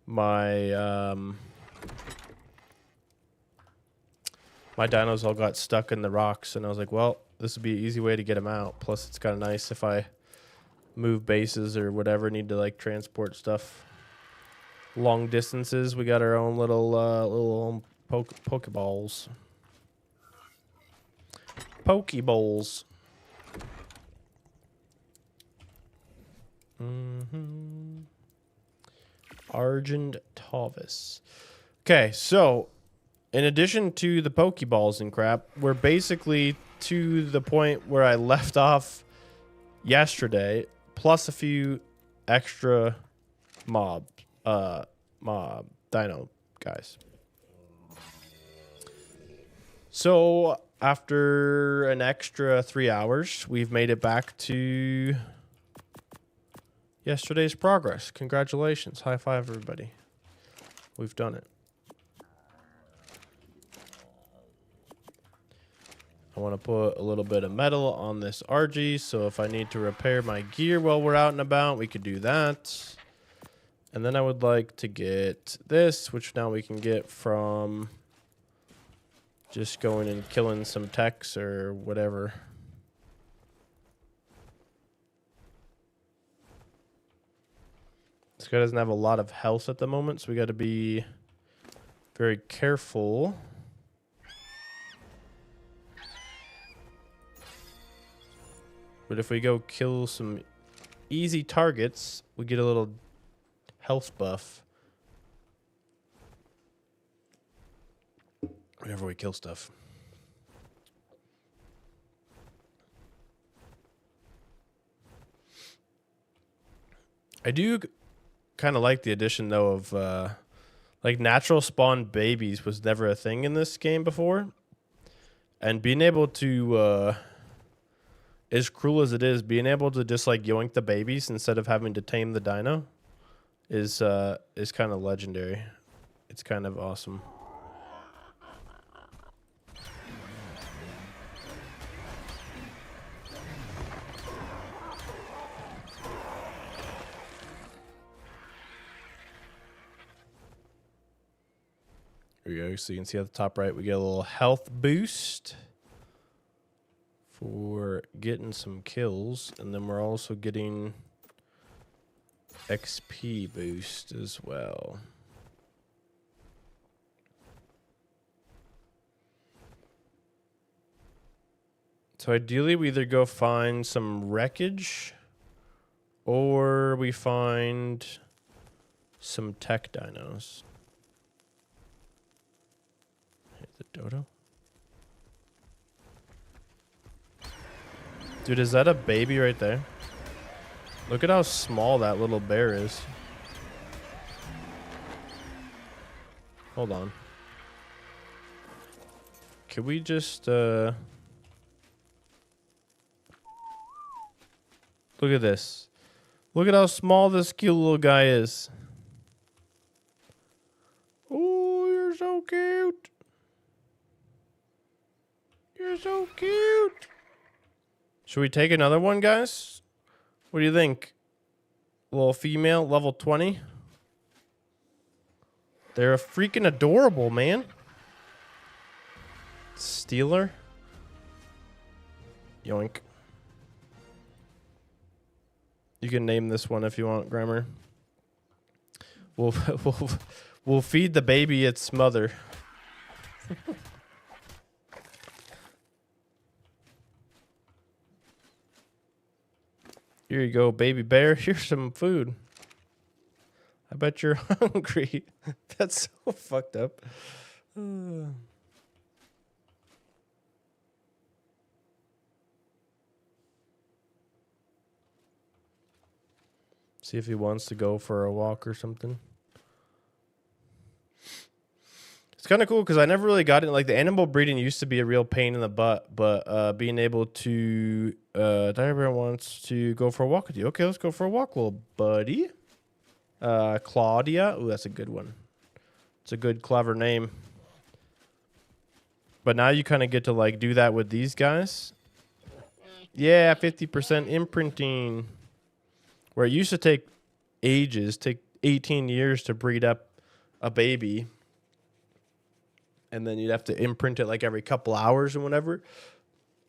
my my dinos all got stuck in the rocks, and I was like, well, this would be an easy way to get them out. Plus, it's kind of nice if I move bases or whatever, need to like transport stuff long distances. We got our own little Pokeballs. Pokeballs. Argentavis. Okay, so in addition to the Pokeballs and crap, we're basically to the point where I left off yesterday, plus a few extra mob dino guys. So after an extra 3 hours, we've made it back to yesterday's progress. Congratulations. High five, everybody. We've done it. I want to put a little bit of metal on this RG, so if I need to repair my gear while we're out and about, we could do that. And then I would like to get this, which now we can get from just going and killing some techs or whatever. This guy doesn't have a lot of health at the moment, so we got to be very careful. But if we go kill some easy targets, we get a little health buff whenever we kill stuff. I do kind of like the addition, though, of like natural spawn babies was never a thing in this game before. And being able to... as cruel as it is, being able to just like yoink the babies instead of having to tame the dino is kind of legendary. It's kind of awesome. Here we go. So you can see at the top right, we get a little health boost for getting some kills, and then we're also getting XP boost as well. So ideally we either go find some wreckage or we find some tech dinos. Hit the dodo. Dude, is that a baby right there? Look at how small that little bear is. Hold on. Could we just, look at this. Look at how small this cute little guy is. Oh, you're so cute. You're so cute. Should we take another one, guys? What do you think? Little female, level 20. They're freaking adorable, man. Stealer. Yoink. You can name this one if you want, Grammar. We'll feed the baby its mother. Here you go, baby bear. Here's some food. I bet you're hungry. That's so fucked up. See if he wants to go for a walk or something. It's kind of cool because I never really got it. Like, the animal breeding used to be a real pain in the butt, but being able to... Diabear wants to go for a walk with you. Okay, let's go for a walk, little buddy. Claudia. Ooh, that's a good one. It's a good, clever name. But now you kind of get to, like, do that with these guys. Yeah, 50% imprinting. Where it used to take ages, take 18 years to breed up a baby. And then you'd have to imprint it like every couple hours or whatever.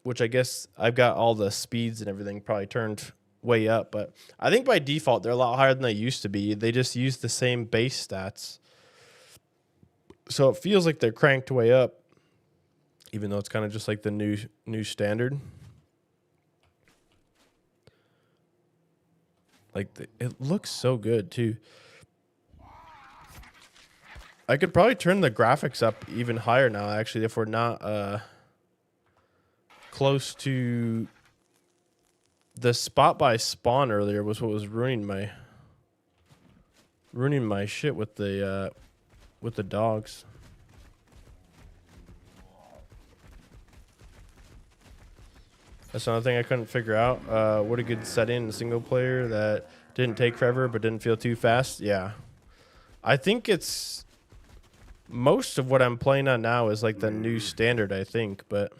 Which I guess I've got all the speeds and everything probably turned way up. But I think by default, they're a lot higher than they used to be. They just use the same base stats. So it feels like they're cranked way up. Even though it's kind of just like the new standard. Like, it looks so good, too. I could probably turn the graphics up even higher now, actually, if we're not close to... The spot by spawn earlier was what was ruining my shit with the dogs. That's another thing I couldn't figure out. What a good setting in single player that didn't take forever but didn't feel too fast. Yeah. I think it's... Most of what I'm playing on now is like the new standard, I think, but...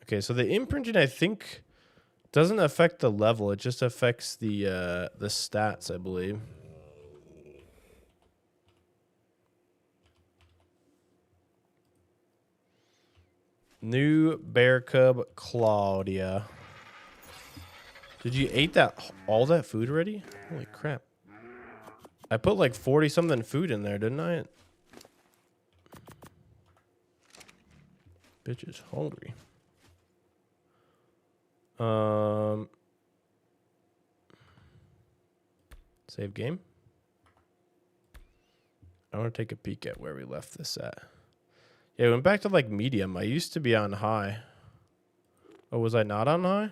Okay, so the imprinting, I think, doesn't affect the level. It just affects the stats, I believe. New bear cub, Claudia. Did you eat all that food already? Holy crap. I put like 40-something food in there, didn't I? Bitch is hungry. Save game. I want to take a peek at where we left this at. Yeah, we went back to like medium. I used to be on high. Oh, was I not on high?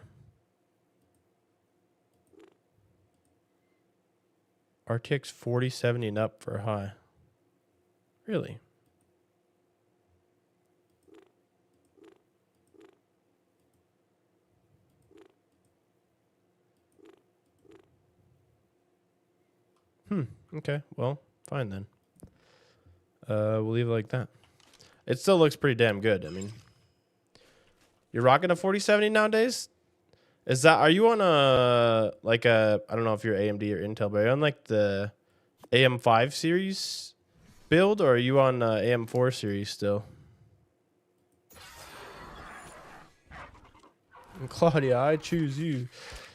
RTX 4070 and up for high. Really? Okay. Well, fine then. We'll leave it like that. It still looks pretty damn good. I mean, you're rocking a 4070 nowadays? Are you on I don't know if you're AMD or Intel, but are you on like the AM5 series build, or are you on AM4 series still? And Claudia, I choose you.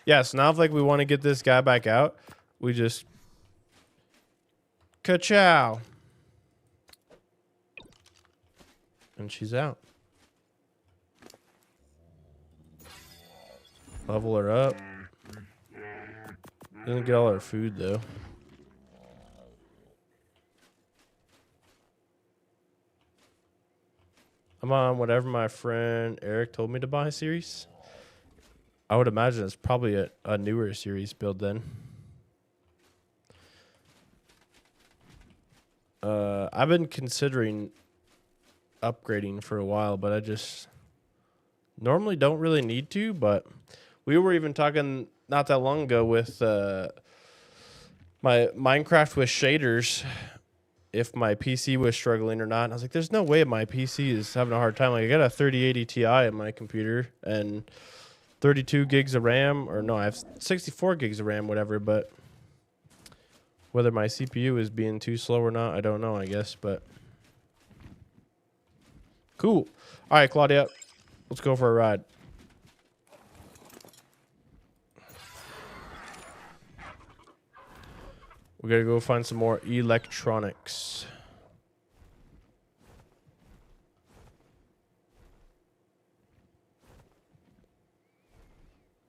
Yeah, so now if like we want to get this guy back out, we just ka-chow. And she's out. Level her up. Doesn't get all her food though. I'm on whatever my friend Eric told me to buy series. I would imagine it's probably a newer series build then. I've been considering upgrading for a while, but I just normally don't really need to. But we were even talking not that long ago with my Minecraft with shaders, if my PC was struggling or not. And I was like, there's no way my PC is having a hard time. Like, I got a 3080 Ti in my computer and 32 gigs of RAM, or no, I have 64 gigs of RAM, whatever, but whether my CPU is being too slow or not, I don't know, I guess, but cool. All right, Claudia, let's go for a ride. We gotta go find some more electronics.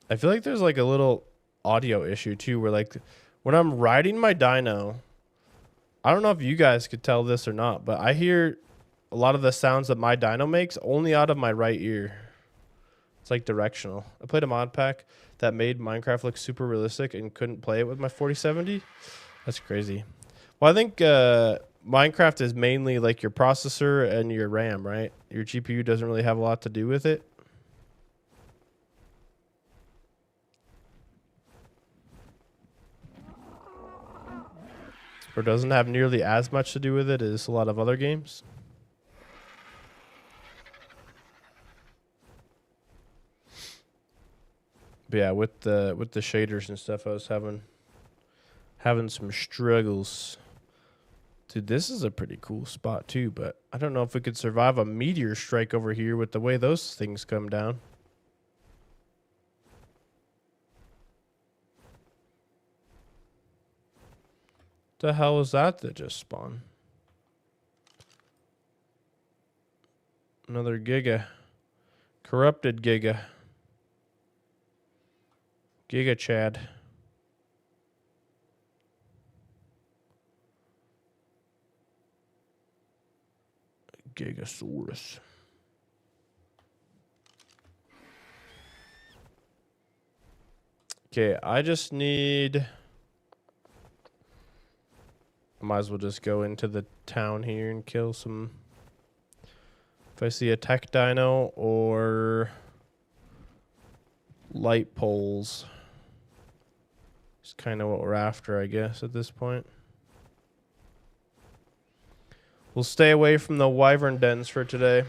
I feel like there's like a little audio issue too, where like when I'm riding my dyno, I don't know if you guys could tell this or not, but I hear a lot of the sounds that my dyno makes only out of my right ear. It's like directional. I played a mod pack that made Minecraft look super realistic and couldn't play it with my 4070. That's crazy. Well, I think Minecraft is mainly like your processor and your RAM, right? Your GPU doesn't really have a lot to do with it. Or doesn't have nearly as much to do with it as a lot of other games. But yeah, with the shaders and stuff, I was having some struggles. Dude, this is a pretty cool spot too, but I don't know if we could survive a meteor strike over here with the way those things come down. The hell was that just spawned? Another Giga. Corrupted Giga. Giga Chad. Gigasaurus. Okay, I just need... I might as well just go into the town here and kill some... If I see a tech dino or light poles, it's kind of what we're after, I guess, at this point. We'll stay away from the wyvern dens for today.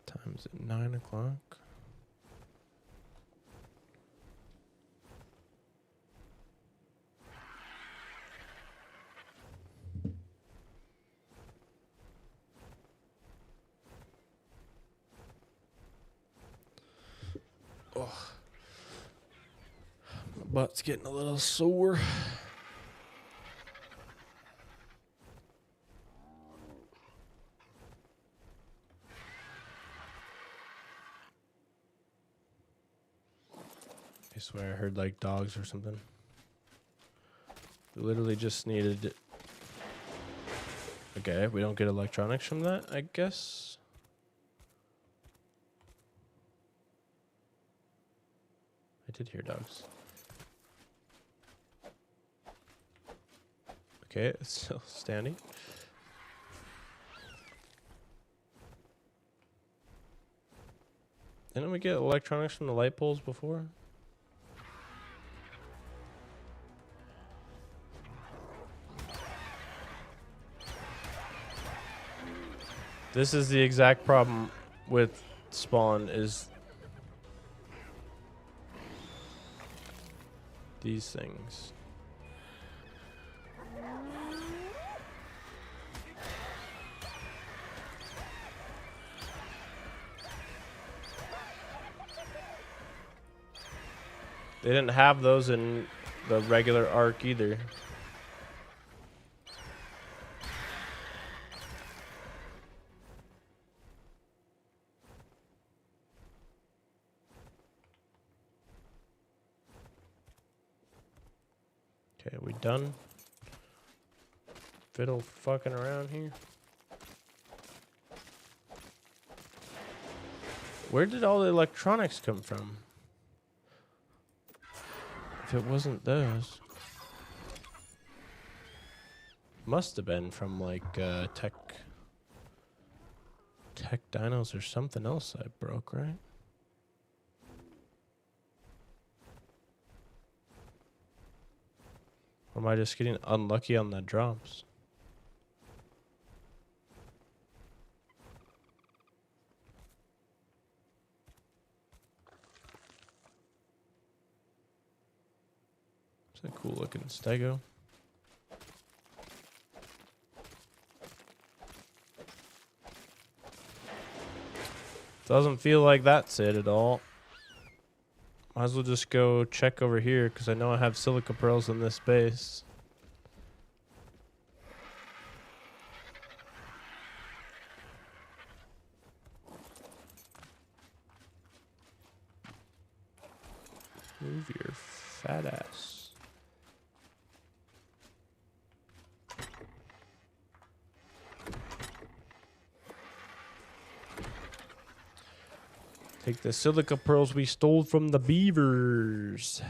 Time's at 9 o'clock. Oh. My butt's getting a little sore. I swear I heard like dogs or something. We literally just needed... Okay, we don't get electronics from that, I guess. I did hear dogs. Okay, it's still standing. Didn't we get electronics from the light poles before? This is the exact problem with spawn, is these things. They didn't have those in the regular Ark either. Okay, we done? Fiddle fucking around here. Where did all the electronics come from? If it wasn't those. Must have been from like tech dinos or something else I broke, right? Or am I just getting unlucky on the drops? It's a cool looking stego. Doesn't feel like that's it at all. Might as well just go check over here because I know I have silica pearls in this base. Move your fat ass. Take the silica pearls we stole from the beavers.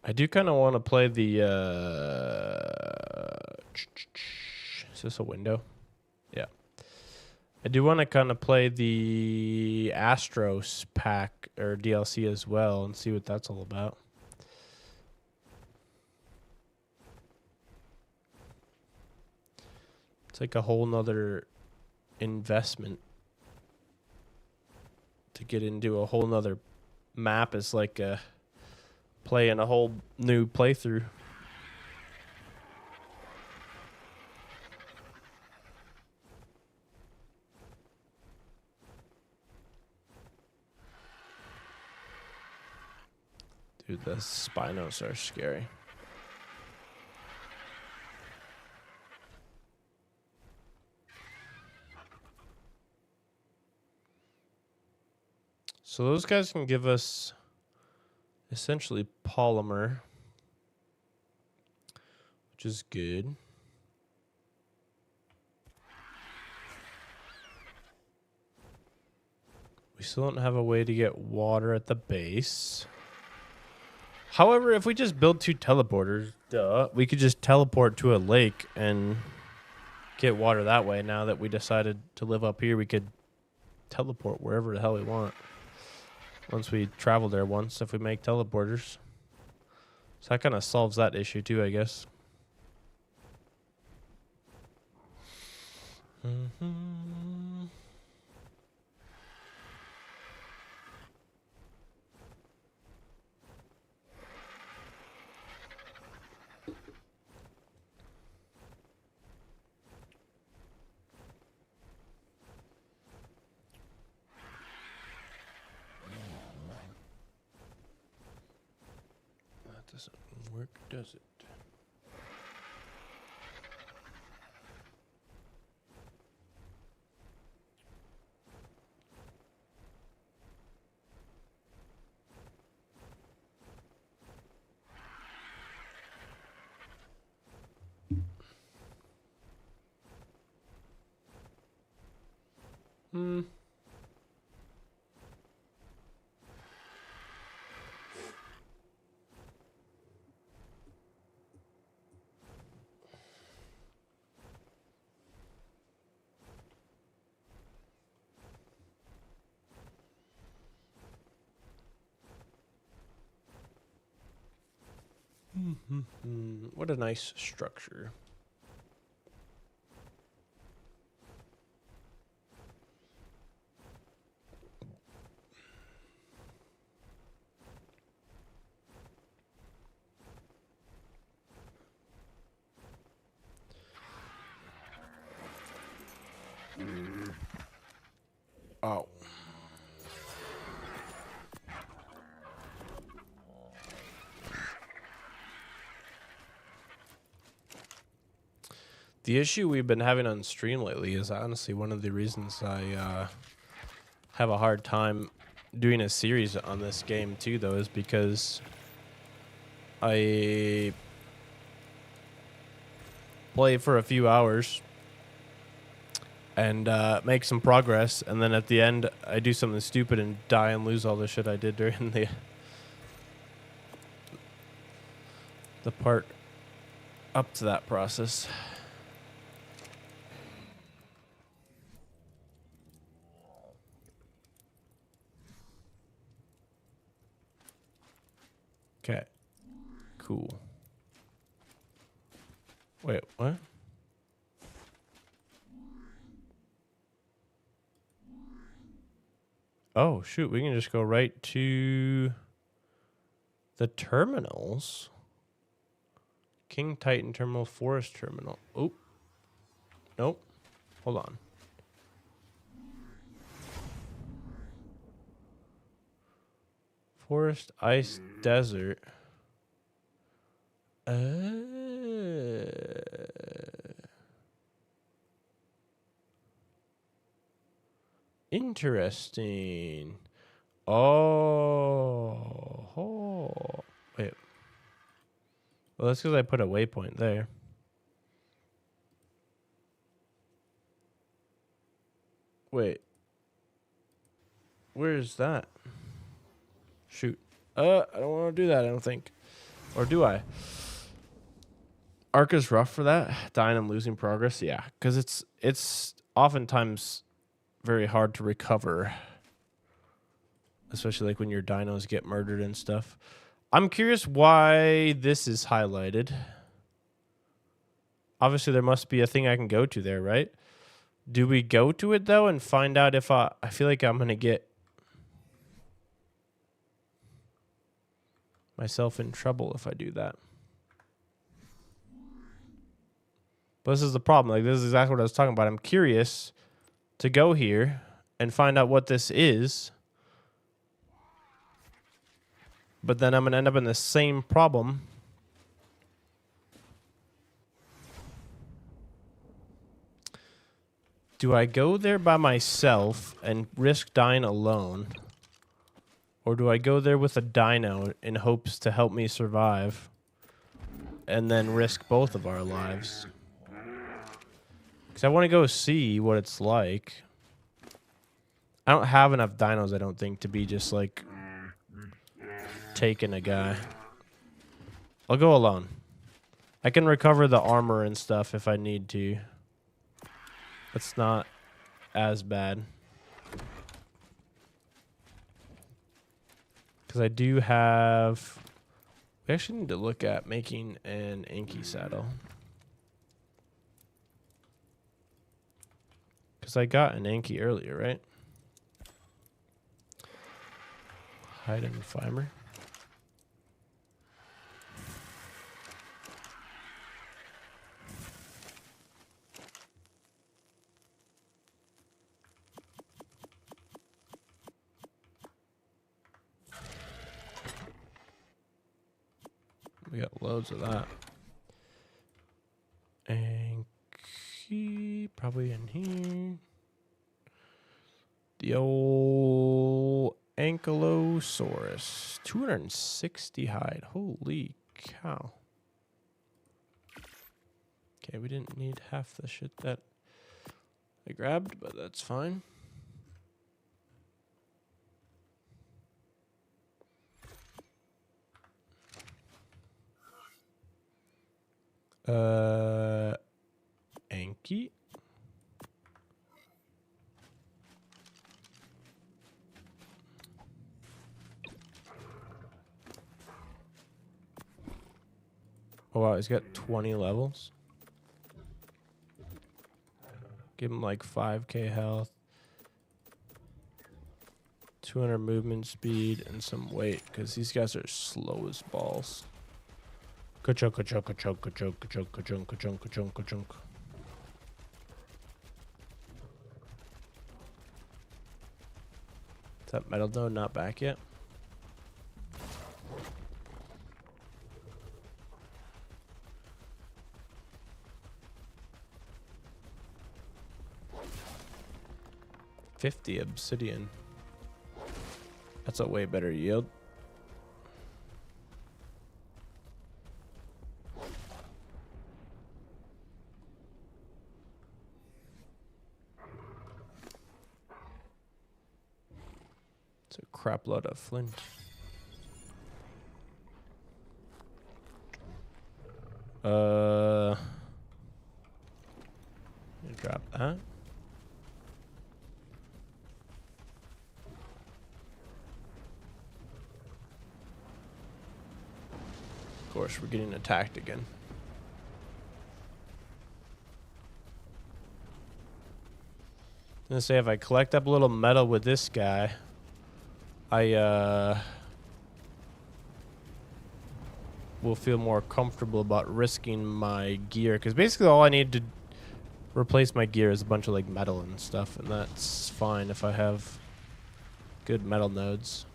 I do kind of want to play the, is this a window? Yeah. I do want to kind of play the Astros pack or DLC as well and see what that's all about. It's like a whole nother investment to get into a whole nother map. Is like playing a whole new playthrough. Dude, the Spinos are scary. So those guys can give us essentially polymer, which is good. We still don't have a way to get water at the base. However, if we just build 2 teleporters, we could just teleport to a lake and get water that way. Now that we decided to live up here, we could teleport wherever the hell we want. Once we travel there once, if we make teleporters. So that kind of solves that issue too, I guess. That doesn't work, does it? What a nice structure. Oh. The issue we've been having on stream lately is honestly one of the reasons I have a hard time doing a series on this game too, though, is because I play for a few hours and make some progress, and then at the end I do something stupid and die and lose all the shit I did during the part up to that process. Okay. Cool. Wait, what? Oh, shoot. We can just go right to the terminals. King Titan Terminal, Forest Terminal. Oh. Nope. Hold on. Forest, ice, desert. Interesting. Oh. Wait. Well, that's because I put a waypoint there. Wait. Where's that? Shoot. I don't want to do that, I don't think. Or do I? Arc is rough for that. Dying and losing progress. Yeah. Because it's oftentimes very hard to recover. Especially like when your dinos get murdered and stuff. I'm curious why this is highlighted. Obviously, there must be a thing I can go to there, right? Do we go to it, though, and find out if I feel like I'm going to get myself in trouble if I do that. But this is the problem. Like, this is exactly what I was talking about. I'm curious to go here and find out what this is. But then I'm going to end up in the same problem. Do I go there by myself and risk dying alone? Or do I go there with a dino in hopes to help me survive? And then risk both of our lives? Because I want to go see what it's like. I don't have enough dinos, I don't think, to be just like taking a guy. I'll go alone. I can recover the armor and stuff if I need to. It's not as bad. Because I do have... We actually need to look at making an Anki saddle. Because I got an Anki earlier, right? Hide and fiber. We got loads of that. And key probably in here. The old Ankylosaurus. 260 hide. Holy cow. Okay, we didn't need half the shit that I grabbed, but that's fine. Anki. Oh wow, he's got 20 levels. Give him like 5k health, 200 movement speed, and some weight, because these guys are slow as balls. Ka-chunk, ka-chunk, ka-chunk, ka-chunk, ka-chunk, ka-chunk, ka-chunk, ka-chunk, ka-chunk. Is that metal node not back yet? $50 obsidian. That's a way better yield. It's a crap load of flint. Drop that. Of course, we're getting attacked again. I'm gonna say if I collect up a little metal with this guy, I will feel more comfortable about risking my gear, because basically all I need to replace my gear is a bunch of like metal and stuff, and that's fine if I have good metal nodes.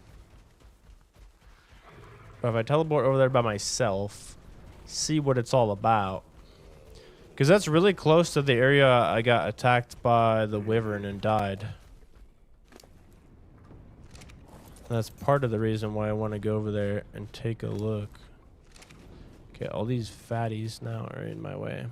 But if I teleport over there by myself, see what it's all about. Because that's really close to the area I got attacked by the wyvern and died. That's part of the reason why I want to go over there and take a look. Okay, all these fatties now are in my way.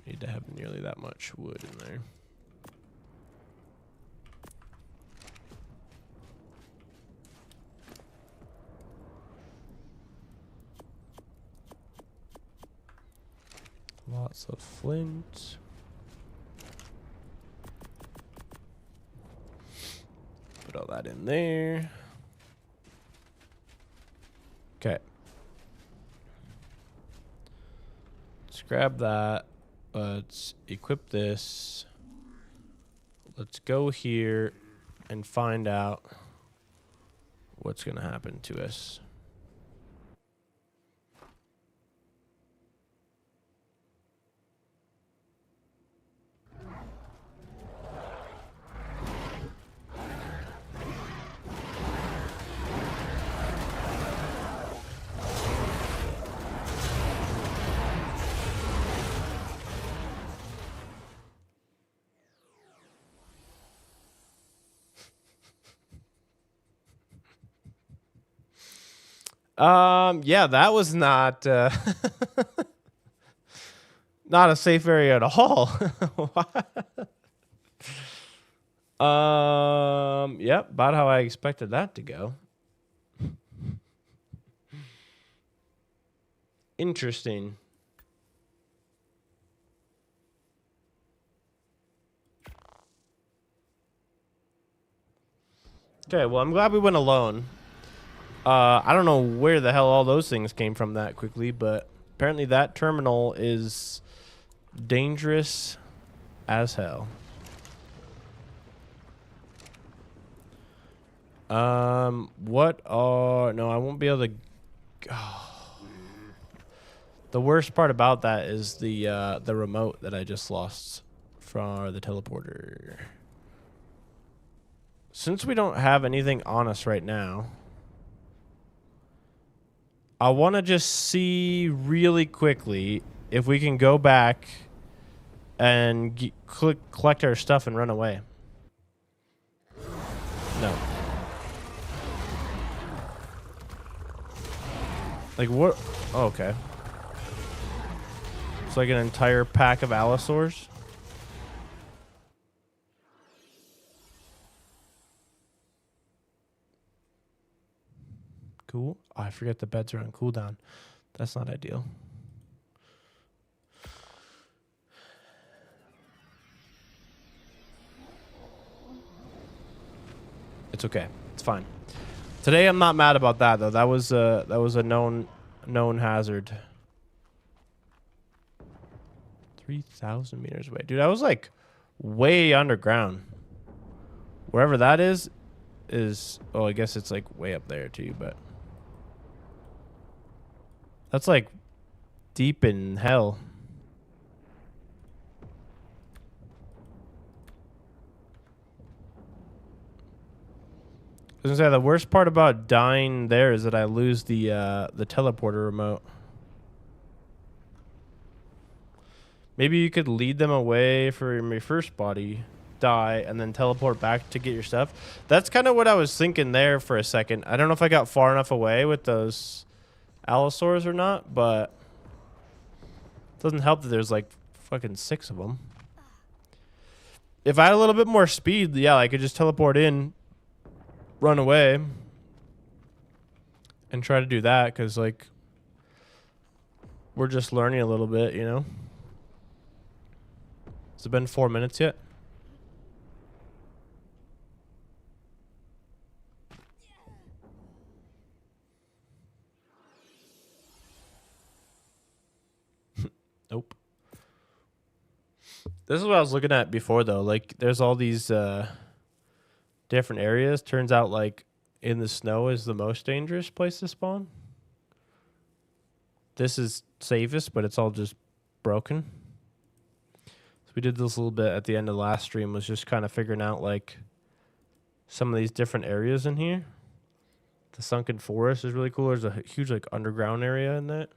Need to have nearly that much wood in there. Lots of flint. Put all that in there. Okay. Let's grab that. Let's equip this. Let's go here and find out what's going to happen to us. Yeah, that was not not a safe area at all. Yep, about how I expected that to go. Interesting. Okay, well, I'm glad we went alone. I don't know where the hell all those things came from that quickly, but apparently that terminal is dangerous as hell. What are... No, I won't be able to... Oh. The worst part about that is the remote that I just lost from the teleporter. Since we don't have anything on us right now, I want to just see really quickly if we can go back and collect our stuff and run away. No. Like what? Oh, okay. It's like an entire pack of allosaurs. Cool. Oh, I forget the beds are on cooldown. That's not ideal. It's okay. It's fine. Today I'm not mad about that though. That was a known hazard. 3,000 meters away. Dude, I was like way underground. Wherever that is oh, I guess it's like way up there too, but that's like deep in hell. I was gonna say the worst part about dying there is that I lose the teleporter remote. Maybe you could lead them away from your first body, die, and then teleport back to get your stuff. That's kind of what I was thinking there for a second. I don't know if I got far enough away with those allosaurs or not, but it doesn't help that there's like fucking 6 of them. If I had a little bit more speed, yeah, I could just teleport in, run away, and try to do that, because like we're just learning a little bit, you know. Has it been 4 minutes yet? Nope. This is what I was looking at before though. Like there's all these different areas. Turns out like in the snow is the most dangerous place to spawn. this is safest, but it's all just broken. So we did this a little bit at the end of the last stream, was just kind of figuring out like some of these different areas in here. The sunken forest is really cool. There's a huge like underground area in that.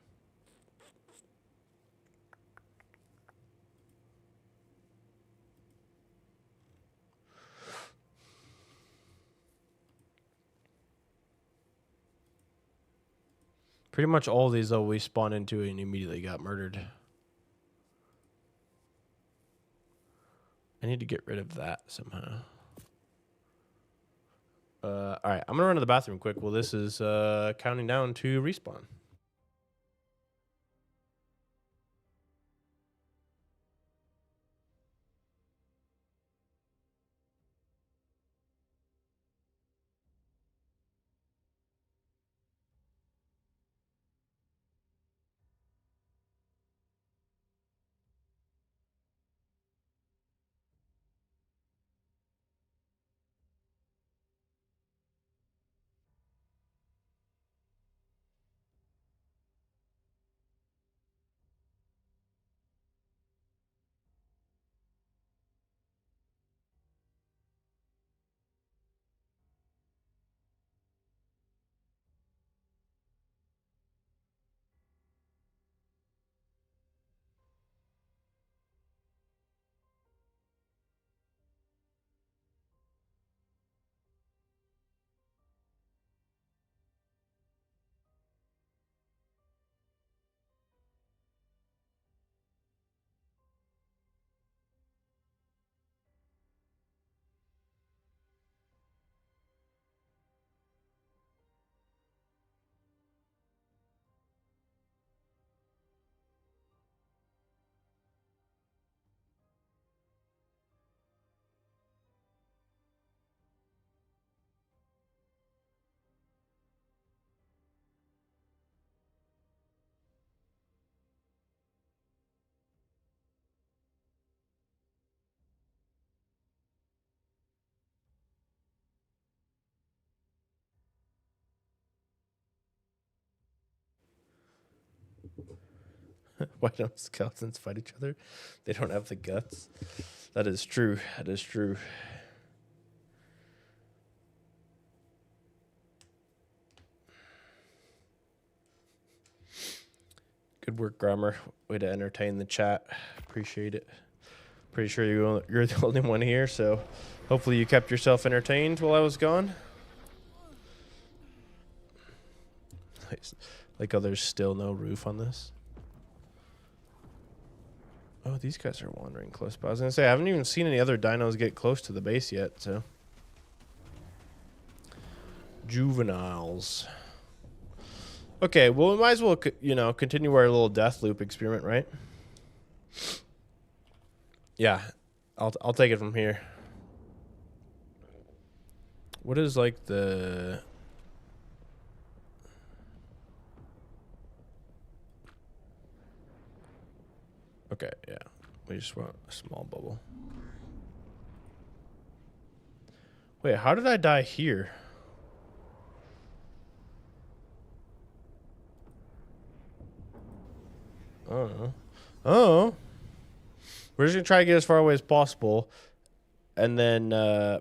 Pretty much all of these though we spawned into and immediately got murdered. I need to get rid of that somehow. All right, I'm gonna run to the bathroom quick. Well, this is counting down to respawn. Why don't skeletons fight each other? They don't have the guts. That is true. That is true. Good work, Grammar. Way to entertain the chat. Appreciate it. Pretty sure you're the only one here, so hopefully you kept yourself entertained while I was gone. Like, oh, there's still no roof on this. Oh, these guys are wandering close by. I was going to say, I haven't even seen any other dinos get close to the base yet, so. Juveniles. Okay, well, we might as well, continue our little death loop experiment, right? Yeah, I'll take it from here. What is, like, the... Okay, yeah. We just want a small bubble. Wait, how did I die here? I don't know. Oh. We're just going to try to get as far away as possible. And then...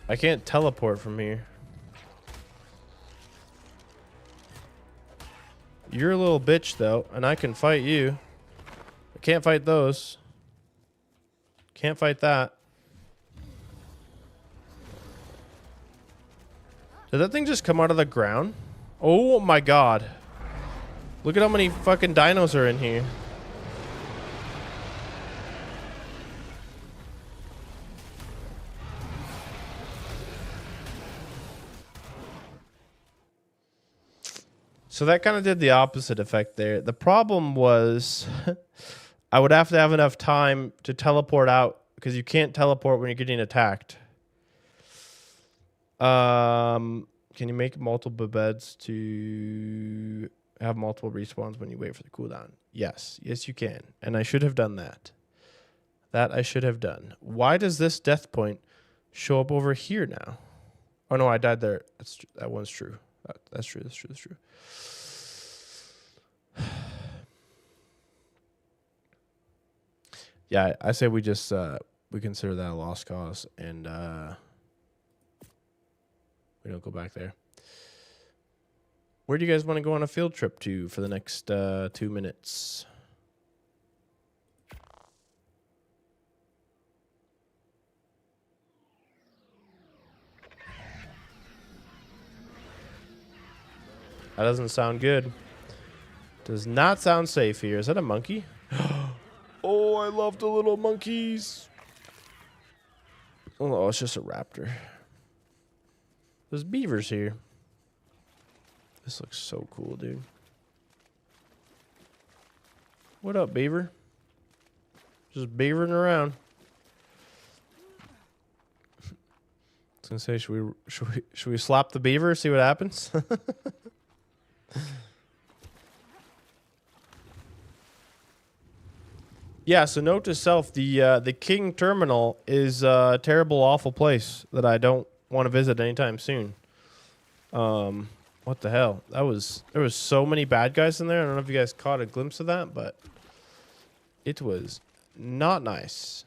I can't teleport from here. You're a little bitch, though, and I can fight you. I can't fight those. Can't fight that. Did that thing just come out of the ground? Oh my god. Look at how many fucking dinos are in here. So that kind of did the opposite effect there. The problem was I would have to have enough time to teleport out because you can't teleport when you're getting attacked. Can you make multiple beds to have multiple respawns when you wait for the cooldown? Yes. Yes, you can. And I should have done that. That I should have done. Why does this death point show up over here now? Oh, no, I died there. That one's true. That's true. That's true. That's true. Yeah, I say we just we consider that a lost cause, and we don't go back there. Where do you guys want to go on a field trip to for the next 2 minutes? That doesn't sound good. Does not sound safe here. Is that a monkey? Oh, I love the little monkeys. Oh, it's just a raptor. There's beavers here. This looks so cool, dude. What up, beaver? Just beavering around. I was gonna say, should we slap the beaver, see what happens? Yeah, so note to self, the King Terminal is a terrible, awful place that I don't want to visit anytime soon. What the hell? There was so many bad guys in there. I don't know if you guys caught a glimpse of that, but it was not nice.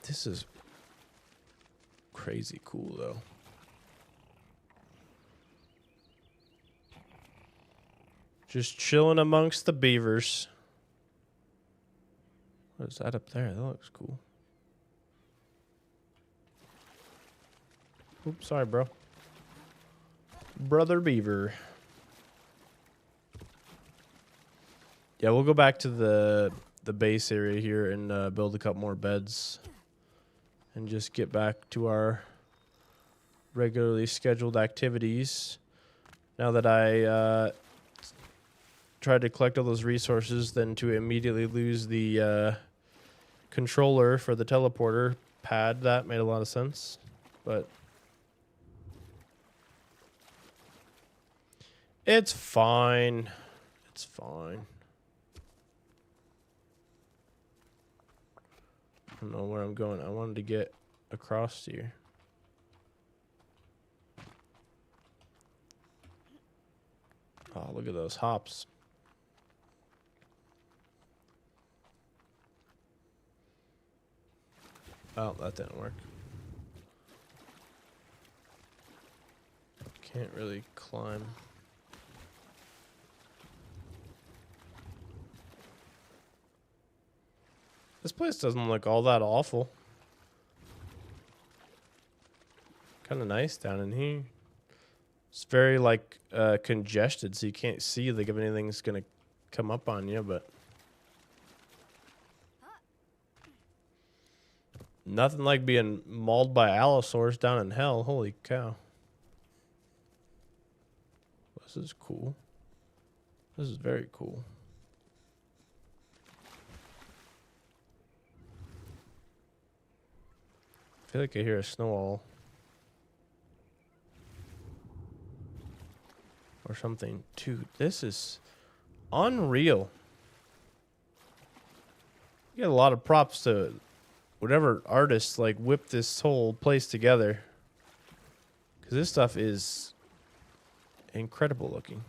This is crazy cool, though. Just chilling amongst the beavers. What is that up there? That looks cool. Oops, sorry, bro. Brother Beaver. Yeah, we'll go back to the base area here and build a couple more beds. And just get back to our regularly scheduled activities. Now that I tried to collect all those resources, then to immediately lose the controller for the teleporter pad, that made a lot of sense. But it's fine. It's fine. I don't know where I'm going. I wanted to get across here. Oh, look at those hops. Oh, that didn't work. Can't really climb. This place doesn't look all that awful. Kind of nice down in here. It's very like congested, so you can't see like if anything's gonna come up on you, but nothing like being mauled by allosaurs down in hell. Holy cow. This is cool. This is very cool. I feel like I hear a snow owl. Or something. Dude, this is unreal. You get a lot of props to whatever artists like whipped this whole place together. Because this stuff is incredible looking.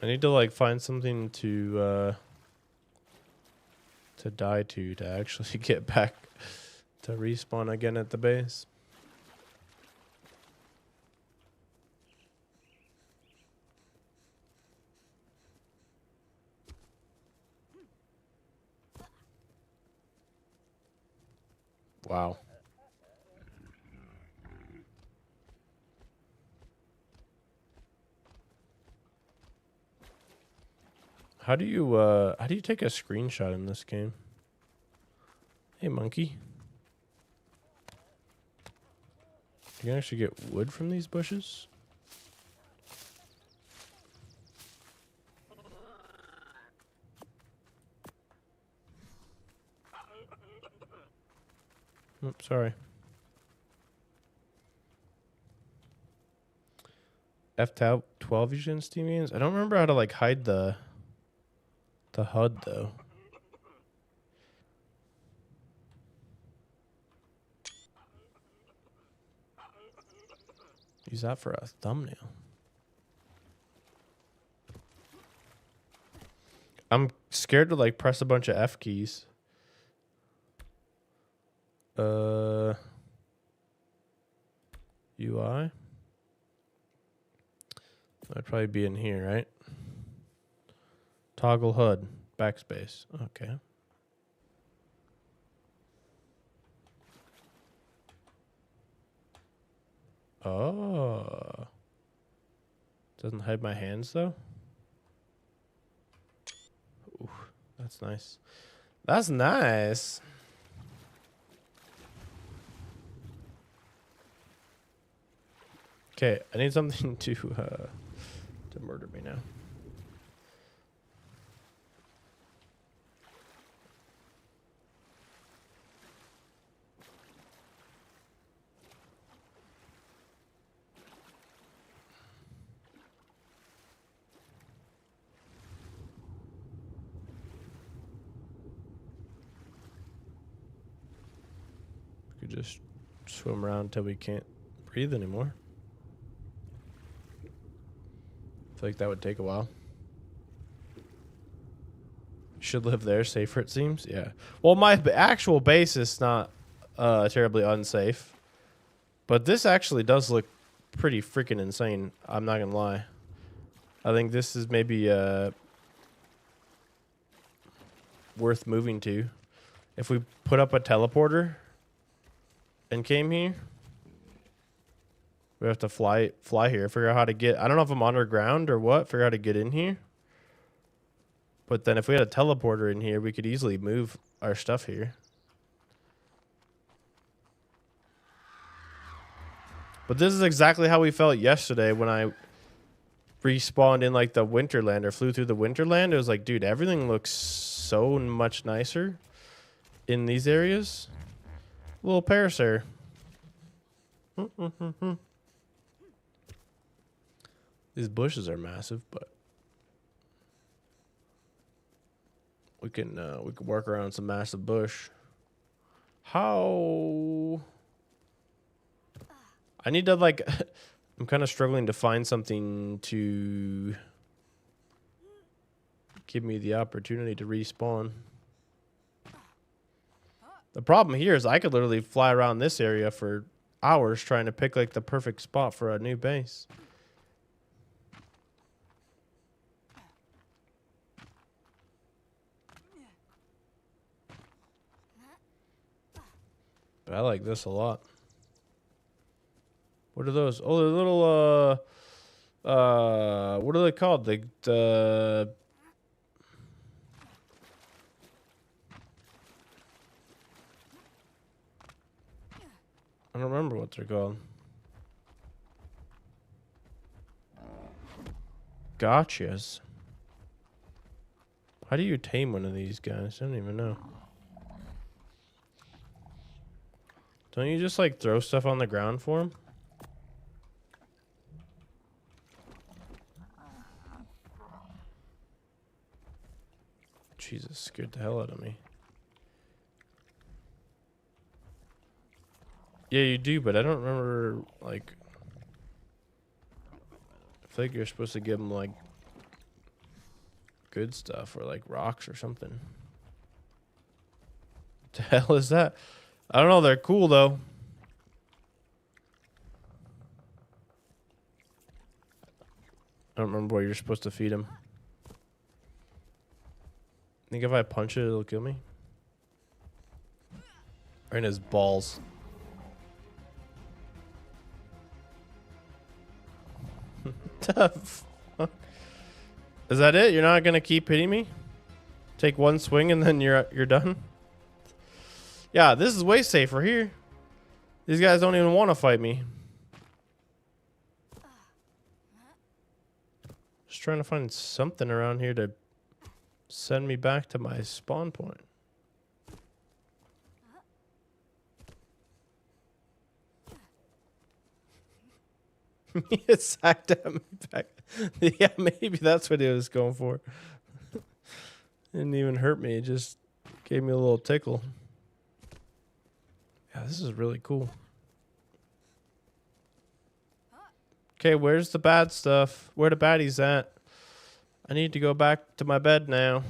I need to like find something to die to actually get back to respawn again at the base. Wow. How do you take a screenshot in this game? Hey, monkey. You can actually get wood from these bushes? Oops, sorry. F-Tab 12 usually in Steam games? I don't remember how to like hide the HUD though. Use that for a thumbnail. I'm scared to like press a bunch of F keys. UI? That'd probably be in here, right? Toggle HUD, backspace. Okay. Oh. Doesn't hide my hands though? Ooh, that's nice. That's nice. Okay, I need something to murder me now. We could just swim around until we can't breathe anymore. I feel like that would take a while. Should live there, safer it seems. Yeah. Well, my actual base is not terribly unsafe, but this actually does look pretty freaking insane. I'm not gonna lie. I think this is maybe worth moving to. If we put up a teleporter and came here, we have to fly here, figure out how to get. I don't know if I'm underground or what. Figure out how to get in here. But then if we had a teleporter in here, we could easily move our stuff here. But this is exactly how we felt yesterday when I respawned in like the Winterland or flew through the Winterland. It was like, dude, everything looks so much nicer in these areas. Little Parasaur. These bushes are massive, but we can work around some massive bush. How? I need to like. I'm kind of struggling to find something to give me the opportunity to respawn. The problem here is I could literally fly around this area for hours trying to pick like the perfect spot for a new base. But I like this a lot. What are those? Oh, they're little what are they called? The I don't remember what they're called. Gotchas. How do you tame one of these guys? I don't even know. Don't you just like throw stuff on the ground for them? Jesus, scared the hell out of me. Yeah, you do, but I don't remember, like... I feel like you're supposed to give them, like, good stuff or, like, rocks or something. What the hell is that? I don't know, they're cool, though. I don't remember what you're supposed to feed them. I think if I punch it, it'll kill me. Right in his balls. The fuck? Is that it? You're not gonna keep hitting me? Take one swing and then you're done? Yeah, this is way safer here. These guys don't even want to fight me. Just trying to find something around here to send me back to my spawn point. It sacked at me back. Yeah, maybe that's what he was going for. Didn't even hurt me. It just gave me a little tickle. Yeah, this is really cool. Okay, where's the bad stuff? Where the baddies at? I need to go back to my bed now.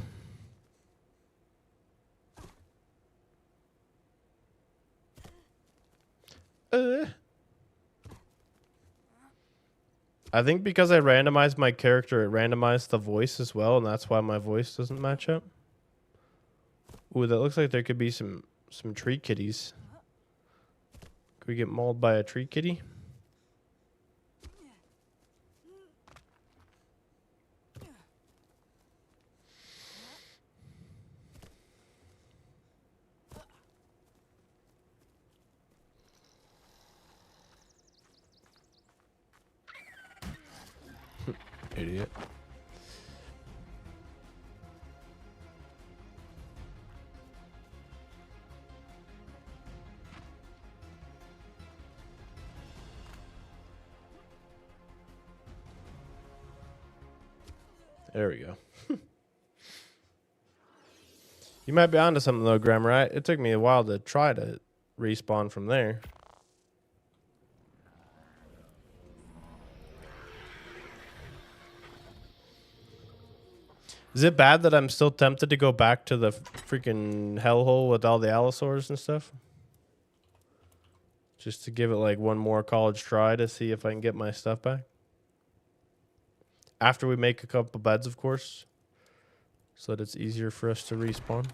I think because I randomized my character, it randomized the voice as well, and that's why my voice doesn't match up. Ooh, that looks like there could be some tree kitties. Could we get mauled by a tree kitty? Idiot. There we go. You might be onto something though, Graham, right? It took me a while to try to respawn from there. Is it bad that I'm still tempted to go back to the freaking hellhole with all the allosaurs and stuff? Just to give it like one more college try to see if I can get my stuff back. After we make a couple beds, of course. So that it's easier for us to respawn.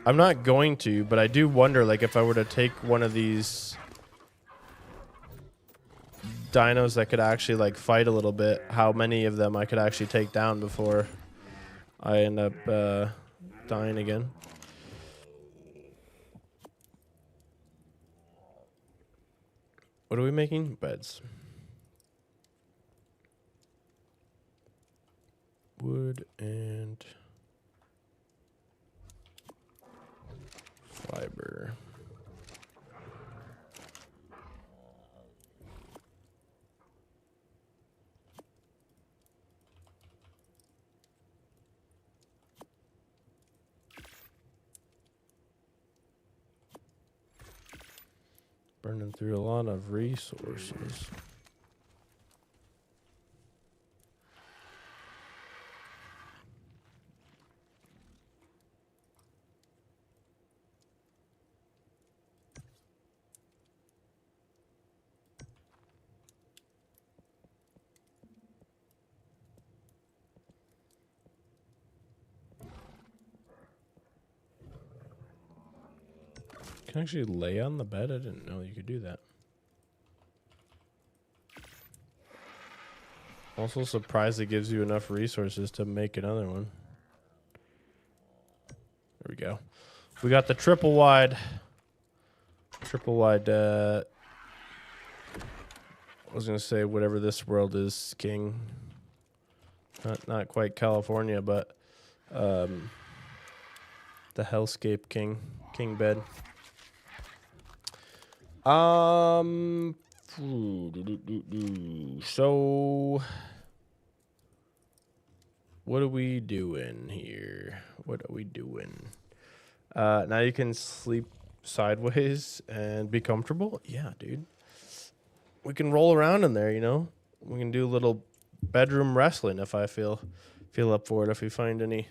I'm not going to, but I do wonder, like, if I were to take one of these dinos that could actually, like, fight a little bit, how many of them I could actually take down before I end up dying again. What are we making? Beds. Wood and fiber. Burning through a lot of resources. Can I actually lay on the bed? I didn't know you could do that. Also surprised it gives you enough resources to make another one. There we go. We got the triple wide. I was gonna say whatever this world is, king. Not quite California, but the hellscape king bed. So what are we doing here? What are we doing? Now you can sleep sideways and be comfortable. Yeah, dude. We can roll around in there, you know. We can do a little bedroom wrestling if I feel up for it. If we find any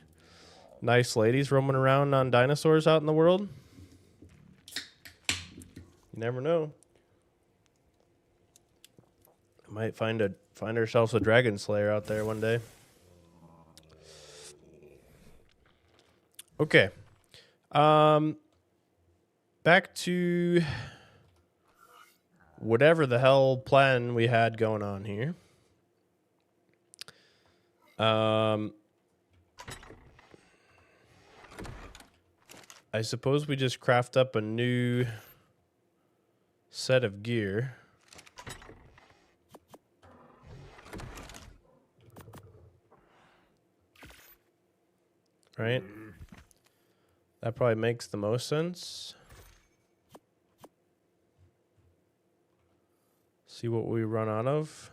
nice ladies roaming around on dinosaurs out in the world. You never know. Might find ourselves a dragon slayer out there one day. Okay, Back to whatever the hell plan we had going on here. I suppose we just craft up a new set of gear. Right? That probably makes the most sense. See what we run out of.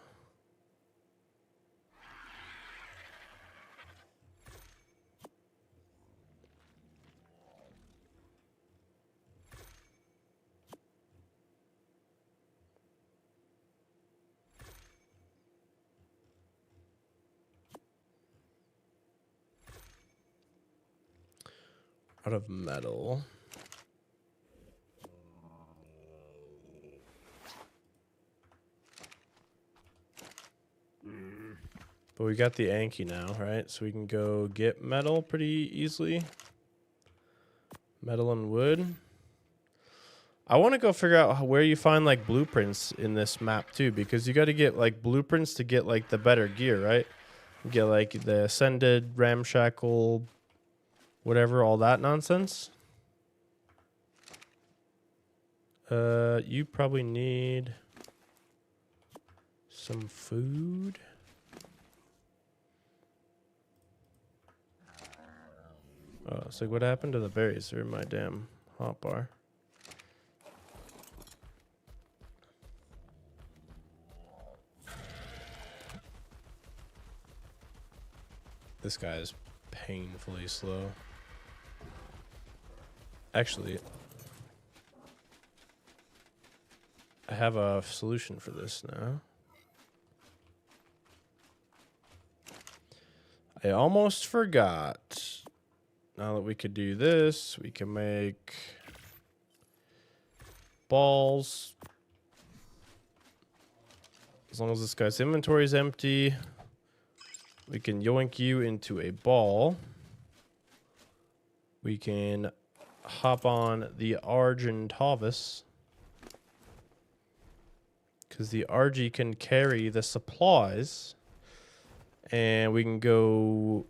Out of metal. But we got the Anki now, right? So we can go get metal pretty easily. Metal and wood. I want to go figure out where you find like blueprints in this map too, because you got to get like blueprints to get like the better gear, right? You get like the ascended, ramshackle, whatever, all that nonsense. You probably need some food. Oh, it's like, what happened to the berries? They're in my damn hotbar. This guy is painfully slow. Actually, I have a solution for this now. I almost forgot. Now that we could do this, we can make balls. As long as this guy's inventory is empty, we can yoink you into a ball. We can hop on the Argentavis, because the Argy can carry the supplies. And we can go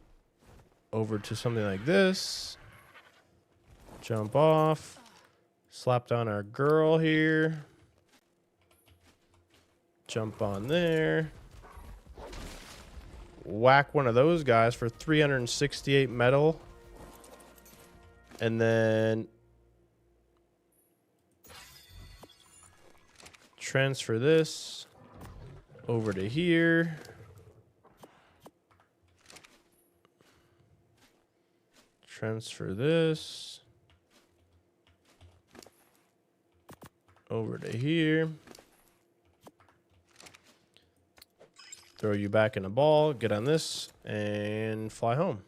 over to something like this. Jump off. Slap down our girl here. Jump on there. Whack one of those guys for 368 metal. And then transfer this over to here. Transfer this over to here. Throw you back in a ball, get on this, and fly home.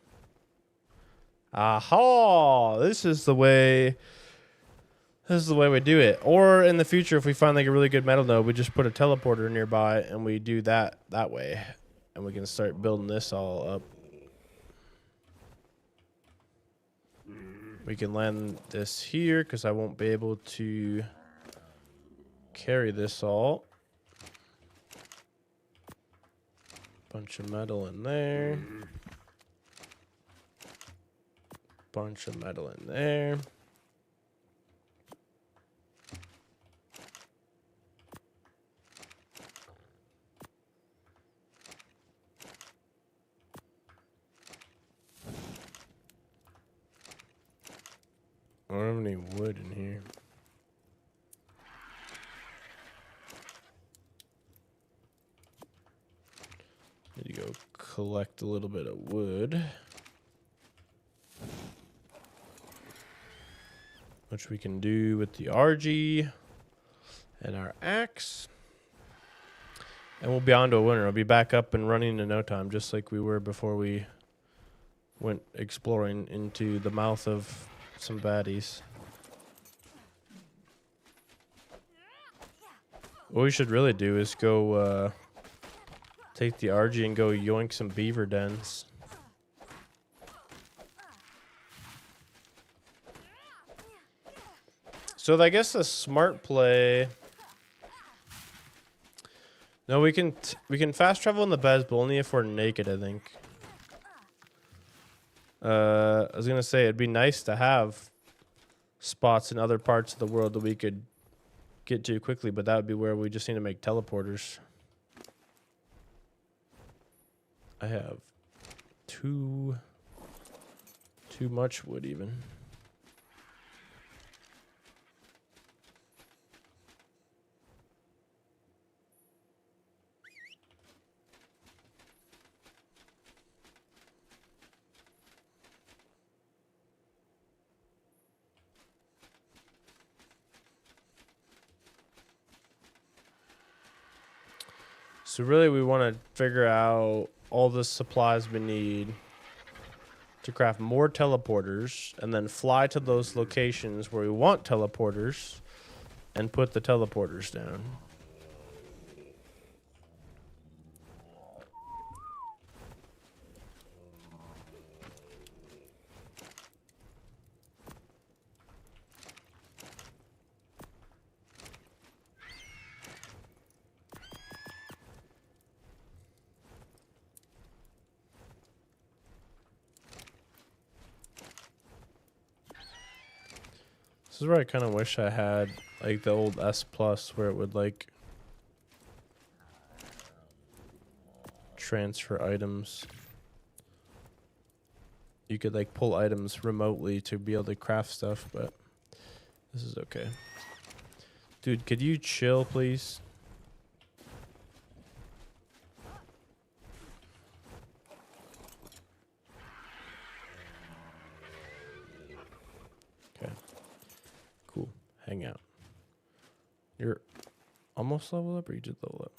Aha! This is the way we do it. Or in the future, if we find like a really good metal node, we just put a teleporter nearby and we do that way. And we can start building this all up. We can land this here because I won't be able to carry this all. Bunch of metal in there. Bunch of metal in there. I don't have any wood in here. Need to go collect a little bit of wood. Which we can do with the RG and our axe. And we'll be on to a winner. I'll be back up and running in no time, just like we were before we went exploring into the mouth of some baddies. What we should really do is go take the RG and go yoink some beaver dens. So I guess the smart play. No, we can fast travel in the beds, but only if we're naked, I think. I was gonna say it'd be nice to have spots in other parts of the world that we could get to quickly, but that would be where we just need to make teleporters. I have too much wood even. So really we want to figure out all the supplies we need to craft more teleporters and then fly to those locations where we want teleporters and put the teleporters down. This is where I kind of wish I had like the old S Plus where it would like transfer items. You could like pull items remotely to be able to craft stuff, but this is okay. Dude, could you chill, please? Okay. Cool. Hang out. You're almost level up or you did level up?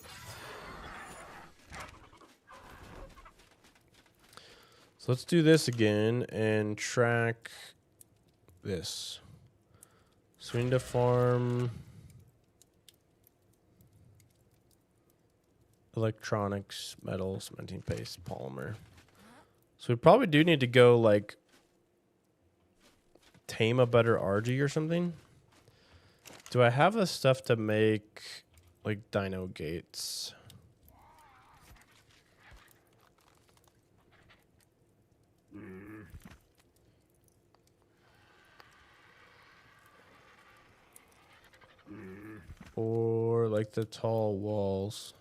So let's do this again and track this. So we need to farm electronics, metal, cementing paste, polymer. So we probably do need to go like tame a better RG or something. Do I have the stuff to make like dino gates? Or like the tall walls?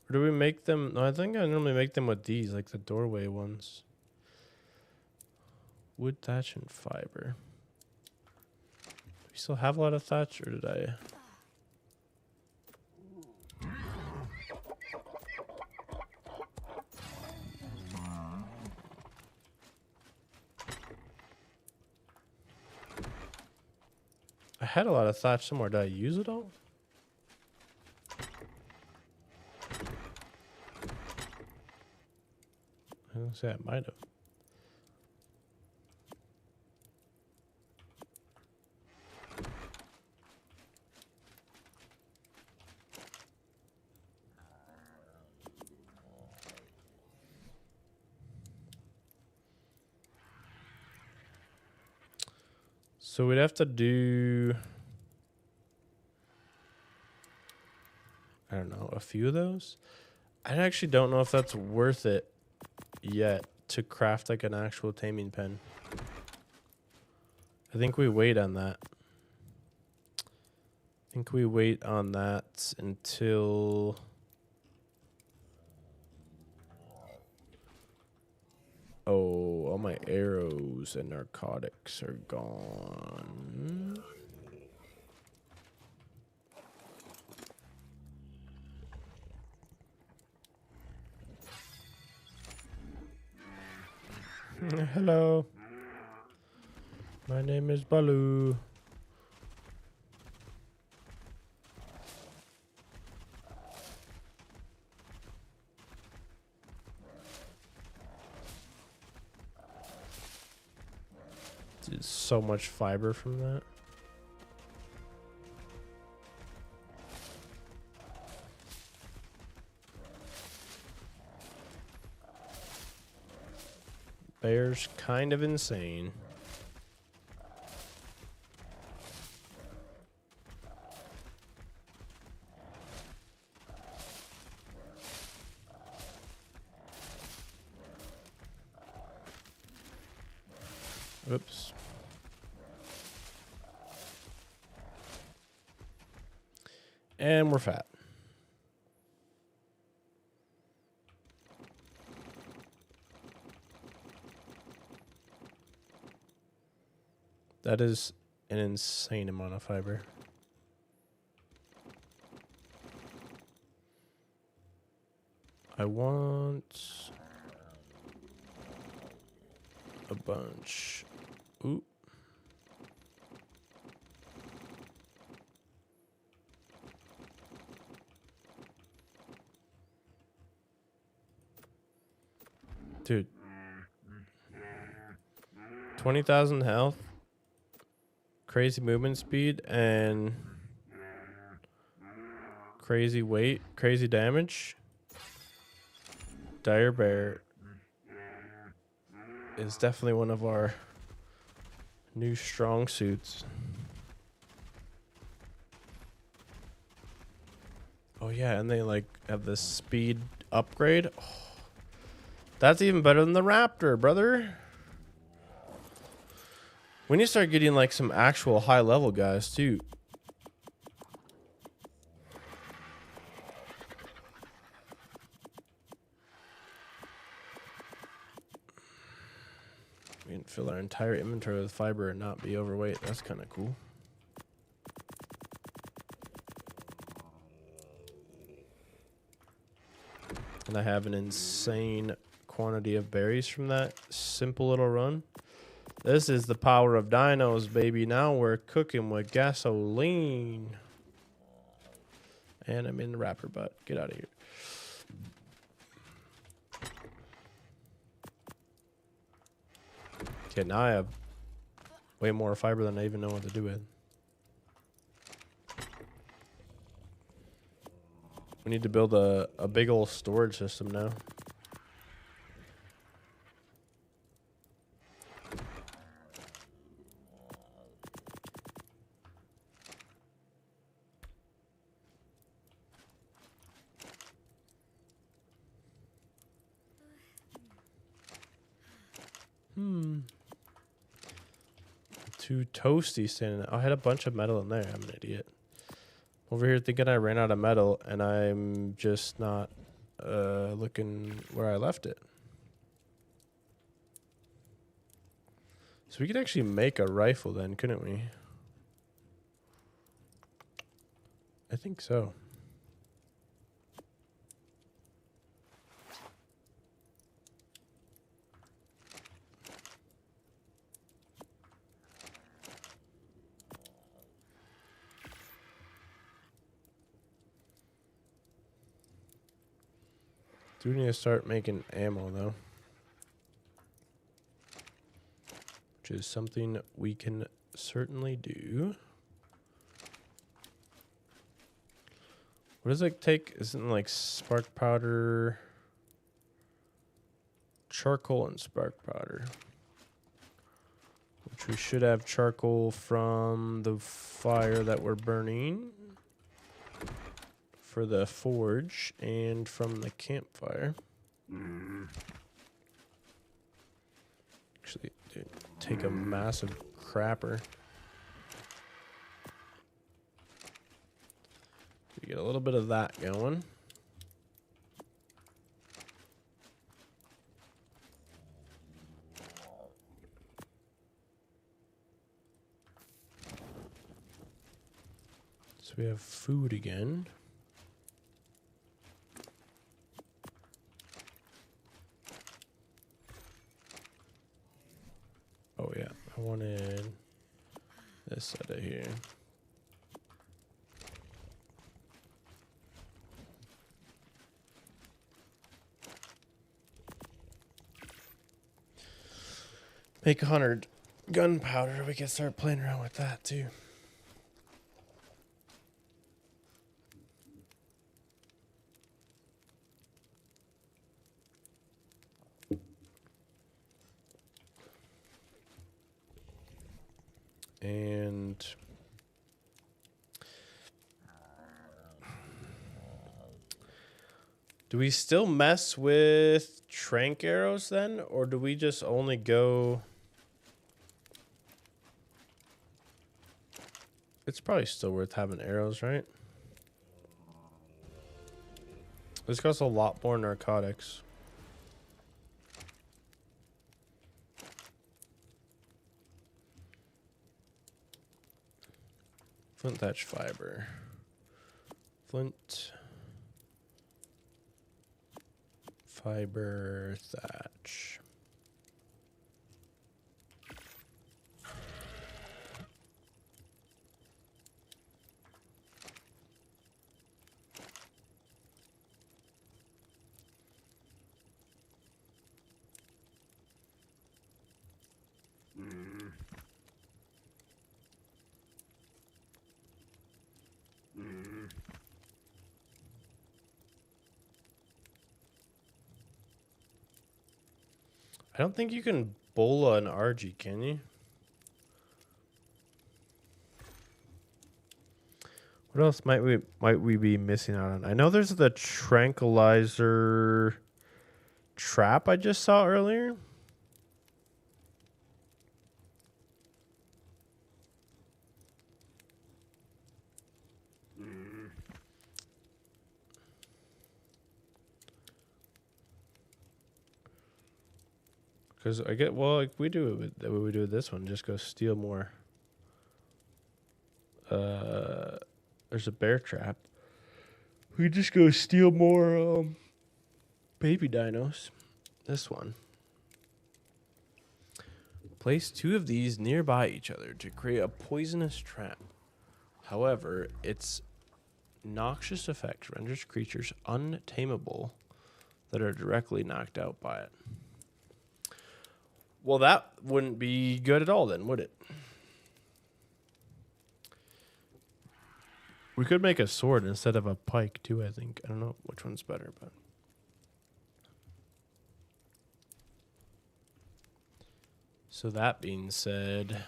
Or do we make them? No, I think I normally make them with these, like the doorway ones. Wood, thatch, and fiber. Do we still have a lot of thatch, or did I? I had a lot of thatch somewhere. Did I use it all? I don't say I might have. So we'd have to do, I don't know, a few of those. I actually don't know if that's worth it yet to craft like an actual taming pen. I think we wait on that. I think we wait on that until all my arrows and narcotics are gone. Hello. My name is Baloo. Dude, so much fiber from that. bear's kind of insane. Oops. And we're fat. That is an insane amount of fiber. I want a bunch. Ooh. Dude. 20,000 health. Crazy movement speed and crazy weight, crazy damage. Dire Bear is definitely one of our new strong suits. Oh yeah, and they like have this speed upgrade. Oh, that's even better than the Raptor, brother. We need to start getting like some actual high level guys too. We can fill our entire inventory with fiber and not be overweight. That's kind of cool. And I have an insane quantity of berries from that simple little run. This is the power of dinos, baby. Now we're cooking with gasoline. And I'm in the wrapper butt. Get out of here. Okay, now I have way more fiber than I even know what to do with. We need to build a big old storage system now. Too toasty standing. I had a bunch of metal in there. I'm an idiot. Over here thinking I ran out of metal and I'm just not looking where I left it. So we could actually make a rifle then, couldn't we? I think so. Do need to start making ammo though, which is something we can certainly do. What does it take? Isn't it like spark powder, charcoal, and spark powder? Which we should have charcoal from the fire that we're burning for the forge and from the campfire. Actually, dude, take a massive crapper. We get a little bit of that going. So we have food again. Oh yeah, I wanted this out of here. Make 100 gunpowder. We can start playing around with that too. Do we still mess with trank arrows then? Or do we just only go... It's probably still worth having arrows, right? This costs a lot more narcotics. Flint thatch fiber. Flint... Fiber thatch. I don't think you can bola an RG, can you? What else might we be missing out on? I know there's the tranquilizer trap I just saw earlier. Because I get, well, like we do it with, the way we do with this one, just go steal more. There's a bear trap. We just go steal more baby dinos. This one. Place 2 of these nearby each other to create a poisonous trap. However, its noxious effect renders creatures untamable that are directly knocked out by it. Well, that wouldn't be good at all then, would it? We could make a sword instead of a pike too, I think. I don't know which one's better, but... So that being said...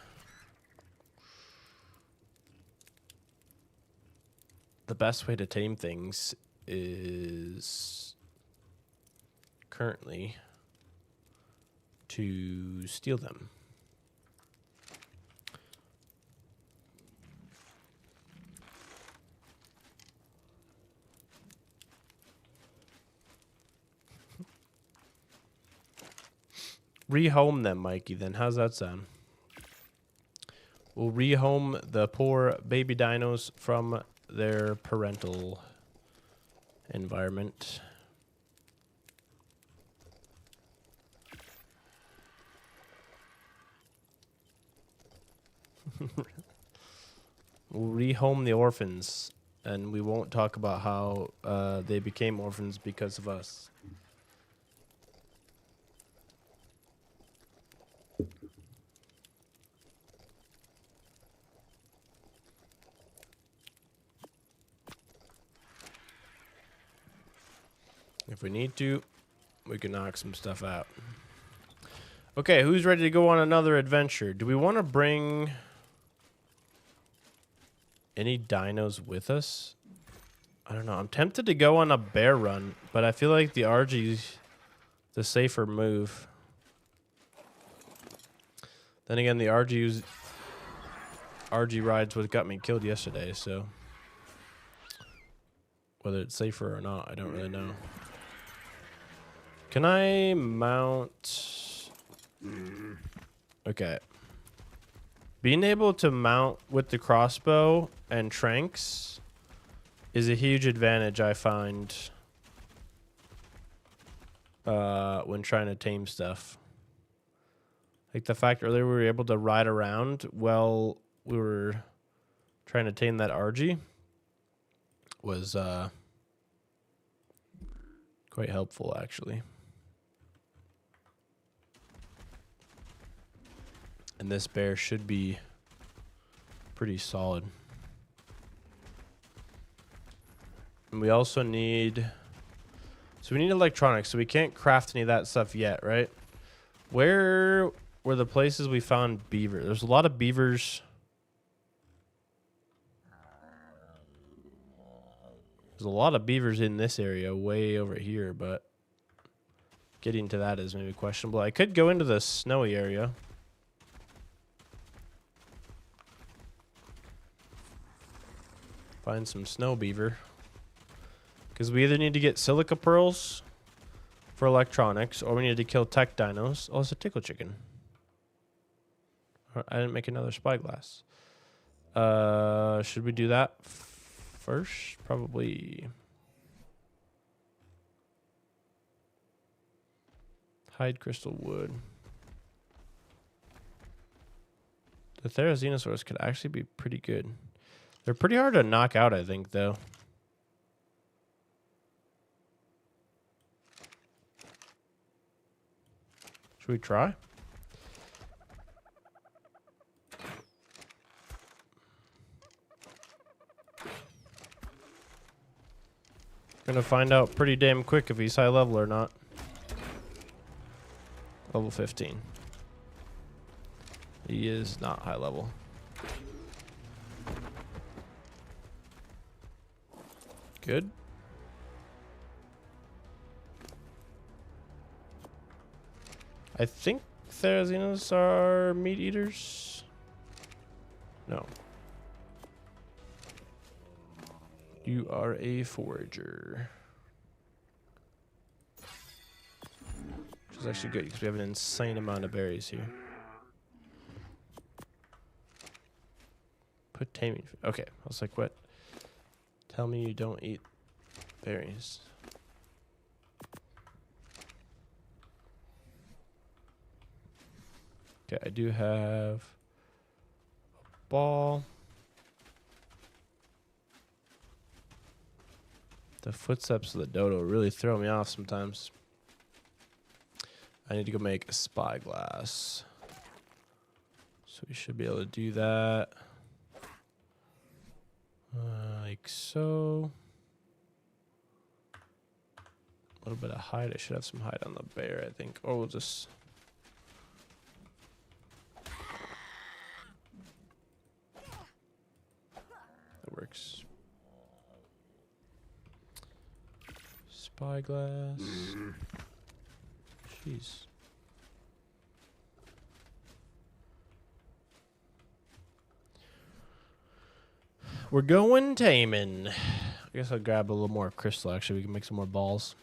The best way to tame things is... currently... to steal them. Rehome them, Mikey, then. How's that sound? We'll rehome the poor baby dinos from their parental environment. We'll rehome the orphans, and we won't talk about how they became orphans because of us. If we need to, we can knock some stuff out. Okay, who's ready to go on another adventure? Do we want to bring any dinos with us? I don't know. I'm tempted to go on a bear run, but I feel like the RG's the safer move. Then again, the RG rides what got me killed yesterday, so whether it's safer or not, I don't really know. Can I mount? Okay. Being able to mount with the crossbow and tranks is a huge advantage, I find, when trying to tame stuff. Like the fact earlier we were able to ride around while we were trying to tame that RG was quite helpful, actually. And this bear should be pretty solid. And we also need... So we need electronics, so we can't craft any of that stuff yet, right? Where were the places we found beaver? There's a lot of beavers. There's a lot of beavers in this area, way over here, but getting to that is maybe questionable. I could go into the snowy area. Find some snow beaver. Because we either need to get silica pearls for electronics, or we need to kill tech dinos. Oh, it's a tickle chicken. I didn't make another spyglass. Should we do that first? Probably. Hide crystal wood. The Therizinosaurs could actually be pretty good. They're pretty hard to knock out, I think, though. Should we try? Gonna find out pretty damn quick if he's high level or not. Level 15. He is not high level. Good. I think Therazinos are meat eaters. No. You are a forager. Which is actually good because we have an insane amount of berries here. Put taming. Okay, I was like, what? Tell me you don't eat berries. Okay, I do have a ball. The footsteps of the dodo really throw me off sometimes. I need to go make a spyglass. So we should be able to do that. Like so. A little bit of hide. I should have some hide on the bear, I think. Or we'll just... That works. Spyglass. Jeez. We're going taming. I guess I'll grab a little more crystal, actually. We can make some more balls.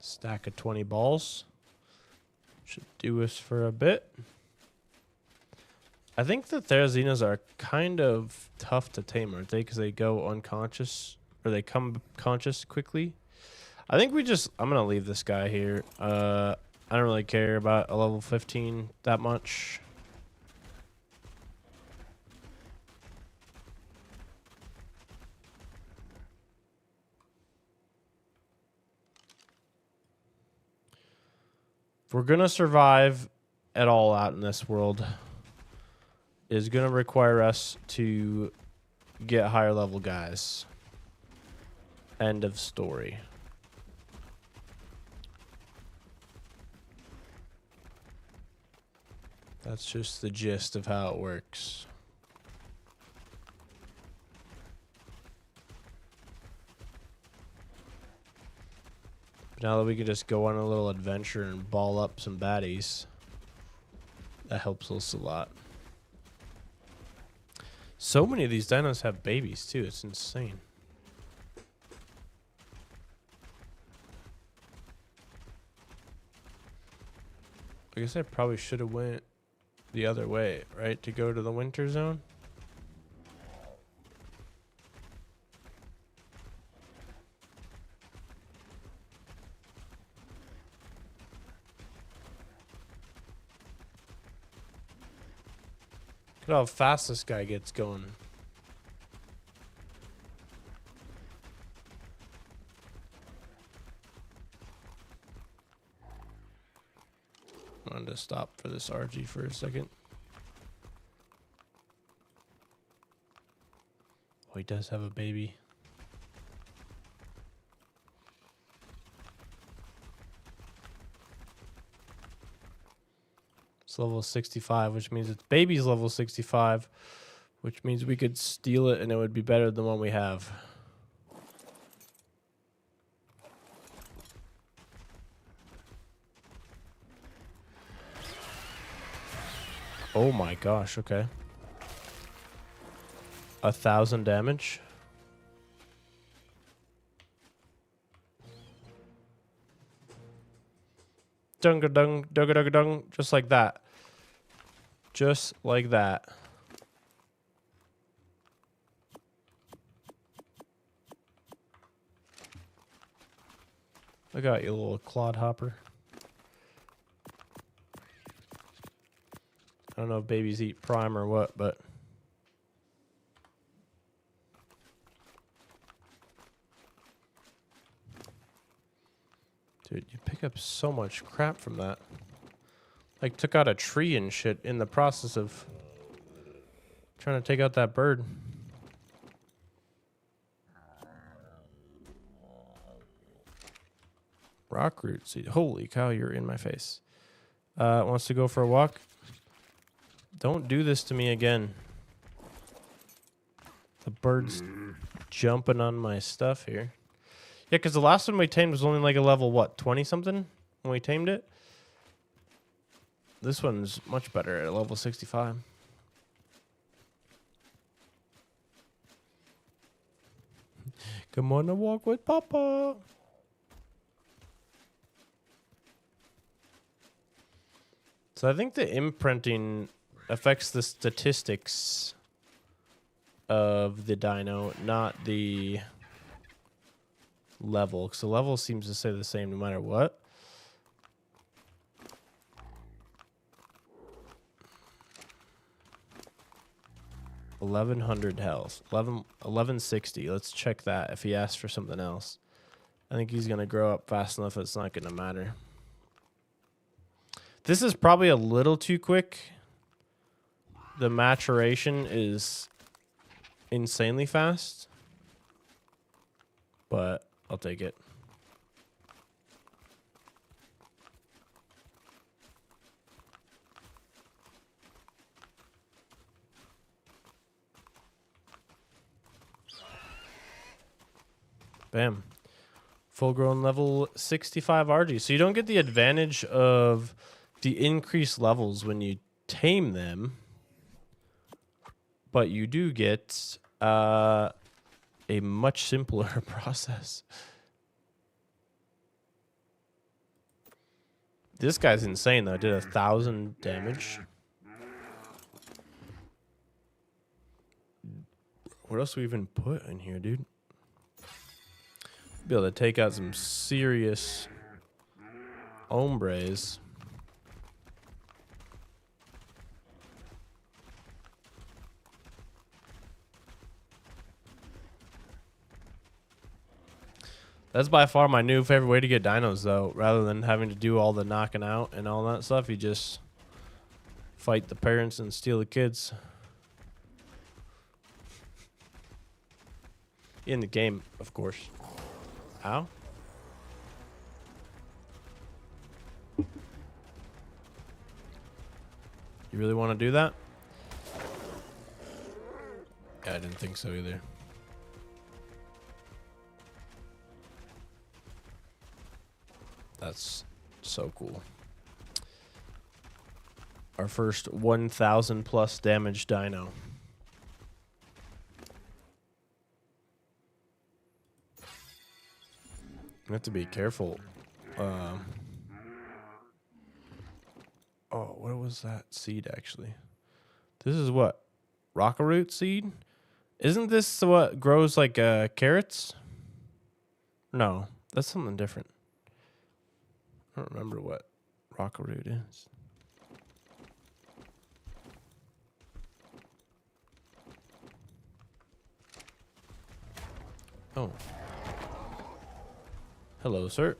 Stack of 20 balls. Should do us for a bit. I think the Therazinas are kind of tough to tame, aren't they? Because they go unconscious, or they come conscious quickly. I think we just... I'm going to leave this guy here. I don't really care about a level 15 that much. If we're going to survive at all out in this world, is going to require us to get higher level guys. End of story. That's just the gist of how it works. Now that we can just go on a little adventure and ball up some baddies, that helps us a lot. So many of these dinos have babies too. It's insane. I guess I probably should have went the other way, right? To go to the winter zone. Look at how fast this guy gets going. I wanted to stop for this RG for a second. Oh, he does have a baby. It's level 65, which means its baby's level 65, which means we could steal it and it would be better than what we have. Oh my gosh, okay. 1,000 damage. Dunga dung, dunga dunga dung, just like that. Just like that. I got you, little clodhopper. I don't know if babies eat prime or what, but... Dude, you pick up so much crap from that. Like, took out a tree and shit in the process of trying to take out that bird. Rock root seed. Holy cow, you're in my face. Wants to go for a walk. Don't do this to me again. The bird's jumping on my stuff here. Yeah, because the last one we tamed was only like a level, what, 20-something when we tamed it? This one's much better at level 65. Come on and walk with Papa. So I think the imprinting affects the statistics of the dino, not the level. Because the level seems to stay the same no matter what. $1,100 health. 1160. Let's check that if he asks for something else. I think he's going to grow up fast enough it's not going to matter. This is probably a little too quick. The maturation is insanely fast. But I'll take it. Bam. Full grown level 65 RG. So you don't get the advantage of the increased levels when you tame them. But you do get a much simpler process. This guy's insane though. Did 1,000 damage. What else do we even put in here, dude? Be able to take out some serious hombres. That's by far my new favorite way to get dinos, though. Rather than having to do all the knocking out and all that stuff, you just fight the parents and steal the kids. In the game, of course. Ow. You really want to do that? Yeah, I didn't think so either. That's so cool. Our first 1,000 plus damage dino. You have to be careful. Oh, what was that seed actually? This is what? Rockaroot seed? Isn't this what grows like carrots? No, that's something different. I don't remember what rockaroot is. Oh. Hello, sir.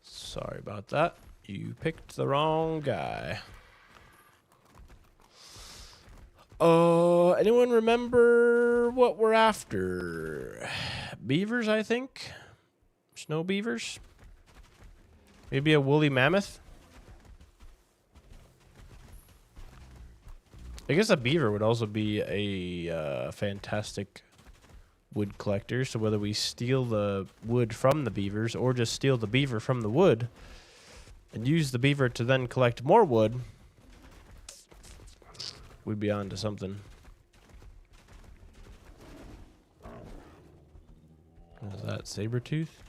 Sorry about that. You picked the wrong guy. Anyone remember what we're after? Beavers, I think. Snow beavers. Maybe a woolly mammoth. I guess a beaver would also be a fantastic wood collector. So whether we steal the wood from the beavers or just steal the beaver from the wood and use the beaver to then collect more wood, we'd be on to something. What is that, saber-tooth?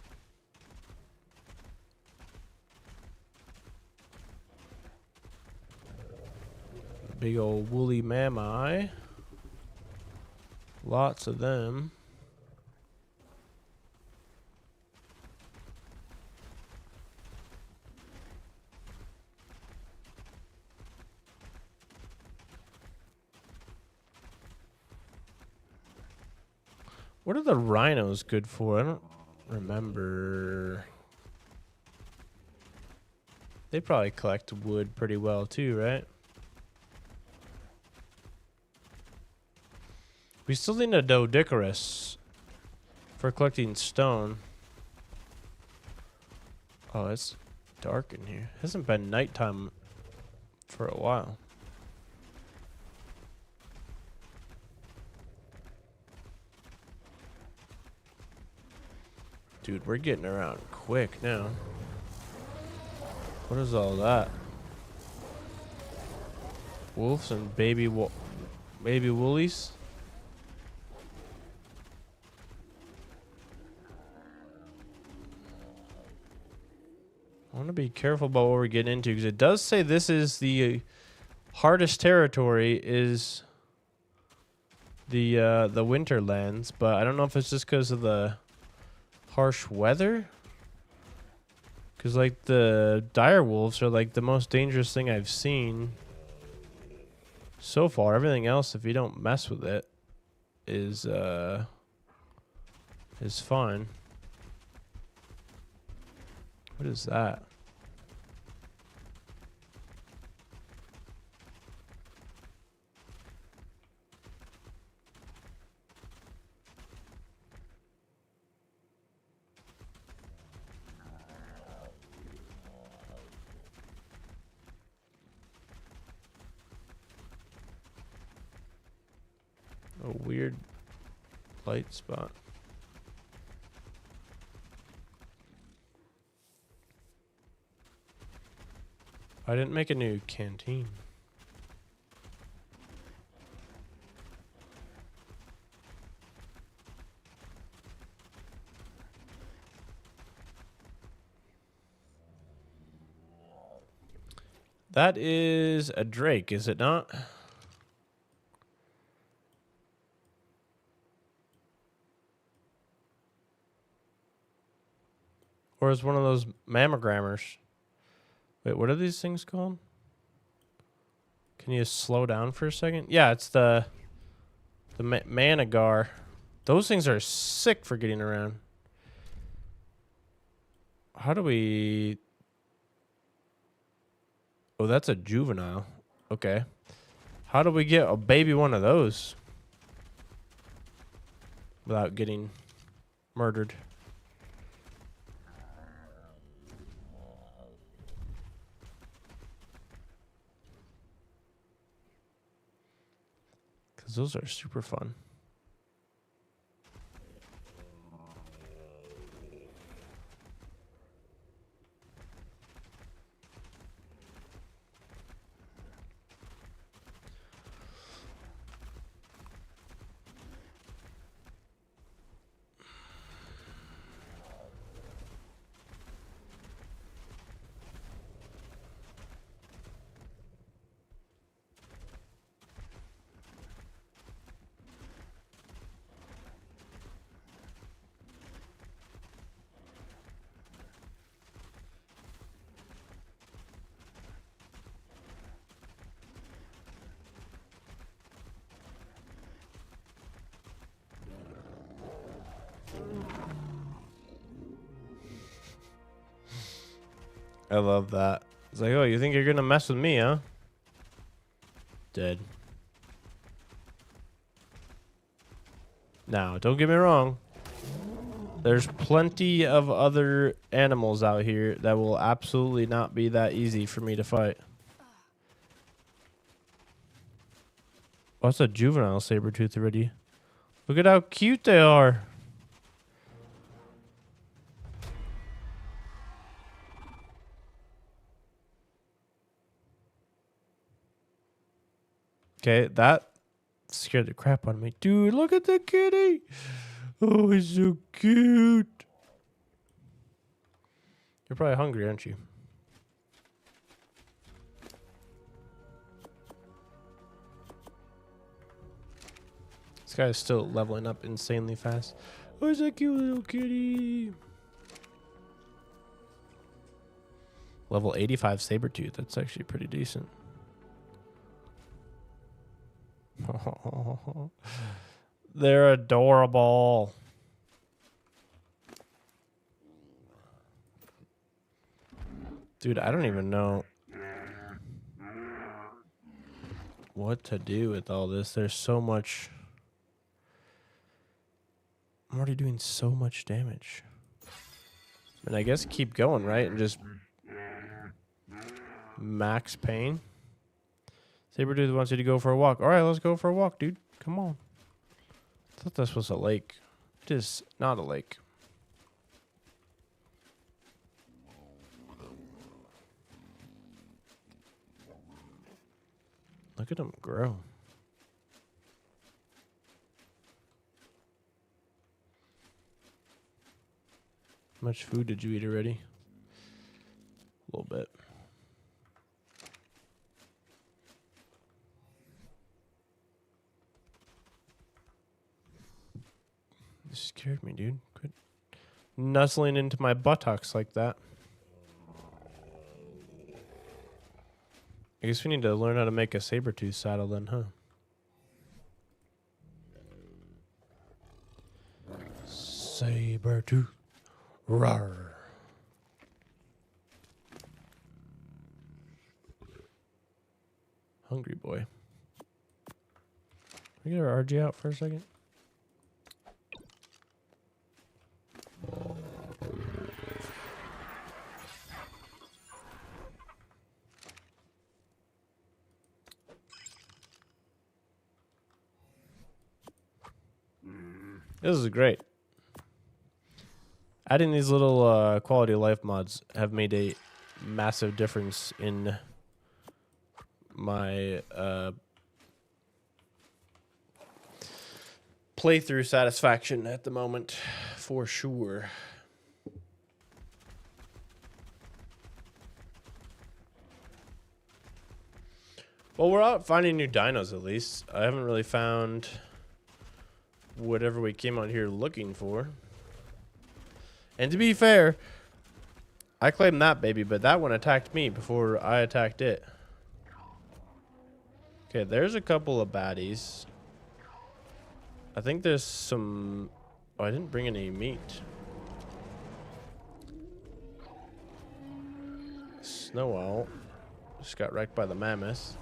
Big old woolly mammoth. Lots of them. What are the rhinos good for? I don't remember. They probably collect wood pretty well too, right? We still need a Doedicurus for collecting stone. Oh, it's dark in here. It hasn't been nighttime for a while. Dude, we're getting around quick now. What is all that? Wolves and baby woolies? I want to be careful about what we're getting into because it does say this is the hardest territory is the Winterlands, but I don't know if it's just because of the harsh weather. Because like the dire wolves are like the most dangerous thing I've seen so far. Everything else, if you don't mess with it, is fine. What is that? A weird light spot. I didn't make a new canteen. That is a drake, is it not? Or is one of those mammogrammers? Wait, what are these things called? Can you slow down for a second? Yeah, it's the managar. Those things are sick for getting around. How do we... Oh, that's a juvenile. Okay. How do we get a baby one of those without getting murdered? Because those are super fun. I love that. It's like, oh, you think you're gonna mess with me, huh? Dead. Now, don't get me wrong. There's plenty of other animals out here that will absolutely not be that easy for me to fight. Oh, that's a juvenile saber-tooth already. Look at how cute they are. Okay, that scared the crap out of me. Dude, look at the kitty. Oh, he's so cute. You're probably hungry, aren't you? This guy is still leveling up insanely fast. Oh, he's a cute little kitty. Level 85 Sabertooth. That's actually pretty decent. They're adorable. Dude, I don't even know what to do with all this. There's so much. I'm already doing so much damage. And I guess keep going, right? And just max pain. Sabertooth wants you to go for a walk. All right, let's go for a walk, dude. Come on. I thought this was a lake. It is not a lake. Look at him grow. How much food did you eat already? A little bit. You scared me, dude. Quit nuzzling into my buttocks like that. I guess we need to learn how to make a saber-tooth saddle then, huh? Saber-tooth. Rawr. Hungry boy. Can we get our RG out for a second? This is great. Adding these little quality of life mods have made a massive difference in my playthrough satisfaction at the moment, for sure. Well, we're out finding new dinos at least. I haven't really found whatever we came out here looking for. And to be fair, I claimed that baby, but that one attacked me before I attacked it. Okay, there's a couple of baddies. I think there's some... Oh, I didn't bring any meat. Snow owl. Just got wrecked by the mammoth.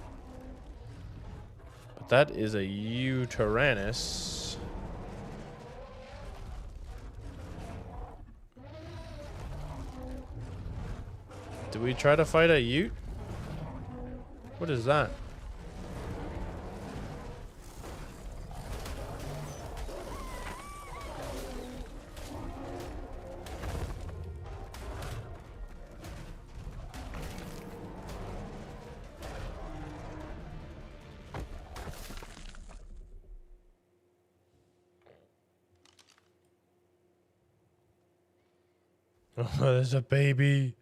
But that is a Utyrannus. Do we try to fight a Ute? What is that? Oh, there's a baby.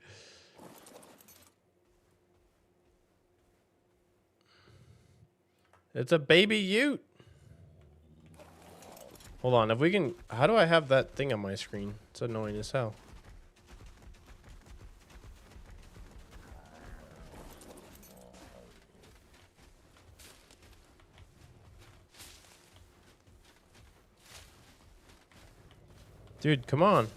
It's a baby Ute. Hold on, if we can... How do I have that thing on my screen? It's annoying as hell. Dude, come on.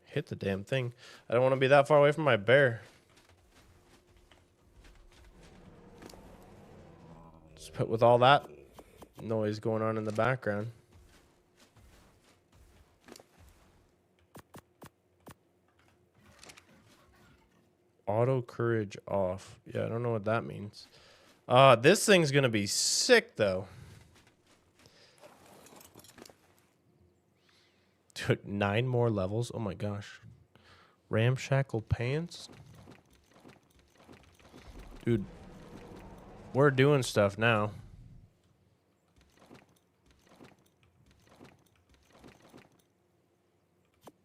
Hit the damn thing. I don't want to be that far away from my bear. Just put with all that noise going on in the background. Auto courage off. Yeah, I don't know what that means. This thing's gonna be sick though. Took 9 more levels. Oh my gosh. Ramshackle pants. Dude, we're doing stuff now.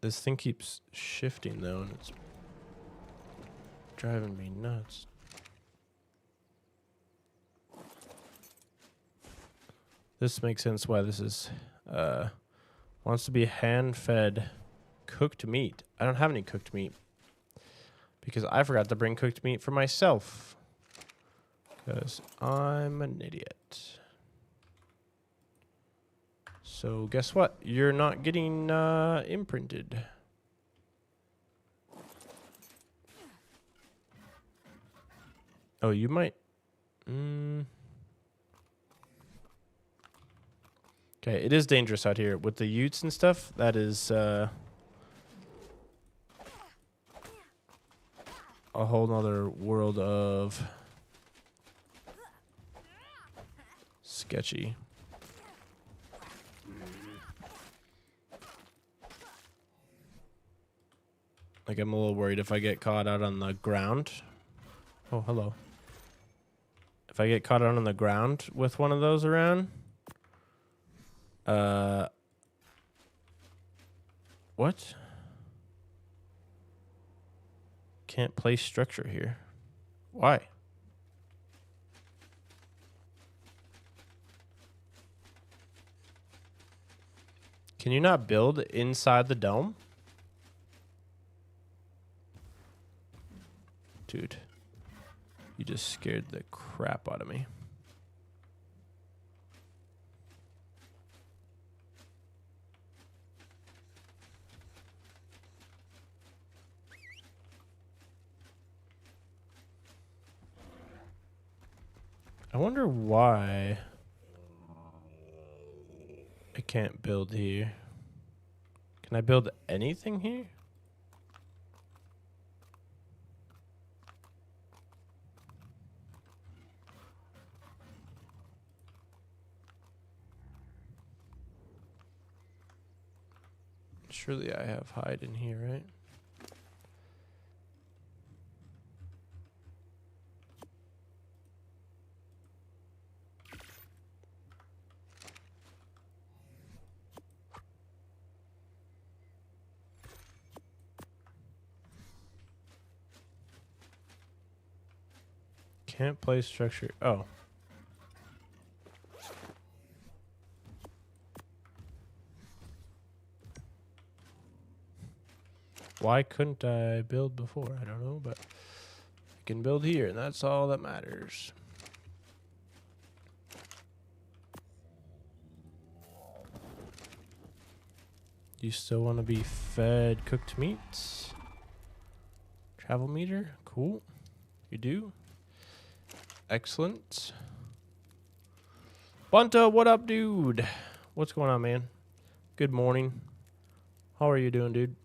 This thing keeps shifting though, and it's driving me nuts. This makes sense why this is wants to be hand-fed cooked meat. I don't have any cooked meat because I forgot to bring cooked meat for myself because I'm an idiot. So guess what? You're not getting imprinted. Oh, you might. Okay, it is dangerous out here with the utes and stuff. That is a whole nother world of sketchy. Like, I'm a little worried if I get caught out on the ground. Oh, hello. If I get caught out on the ground with one of those around. What? Can't place structure here. Why? Can you not build inside the dome? Dude, you just scared the crap out of me. I wonder why I can't build here. Can I build anything here? Surely I have hide in here, right? Can't place structure. Oh. Why couldn't I build before? I don't know, but I can build here, and that's all that matters. You still want to be fed cooked meats? Travel meter? Cool. You do? Excellent. Bunta, what up, dude? What's going on, man? Good morning. How are you doing, dude?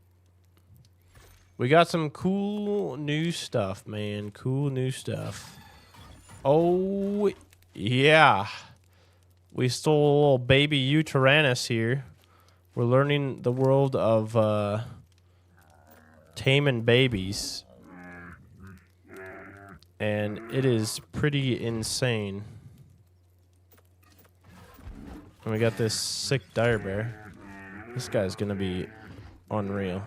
We got some cool new stuff, man. Cool new stuff. Oh, yeah. We stole a little baby Uteranus here. We're learning the world of taming babies. And it is pretty insane. And we got this sick dire bear. This guy's gonna be unreal.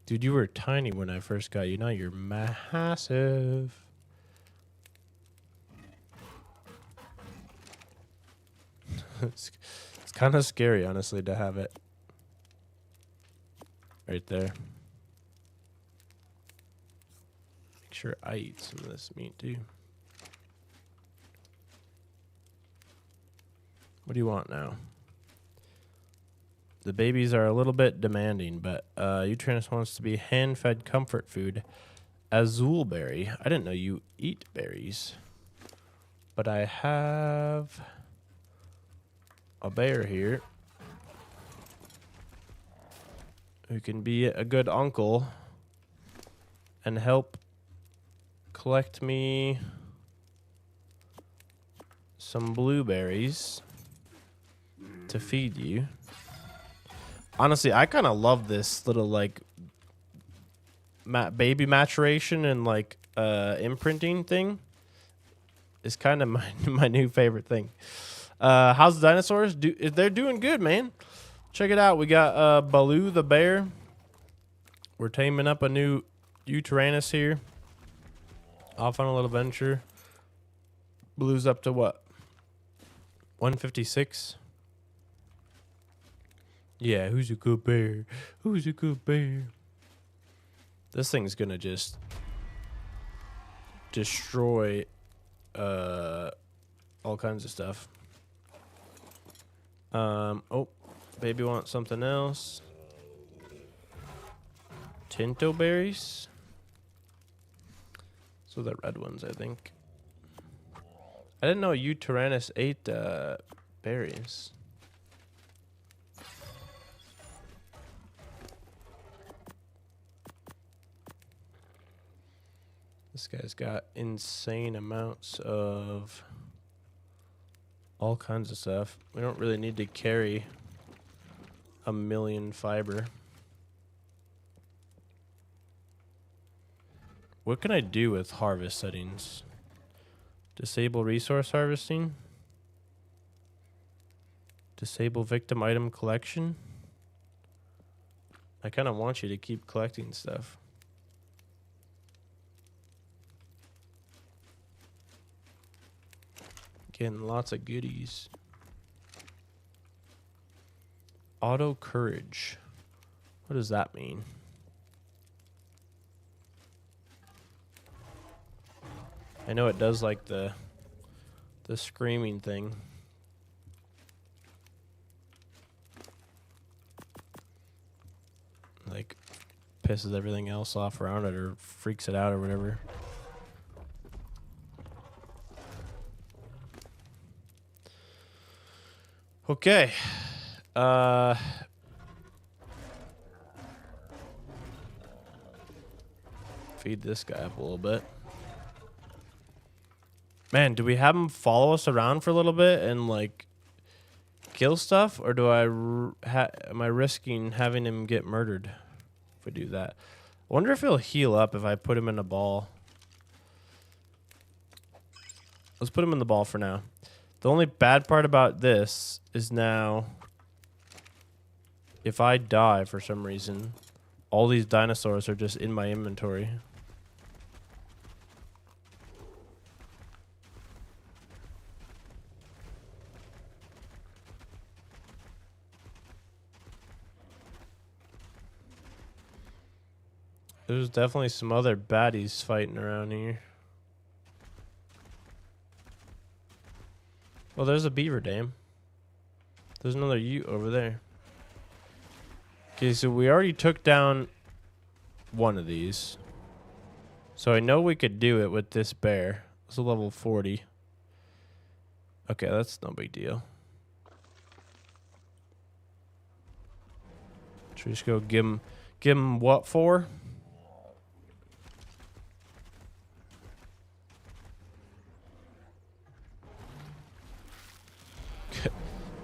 Dude, you were tiny when I first got you. Now you're massive. It's kind of scary, honestly, to have it right there. Make sure I eat some of this meat, too. What do you want now? The babies are a little bit demanding, but Uranus wants to be hand-fed comfort food. Azulberry. I didn't know you eat berries. But I have a bear here. who can be a good uncle and help collect me some blueberries to feed you. Honestly, I kind of love this little like baby maturation and like imprinting thing. Is kind of my new favorite thing. How's the dinosaurs? They're doing good, man. Check it out. We got Baloo the bear. We're taming up a new Tyrannus here. Off on a little venture. Baloo's up to what? 156. Yeah, who's a good bear? Who's a good bear? This thing's gonna just destroy all kinds of stuff. Oh, baby wants something else. Tinto berries. So the red ones, I think. I didn't know you Tyrannus ate berries. This guy's got insane amounts of all kinds of stuff. We don't really need to carry a million fiber. What can I do with harvest settings? Disable resource harvesting. Disable victim item collection. I kind of want you to keep collecting stuff. Getting lots of goodies. Auto courage. What does that mean? I know it does like the screaming thing. Like pisses everything else off around it or freaks it out or whatever. Okay. Feed this guy up a little bit. Man, do we have him follow us around for a little bit and like kill stuff, or do am I risking having him get murdered if we do that? I wonder if he'll heal up if I put him in a ball. Let's put him in the ball for now. The only bad part about this is now if I die for some reason, all these dinosaurs are just in my inventory. There's definitely some other baddies fighting around here. Well, there's a beaver dam. There's another ute over there. Okay, so we already took down one of these. So I know we could do it with this bear. It's a level 40. Okay, that's no big deal. Should we just go give him what for?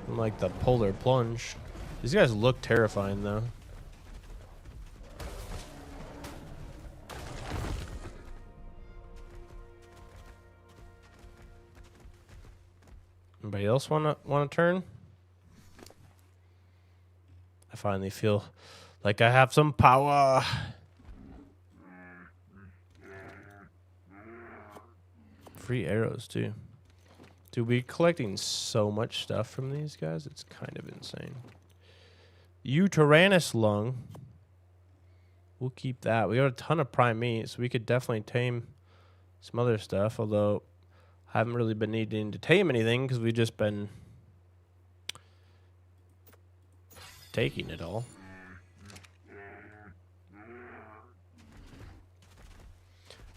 Like the polar plunge. These guys look terrifying though. Anybody else want to turn? I finally feel like I have some power. Free arrows too. Dude, we're collecting so much stuff from these guys. It's kind of insane. Tyrannus lung. We'll keep that. We got a ton of prime meat, so we could definitely tame some other stuff. Although, I haven't really been needing to tame anything because we've just been taking it all.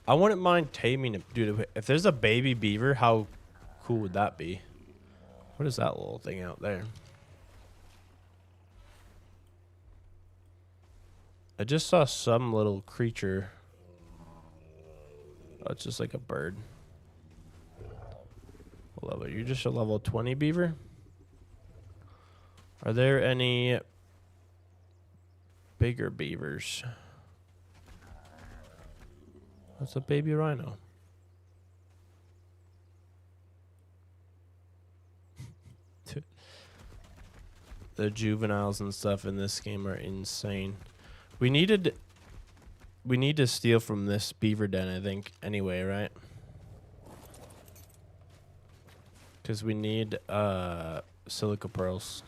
I wouldn't mind taming it. Dude, if there's a baby beaver, how cool would that be? What is that little thing out there? I just saw some little creature. Oh, it's just like a bird. What level? You're just a level 20 beaver? Are there any bigger beavers? That's a baby rhino. The juveniles and stuff in this game are insane. We need to steal from this beaver den, I think, anyway, right? Because we need silica pearls.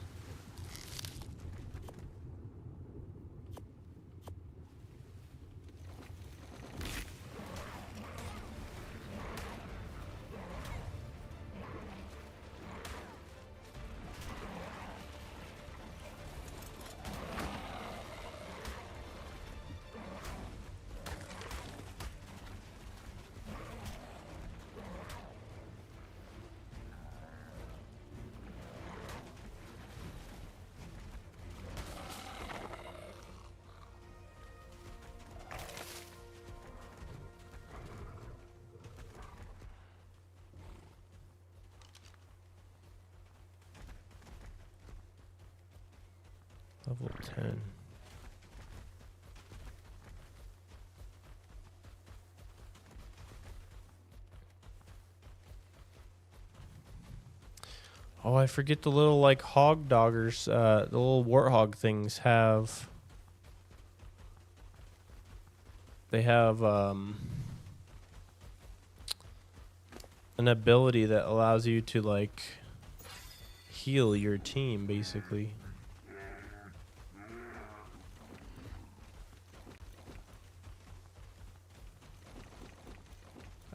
Level 10. Oh, I forget the little like hog doggers, the little warthog things have. They have an ability that allows you to like heal your team, basically.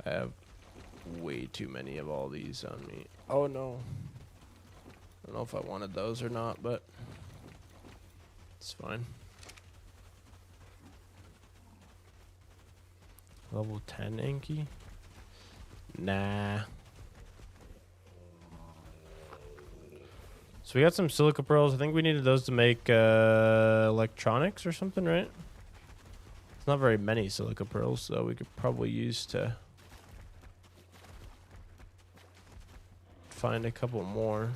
I have way too many of all these on me. Oh no. I don't know if I wanted those or not, but it's fine. Level 10 Inky? Nah. So we got some silica pearls. I think we needed those to make electronics or something, right? It's not very many silica pearls, so we could probably use to find a couple more.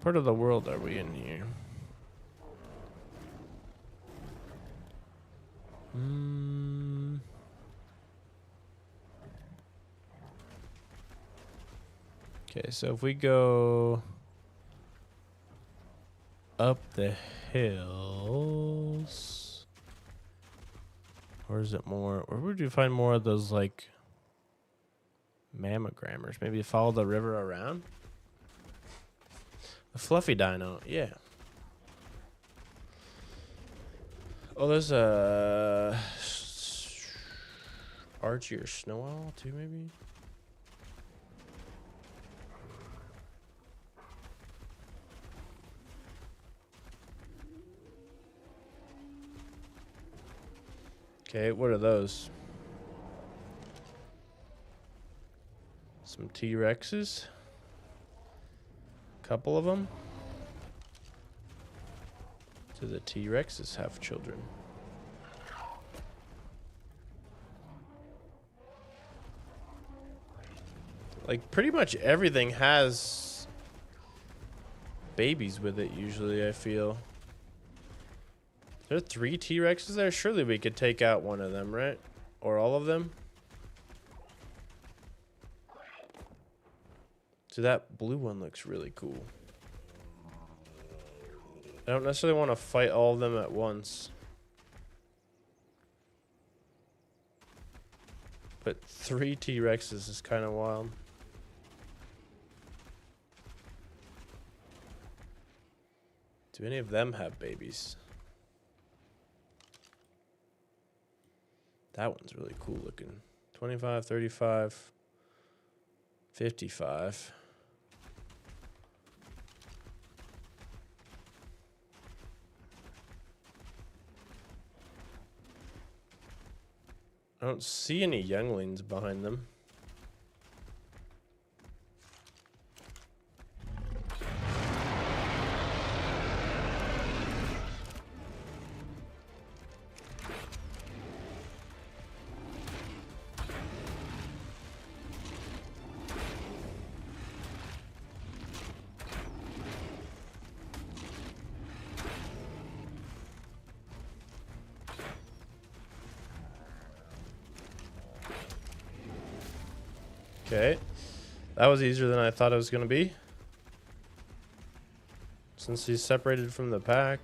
Part of the world are we in here? Okay, so if we go up the hills, or is it more? Where would you find more of those like mammogrammers? Maybe follow the river around. The fluffy dino, yeah. Oh, there's a Archie or Snow Owl too, maybe. Okay, what are those? Some T-Rexes. Couple of them. Do the T-Rexes have children? Like, pretty much everything has babies with it, usually, I feel. There are 3 T-Rexes there? Surely we could take out one of them, right? Or all of them? So that blue one looks really cool. I don't necessarily want to fight all of them at once. But 3 T-Rexes is kind of wild. Do any of them have babies? That one's really cool looking. 25, 35. 55. I don't see any younglings behind them. Okay, that was easier than I thought it was going to be. Since he's separated from the pack.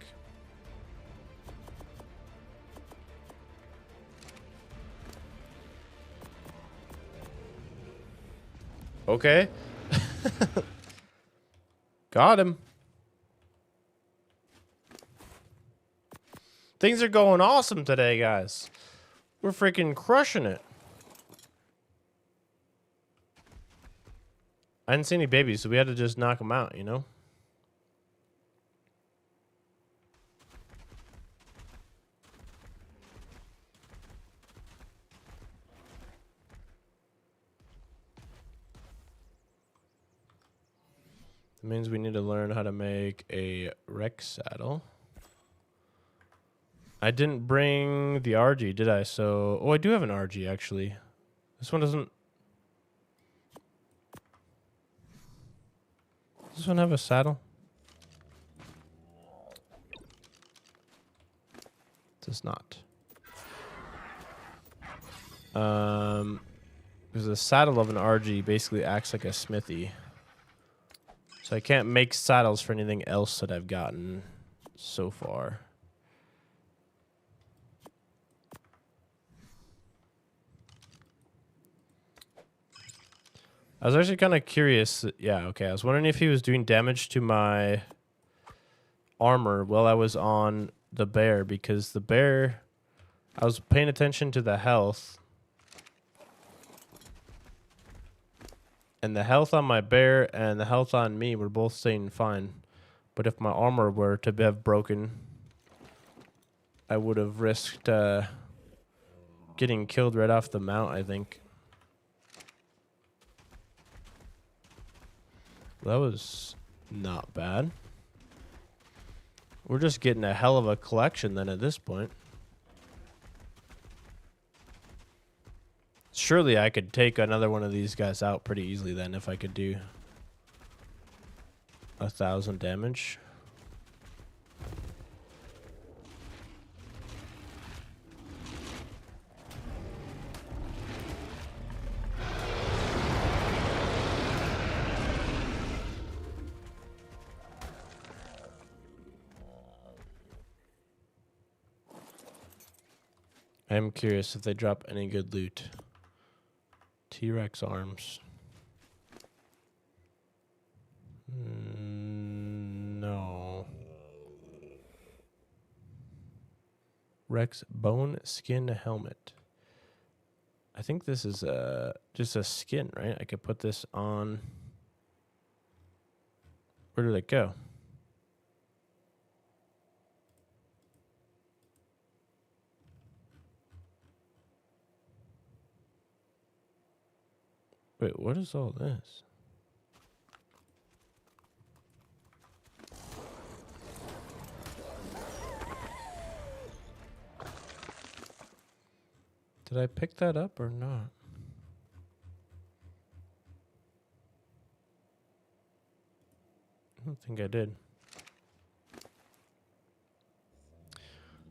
Okay. Got him. Things are going awesome today, guys. We're freaking crushing it. I didn't see any babies, so we had to just knock them out, you know? It means we need to learn how to make a wreck saddle. I didn't bring the RG, did I? So, oh, I do have an RG, actually. This one doesn't... Does this one have a saddle? Does not. Because the saddle of an RG basically acts like a smithy. So I can't make saddles for anything else that I've gotten so far. I was actually kind of curious. Yeah, okay. I was wondering if he was doing damage to my armor while I was on the bear, because the bear, I was paying attention to the health. And the health on my bear and the health on me were both staying fine. But if my armor were to have broken, I would have risked getting killed right off the mount, I think. That was not bad. We're just getting a hell of a collection then at this point. Surely I could take another one of these guys out pretty easily then if I could do 1,000 damage. I am curious if they drop any good loot. T-Rex arms. No. Rex bone skin helmet. I think this is just a skin, right? I could put this on. Where did it go? Wait, what is all this? Did I pick that up or not? I don't think I did.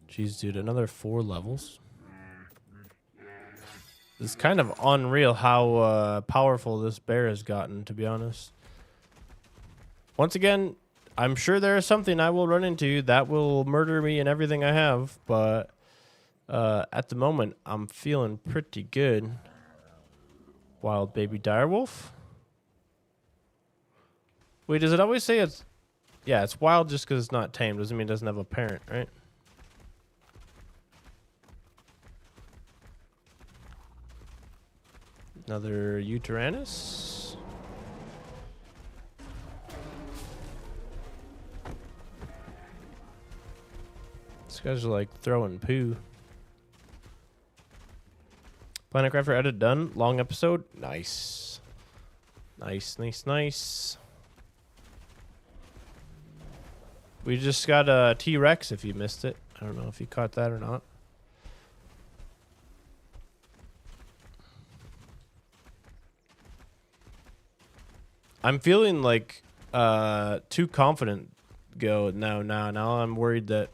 Jeez, dude, another 4 levels. It's kind of unreal how powerful this bear has gotten, to be honest. Once again, I'm sure there is something I will run into that will murder me and everything I have, but at the moment, I'm feeling pretty good. Wild baby direwolf? Wait, does it always say it's... Yeah, it's wild just because it's not tamed. Doesn't mean it doesn't have a parent, right? Another Uteranus. guys are like throwing poo. Planet Crafter edit done. Long episode. Nice. Nice, nice, nice. We just got a T-Rex if you missed it. I don't know if you caught that or not. I'm feeling like too confident go now. I'm worried that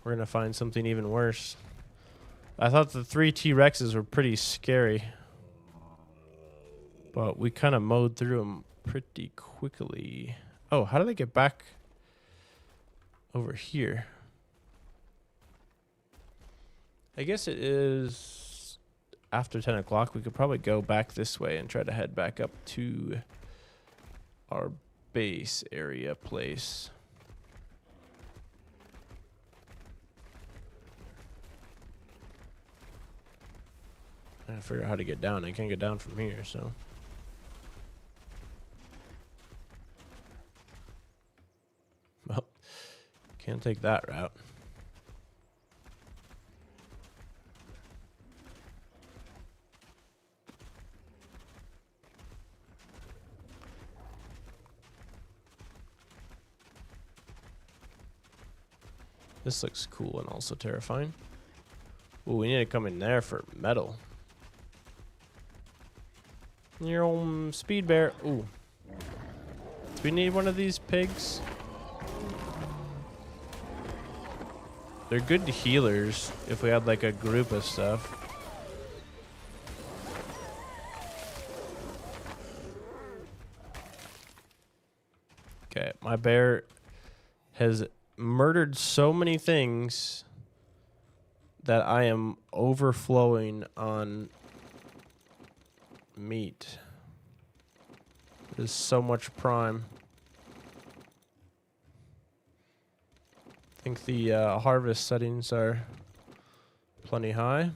we're going to find something even worse. I thought the 3 T-Rexes were pretty scary. But we kind of mowed through them pretty quickly. Oh, how did I get back over here? I guess it is after 10 o'clock. We could probably go back this way and try to head back up to our base area place. I gotta figure out how to get down. I can't get down from here, so. Well, can't take that route. This looks cool and also terrifying. Ooh, we need to come in there for metal. Your own speed bear. Ooh. Do we need one of these pigs? They're good healers if we had like a group of stuff. Okay, my bear has murdered so many things that I am overflowing on meat. There's so much prime. I think the harvest settings are plenty high.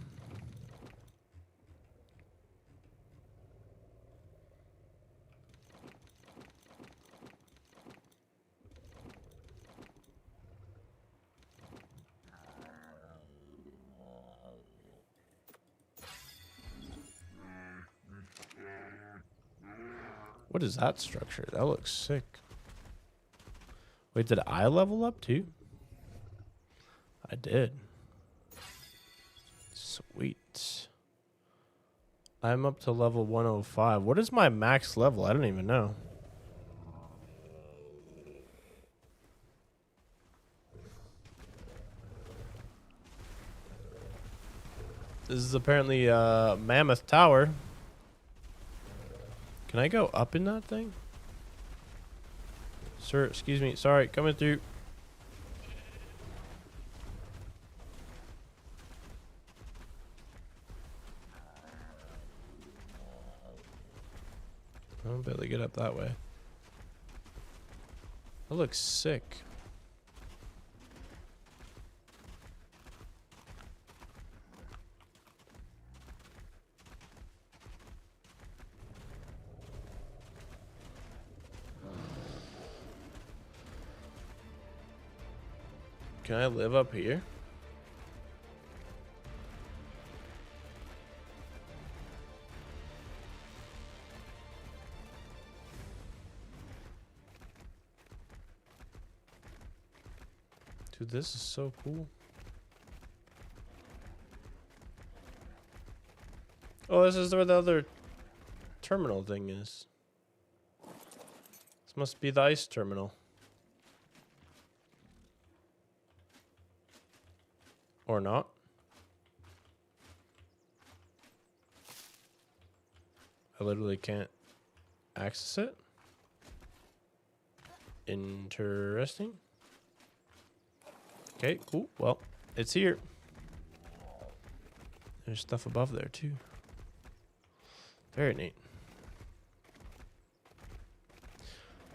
What is that structure? That looks sick. Wait, did I level up too? I did. Sweet. I'm up to level 105. What is my max level? I don't even know. This is apparently a mammoth tower. Can I go up in that thing? Sir, excuse me. Sorry, coming through. I'll barely get up that way. That looks sick. Can I live up here? Dude, this is so cool. Oh, this is where the other terminal thing is. This must be the ice terminal. Or not. I literally can't access it. Interesting. Okay, cool. Well, it's here. There's stuff above there too. Very neat.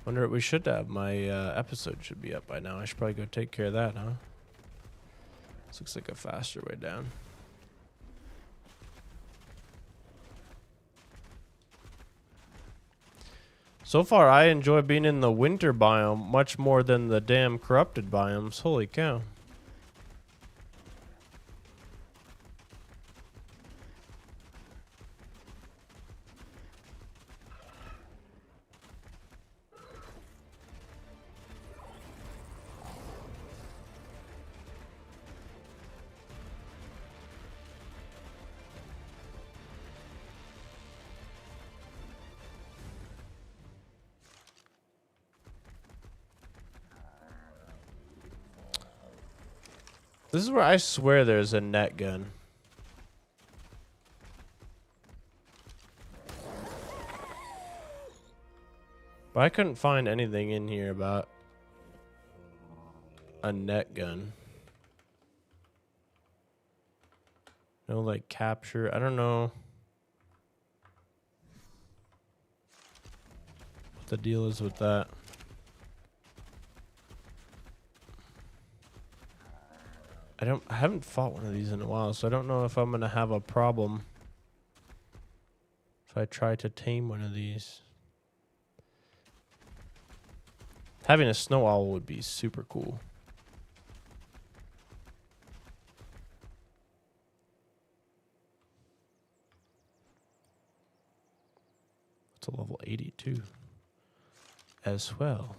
Wonder what we should have. My episode should be up by now. I should probably go take care of that, huh? This looks like a faster way down. So far, I enjoy being in the winter biome much more than the damn corrupted biomes. Holy cow. This is where I swear there's a net gun. But I couldn't find anything in here about a net gun. No, like, capture. I don't know what the deal is with that. I haven't fought one of these in a while, so I don't know if I'm gonna have a problem if I try to tame one of these. Having a snow owl would be super cool. It's a level 82 as well.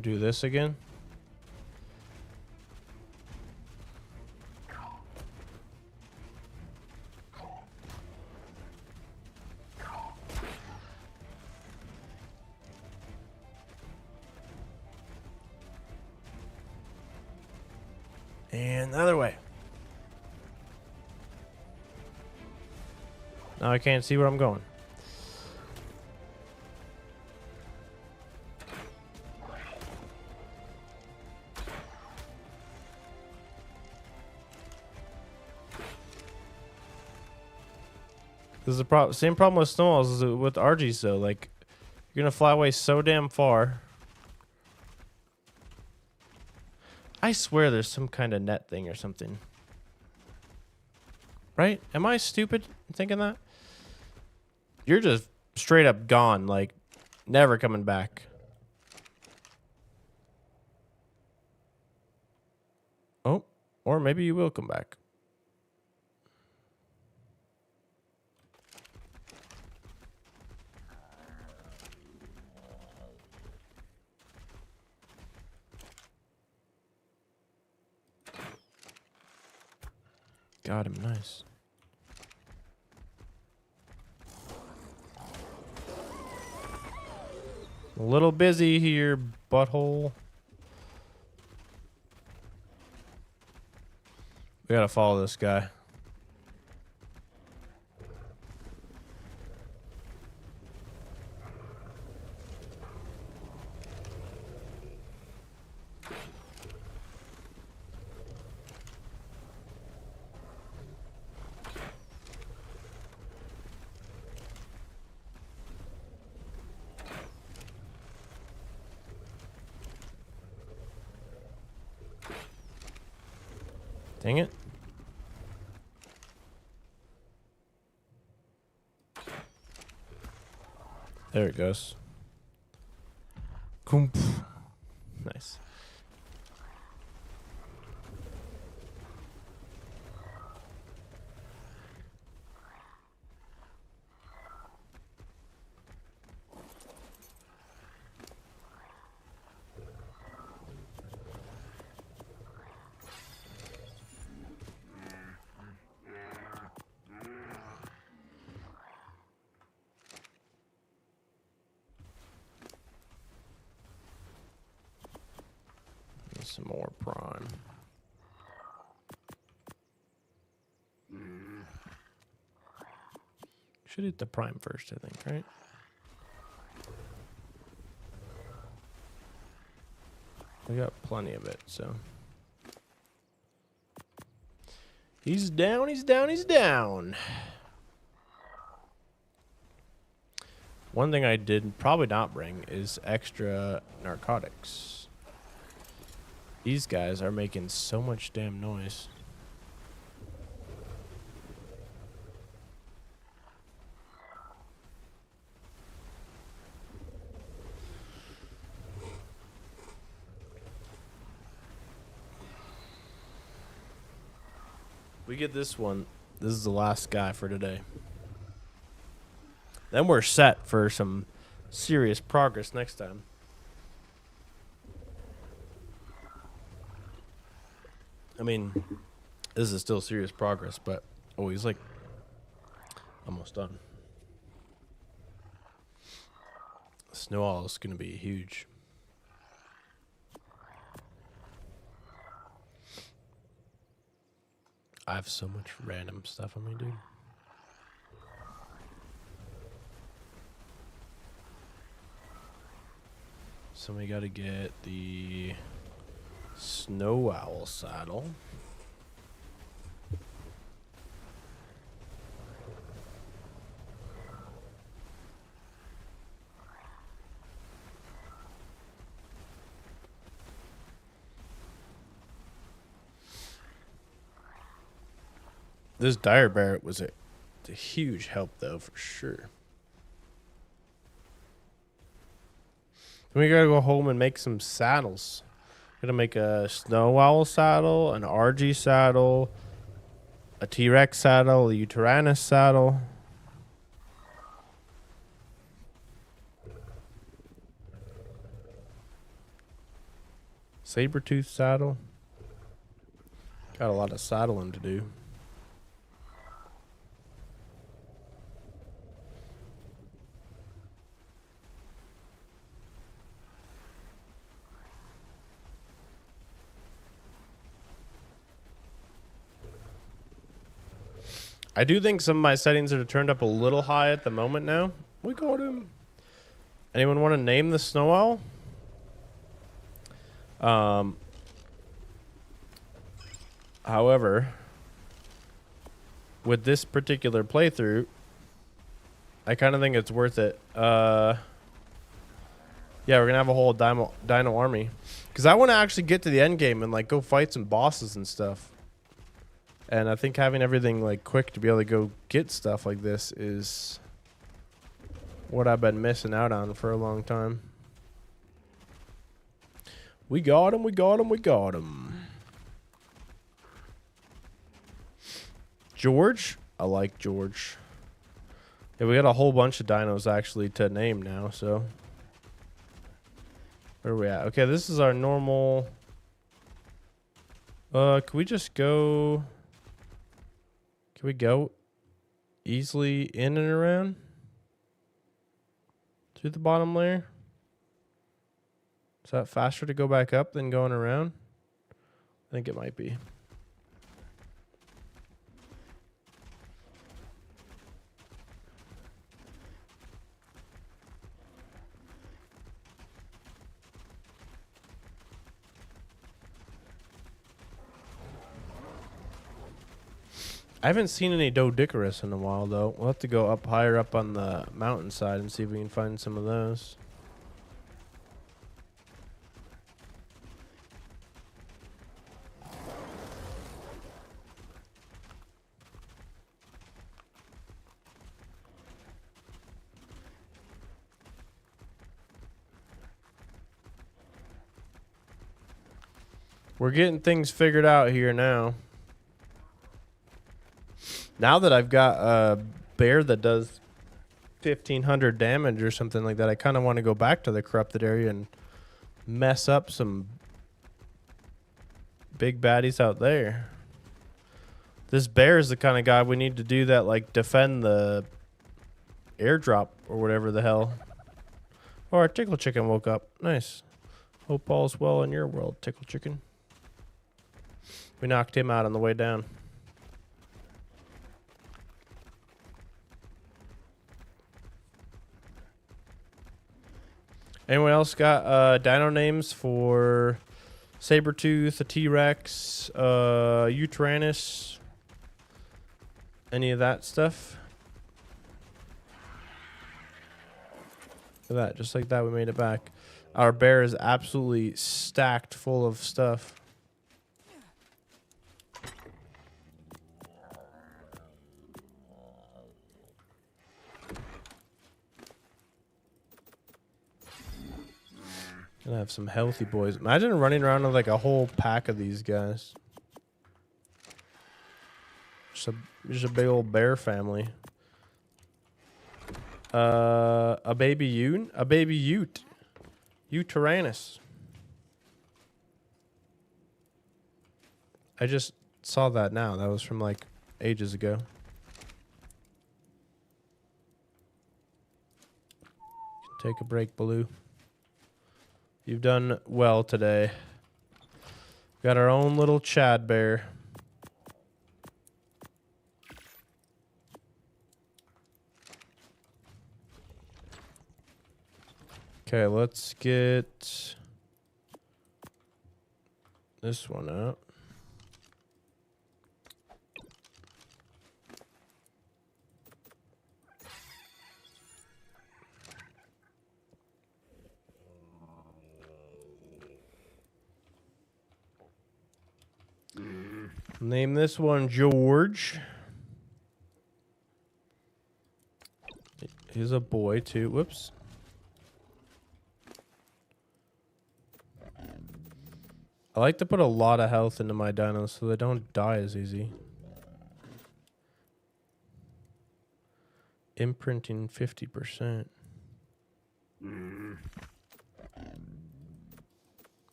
Do this again. And the other way. Now I can't see where I'm going. This is the same problem with snow owls as with RGs though. Like, you're gonna fly away so damn far. I swear there's some kind of net thing or something. Right? Am I stupid thinking that? You're just straight up gone, like, never coming back. Oh, or maybe you will come back. Got him, nice. A little busy here, butthole. We gotta follow this guy. Dang it. There it goes. Koomp. Nice. Some more prime. Should eat the prime first, I think, right? We got plenty of it, so. He's down, he's down, he's down. One thing I did probably not bring is extra narcotics. These guys are making so much damn noise. We get this one. This is the last guy for today. Then we're set for some serious progress next time. I mean, this is still serious progress, but oh, he's like almost done. Snow owl is going to be huge. I have so much random stuff on me, dude. So we got to get the snow owl saddle. This dire bear was a huge help, though, for sure. We gotta go home and make some saddles. Gotta make a snow owl saddle, an RG saddle, a T-Rex saddle, a Uteranus saddle. Saber-tooth saddle. Got a lot of saddling to do. I do think some of my settings are turned up a little high at the moment now. We got him. Anyone want to name the snow owl? However, with this particular playthrough, I kind of think it's worth it. Yeah, we're going to have a whole dino army. Because I want to actually get to the end game and like go fight some bosses and stuff. And I think having everything like quick to be able to go get stuff like this is what I've been missing out on for a long time. We got him, we got him, we got him. George? I like George. Yeah, we got a whole bunch of dinos actually to name now, so. Where are we at? Okay, this is our normal. Can we just go? Can we go easily in and around to the bottom layer? Is that faster to go back up than going around? I think it might be. I haven't seen any Doedicurus in a while, though. We'll have to go up higher up on the mountainside and see if we can find some of those. We're getting things figured out here now. Now that I've got a bear that does 1,500 damage or something like that, I kind of want to go back to the corrupted area and mess up some big baddies out there. This bear is the kind of guy we need to do that, like, defend the airdrop or whatever the hell. Oh, our tickle chicken woke up. Nice. Hope all's well in your world, tickle chicken. We knocked him out on the way down. Anyone else got dino names for Sabertooth, a T-Rex, Uteranus, any of that stuff? Look at that, just like that, we made it back. Our bear is absolutely stacked full of stuff. Gonna have some healthy boys. Imagine running around with like a whole pack of these guys. Just a big old bear family. A baby ute? A baby ute. Tyrannus. I just saw that now. That was from like ages ago. Take a break, Baloo. You've done well today. Got our own little Chad bear. Okay, let's get this one out. Name this one George. He's a boy too. Whoops. I like to put a lot of health into my dinos so they don't die as easy. Imprinting 50%.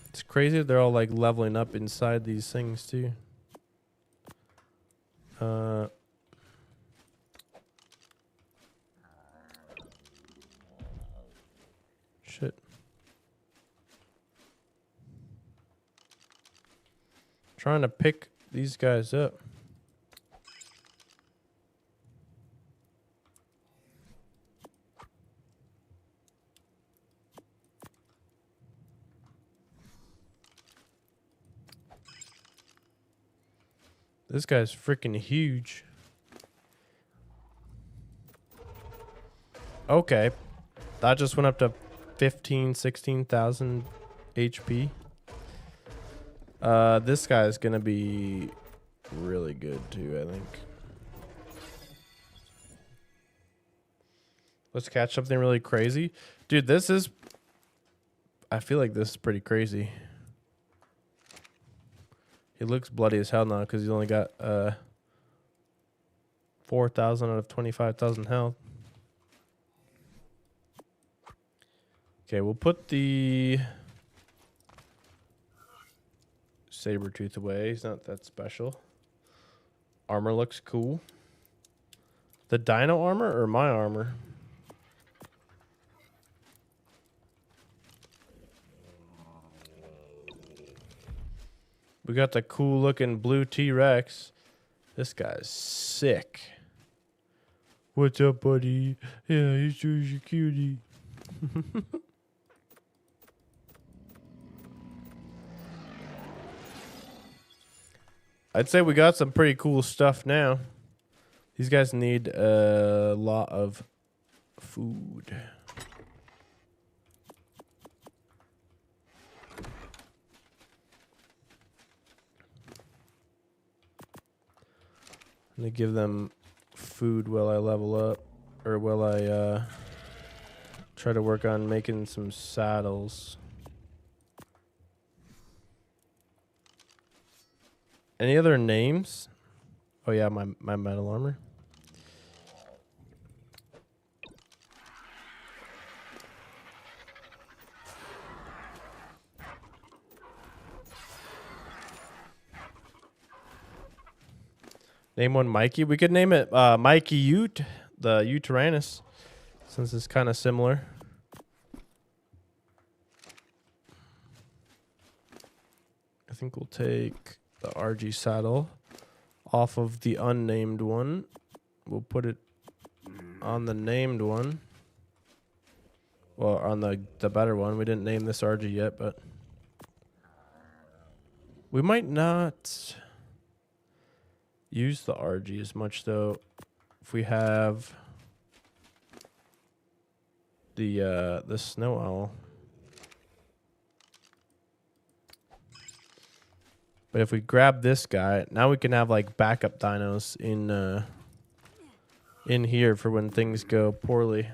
It's crazy that they're all like leveling up inside these things too. Shit. Trying to pick these guys up. This guy's freaking huge. Okay. That just went up to 16,000 HP. This guy's gonna be really good too, I think. Let's catch something really crazy. Dude, this is... I feel like this is pretty crazy. He looks bloody as hell now because he's only got 4,000 out of 25,000 health. Okay, we'll put the Sabertooth away. He's not that special. Armor looks cool. The dino armor or my armor? We got the cool looking blue T-Rex. This guy's sick. What's up, buddy? Yeah, he's a cutie. I'd say we got some pretty cool stuff now. These guys need a lot of food. I'm gonna give them food while I level up, or while I try to work on making some saddles. Any other names? Oh yeah, my metal armor. Name one Mikey. We could name it Mikey Ute, the Ute Tyrannus, since it's kind of similar. I think we'll take the RG saddle off of the unnamed one. We'll put it on the named one. Well, on the better one. We didn't name this RG yet, but we might not use the RG as much though if we have the snow owl. But if we grab this guy, now we can have like backup dinos in here for when things go poorly.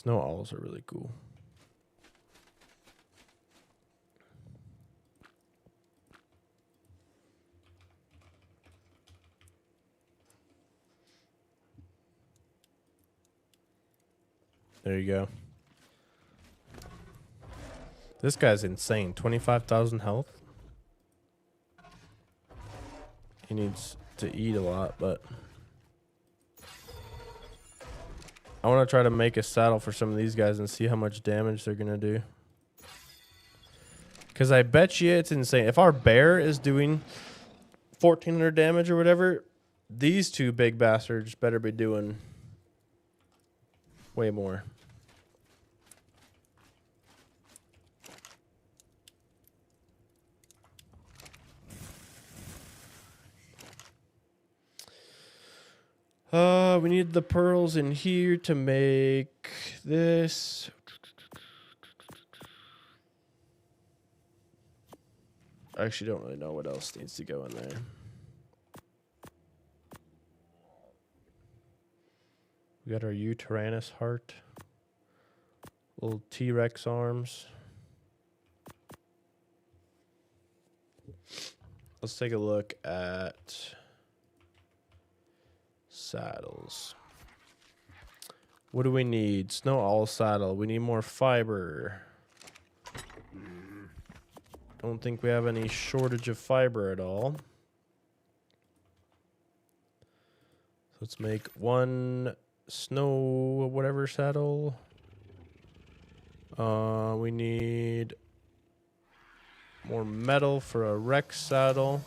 Snow owls are really cool. There you go. This guy's insane. 25,000 health. He needs to eat a lot, but I want to try to make a saddle for some of these guys and see how much damage they're going to do. Because I bet you it's insane. If our bear is doing 1,400 damage or whatever, these two big bastards better be doing way more. We need the pearls in here to make this. I actually don't really know what else needs to go in there. We got our Tyrannus heart. Little T-Rex arms. Let's take a look at saddles. What do we need? Snow owl saddle. We need more fiber. Don't think we have any shortage of fiber at all. So let's make one snow whatever saddle. We need more metal for a Rex saddle.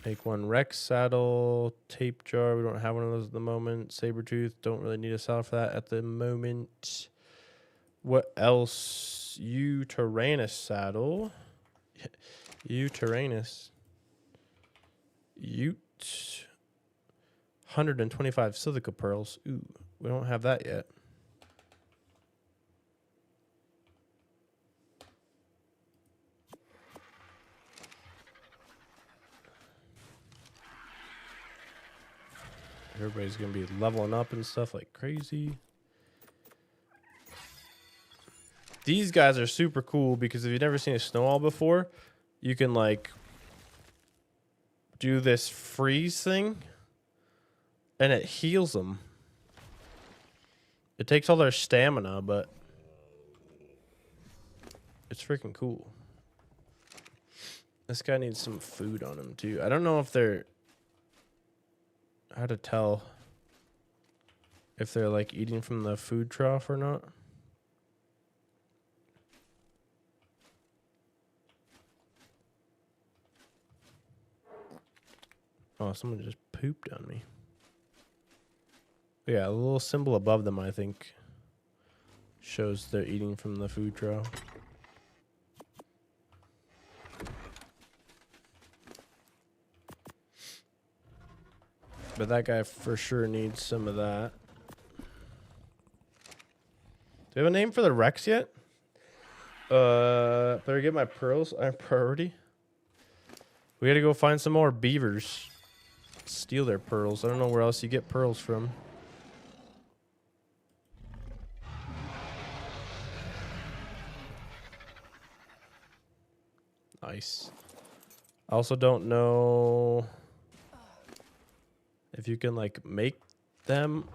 Make one Rex saddle, tape jar. We don't have one of those at the moment. Sabertooth, don't really need a saddle for that at the moment. What else? Tyrannus saddle. Tyrannus. Ute. 125 silica pearls. Ooh, we don't have that yet. Everybody's going to be leveling up and stuff like crazy. These guys are super cool because if you've never seen a snow owl before, you can like do this freeze thing and it heals them. It takes all their stamina, but it's freaking cool. This guy needs some food on him too. I don't know if they're... how to tell if they're like eating from the food trough or not. Oh, someone just pooped on me. Yeah, a little symbol above them, I think, shows they're eating from the food trough. But that guy for sure needs some of that. Do we have a name for the Rex yet? Better get my pearls. Our priority. We gotta go find some more beavers. Steal their pearls. I don't know where else you get pearls from. Nice. I also don't know if you can like make them.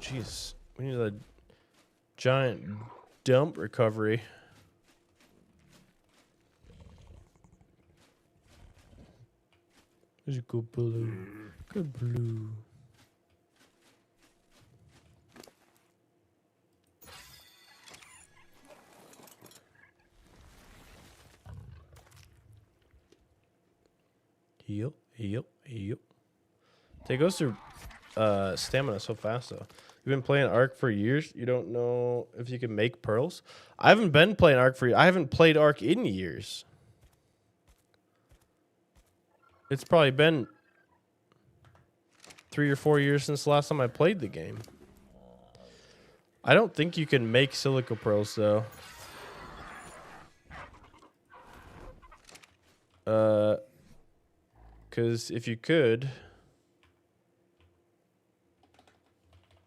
Jeez, we need a giant dump recovery. There's a good blue. Good blue. Heal, heal, heal. It goes through stamina so fast, though. You've been playing Ark for years. You don't know if you can make pearls. I haven't been playing Ark for. I haven't played Ark in years. It's probably been 3 or 4 years since the last time I played the game. I don't think you can make silica pearls, though. Because if you could,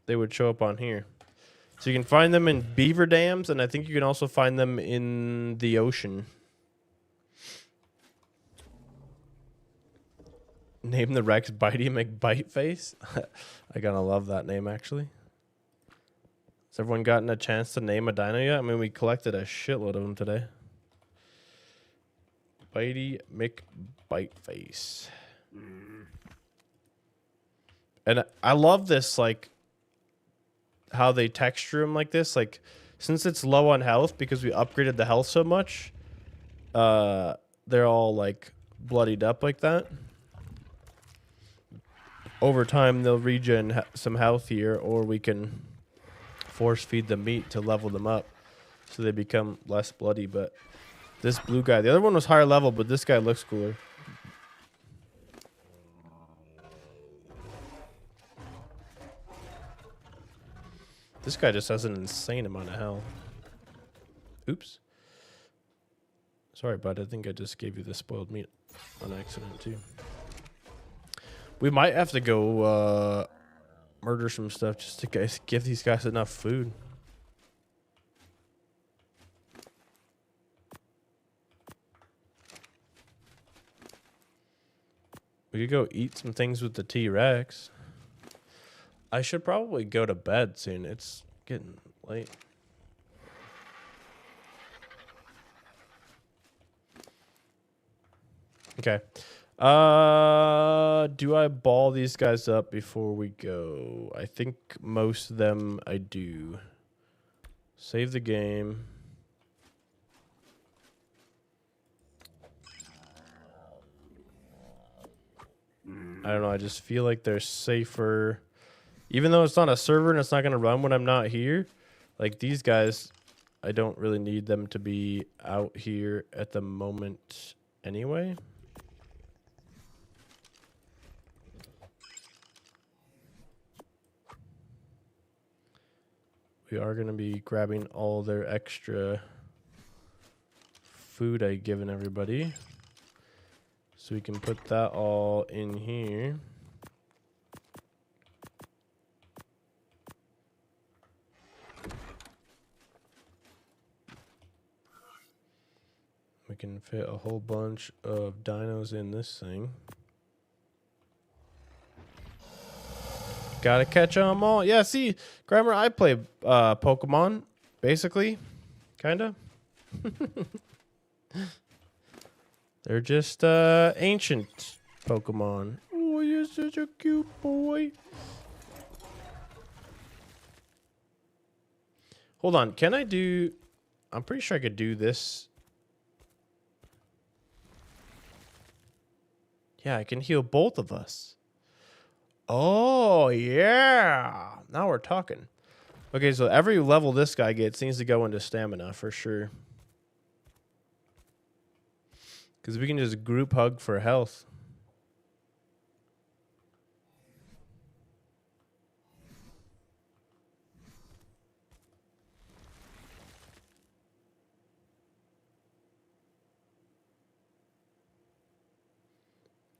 they would show up on here. So you can find them in beaver dams, and I think you can also find them in the ocean. Name the Rex Bitey McBiteface. I gotta love that name, actually. Has everyone gotten a chance to name a dino yet? I mean, we collected a shitload of them today. Bitey McBiteface. And I love this, like, how they texture him like this. Like, since it's low on health, because we upgraded the health so much, they're all, like, bloodied up like that. Over time, they'll regen some health here, or we can force feed them meat to level them up so they become less bloody. But this blue guy, the other one was higher level, but this guy looks cooler. This guy just has an insane amount of health. Oops. Sorry, bud. I think I just gave you the spoiled meat on accident, too. We might have to go murder some stuff just to give these guys enough food. We could go eat some things with the T-Rex. I should probably go to bed soon. It's getting late. Okay. Do I ball these guys up before we go? I think most of them I do. Save the game. I don't know. I just feel like they're safer. Even though it's not a server and it's not going to run when I'm not here. Like these guys, I don't really need them to be out here at the moment anyway. We are going to be grabbing all their extra food I've given everybody. So we can put that all in here. We can fit a whole bunch of dinos in this thing. Gotta catch them all. Yeah, see, Grammar, I play Pokemon, basically. Kinda. They're just ancient Pokemon. Oh, you're such a cute boy. Hold on, can I do... I'm pretty sure I could do this. Yeah, I can heal both of us. Oh, yeah. Now we're talking. Okay, so every level this guy gets needs to go into stamina for sure. Because we can just group hug for health.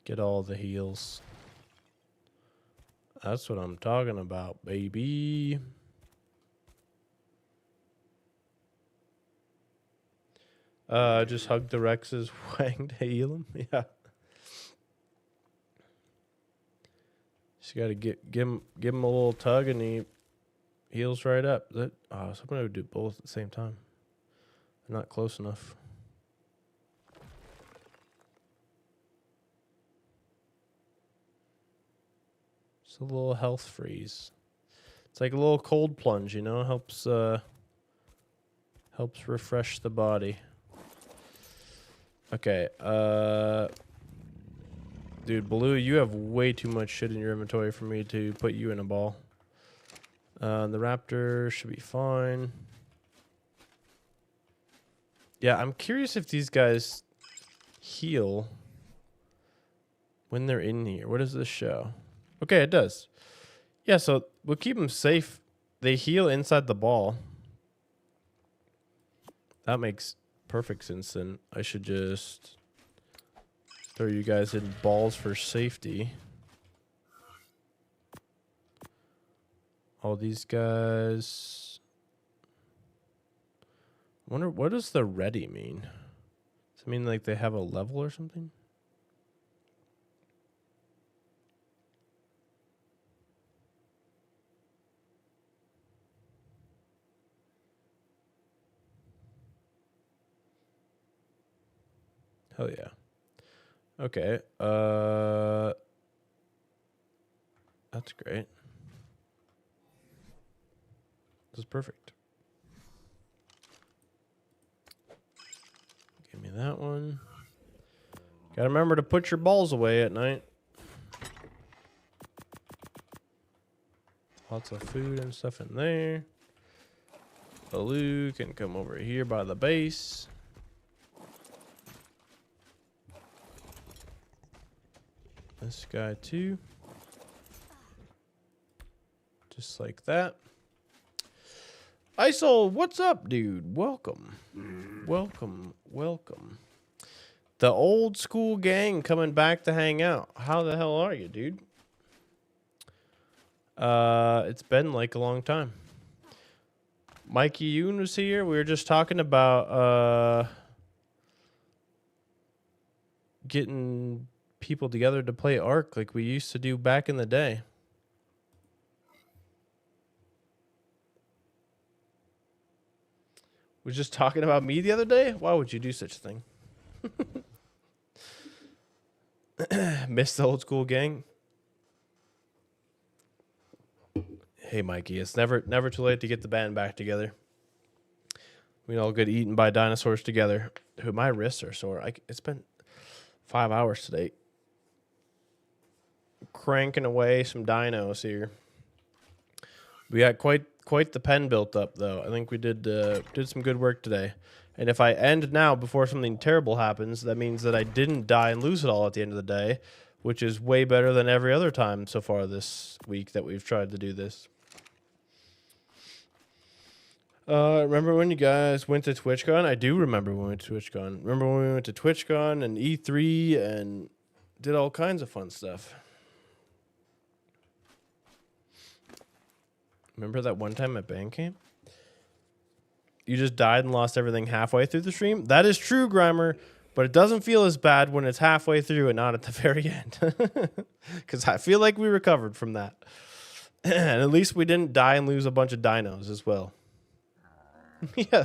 Get all the heals. That's what I'm talking about, baby. Just hug the Rex's wang to heal him. Yeah. Just gotta give him a little tug and he heals right up. That somebody would do both at the same time. They're not close enough. It's a little health freeze. It's like a little cold plunge, you know, helps refresh the body. Okay, dude, Blue, you have way too much shit in your inventory for me to put you in a ball. The raptor should be fine. Yeah, I'm curious if these guys heal when they're in here. What does this show? Okay, it does. Yeah, so we'll keep them safe. They heal inside the ball. That makes perfect sense then. I should just Throw you guys in balls for safety. All these guys. I wonder, what does the ready mean? Does it mean like they have a level or something? Hell yeah. Okay. That's great. This is perfect. Give me that one. Gotta remember to put your balls away at night. Lots of food and stuff in there. Baloo can come over here by the base. This guy too. Just like that. Isol, what's up, dude? Welcome. Welcome. Welcome. The old school gang coming back to hang out. How the hell are you, dude? It's been like a long time. Mikey Yoon was here. We were just talking about getting people together to play Ark like we used to do back in the day. Was just talking about me the other day? Why would you do such a thing? Miss the old school gang. Hey, Mikey, it's never too late to get the band back together. We all get eaten by dinosaurs together. Dude, my wrists are sore. It's been 5 hours today. Cranking away some dinos here. We got quite the pen built up, though. I think we did some good work today. And if I end now before something terrible happens, that means that I didn't die and lose it all at the end of the day, which is way better than every other time so far this week that we've tried to do this. Remember when you guys went to TwitchCon? I do remember when we went to TwitchCon. Remember when we went to TwitchCon and E3 and did all kinds of fun stuff. Remember that one time at Bandcamp? You just died and lost everything halfway through the stream? That is true, Grimer, but it doesn't feel as bad when it's halfway through and not at the very end. Because I feel like we recovered from that. And at least we didn't die and lose a bunch of dinos as well. Yeah,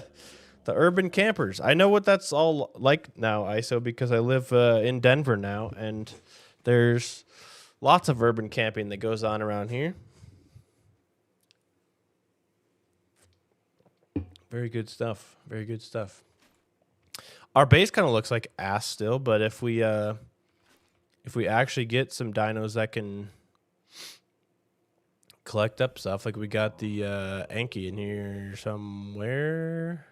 the urban campers. I know what that's all like now, ISO, because I live in Denver now, and there's lots of urban camping that goes on around here. Very good stuff. Very good stuff. Our base kind of looks like ass still, but if we actually get some dinos that can collect up stuff, like we got the Anki in here somewhere.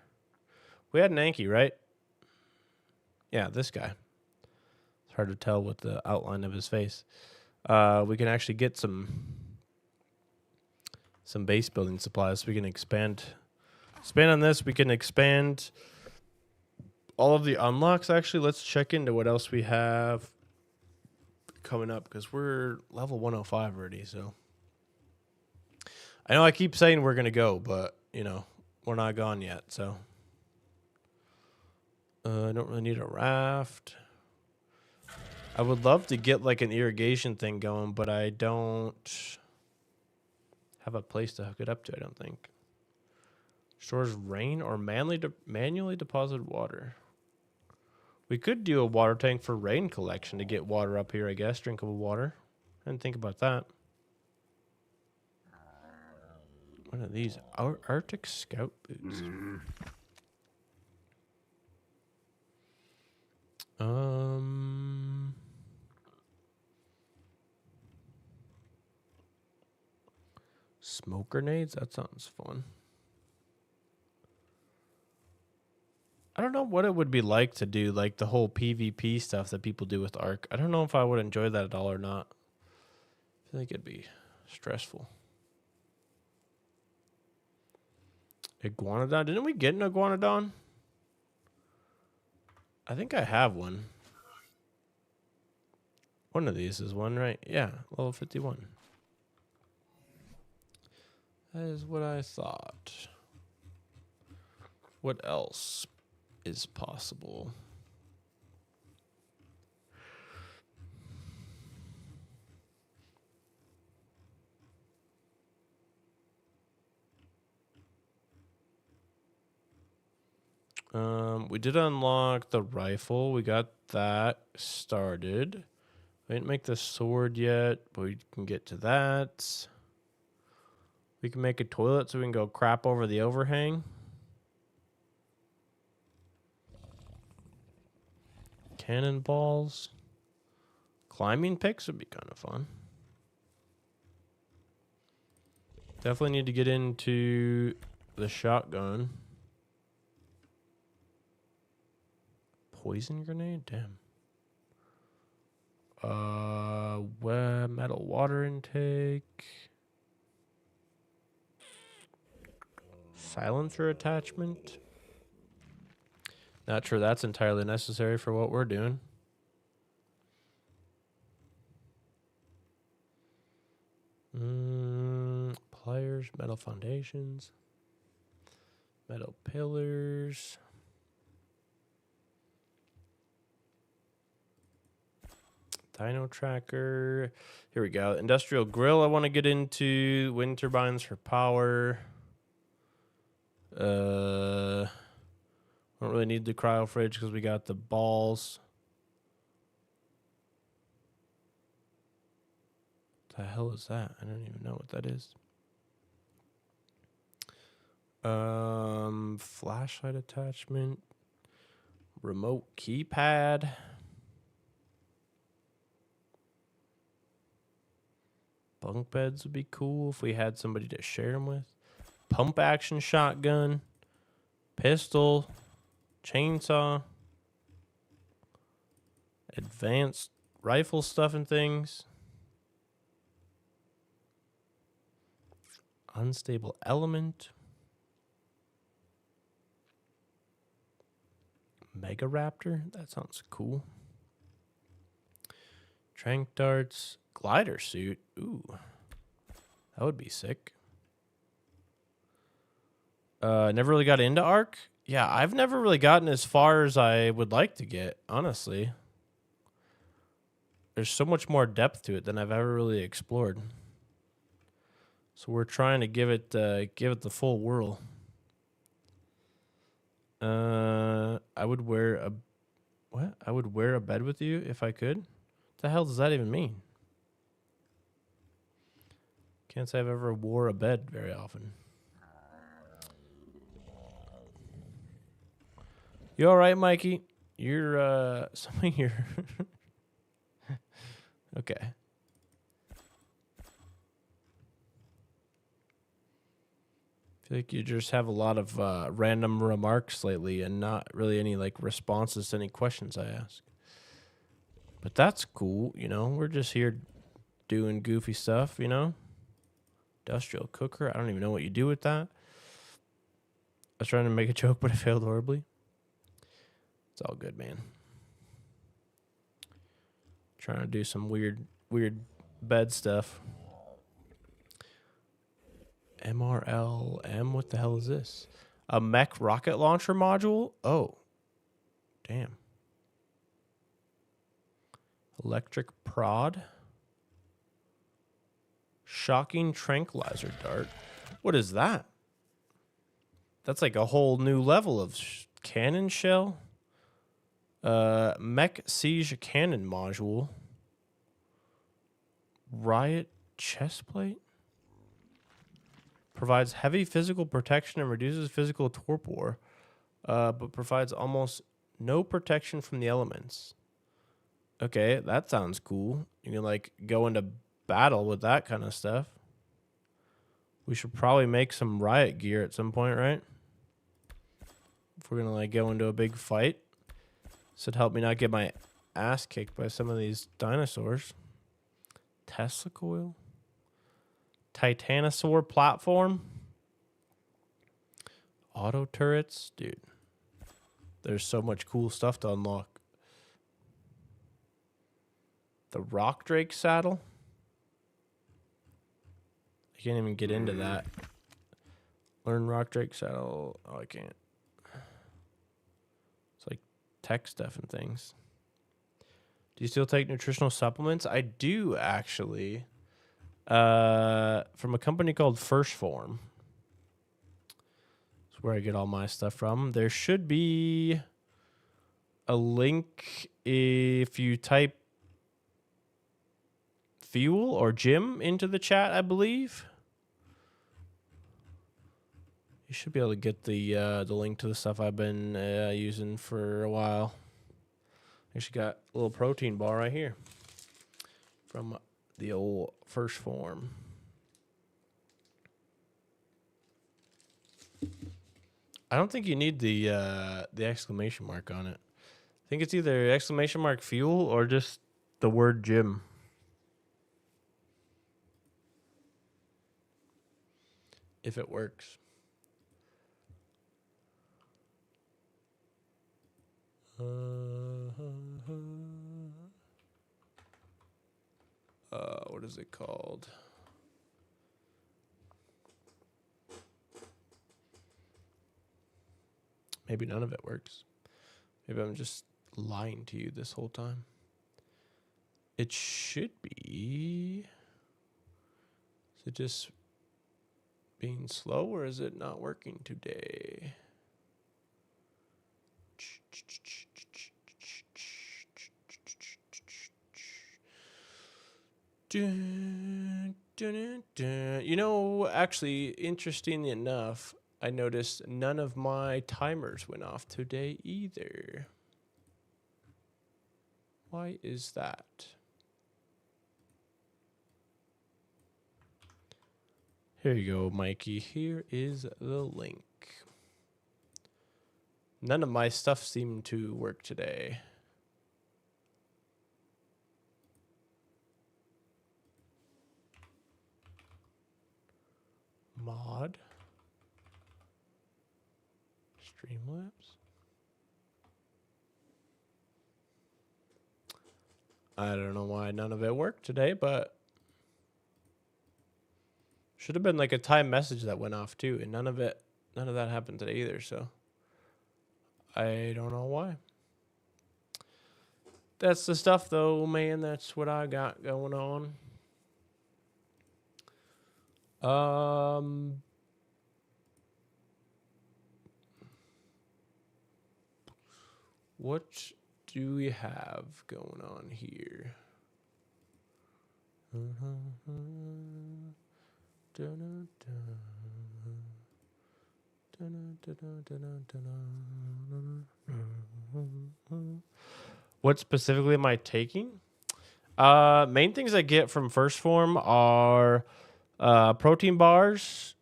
We had an Anki, right? Yeah, this guy. It's hard to tell with the outline of his face. We can actually get some base building supplies. We can expand on this. We can expand all of the unlocks. Actually, let's check into what else we have coming up, because we're level 105 already. So I know I keep saying we're gonna go, but you know we're not gone yet. So I don't really need a raft. I would love to get like an irrigation thing going, but I don't have a place to hook it up to. I don't think. Stores rain or manually deposited water. We could do a water tank for rain collection to get water up here, I guess. Drinkable water. I didn't think about that. What are these? Arctic Scout boots. Smoke grenades? That sounds fun. I don't know what it would be like to do like the whole PvP stuff that people do with Ark. I don't know if I would enjoy that at all or not. I feel like it'd be stressful. Iguanodon? Didn't we get an Iguanodon? I think I have one. One of these is one, right? Yeah, level 51. That is what I thought. What else is possible? We did unlock the rifle. We got that started. We didn't make the sword yet, but we can get to that. We can make a toilet so we can go crap over the overhang. Cannonballs. Climbing picks would be kind of fun. Definitely need to get into the shotgun. Poison grenade? Damn. Metal water intake. Silencer attachment. Not sure that's entirely necessary for what we're doing. Pliers, metal foundations, metal pillars. Dino tracker. Here we go. Industrial grill I want to get into. Wind turbines for power. Don't really need the cryo fridge because we got the balls. What the hell is that? I don't even know what that is. Flashlight attachment. Remote keypad. Bunk beds would be cool if we had somebody to share them with. Pump action shotgun. Pistol. Chainsaw. Advanced rifle stuff and things. Unstable element. Mega Raptor. That sounds cool. Trank darts. Glider suit. Ooh. That would be sick. Never really got into Ark. Yeah, I've never really gotten as far as I would like to get, honestly. There's so much more depth to it than I've ever really explored. So we're trying to give it the full whirl. I would wear a what? I would wear a bed with you if I could. What the hell does that even mean? Can't say I've ever wore a bed very often. You all right, Mikey? You're something here. Okay. I feel like you just have a lot of random remarks lately and not really any like responses to any questions I ask. But that's cool, you know. We're just here doing goofy stuff, you know. Industrial cooker. I don't even know what you do with that. I was trying to make a joke, but it failed horribly. It's all good, man. Trying to do some weird bed stuff. MRLM, what the hell is this? A mech rocket launcher module? Oh. Damn. Electric prod. Shocking tranquilizer dart. What is that? That's like a whole new level of cannon shell. Mech siege cannon module. Riot chestplate. Provides heavy physical protection and reduces physical torpor, but provides almost no protection from the elements. Okay, that sounds cool. You can like go into battle with that kind of stuff. We should probably make some riot gear at some point, right? If we're gonna like go into a big fight. This would help me not get my ass kicked by some of these dinosaurs. Tesla coil. Titanosaur platform. Auto turrets. Dude. There's so much cool stuff to unlock. The rock drake saddle. I can't even get into that. Learn rock drake saddle. Oh, I can't. It's like tech stuff and things. Do you still take nutritional supplements? I do, actually. From a company called First Form. That's where I get all my stuff from. There should be a link if you type fuel or gym into the chat, I believe. You should be able to get the link to the stuff I've been using for a while. Actually got a little protein bar right here from the old First Form. I don't think you need the exclamation mark on it. I think it's either exclamation mark fuel or just the word gym. If it works. What is it called? Maybe none of it works. Maybe I'm just lying to you this whole time. It should be. Is it just being slow or is it not working today? You know, actually, interestingly enough, I noticed none of my timers went off today either. Why is that? Here you go, Mikey. Here is the link. None of my stuff seemed to work today. Mod. Streamlabs. I don't know why none of it worked today, but should have been like a time message that went off too, and none of that happened today either, so I don't know why. That's the stuff though, man. That's what I got going on. What do we have going on here? What specifically am I taking? Main things I get from First Form are protein bars,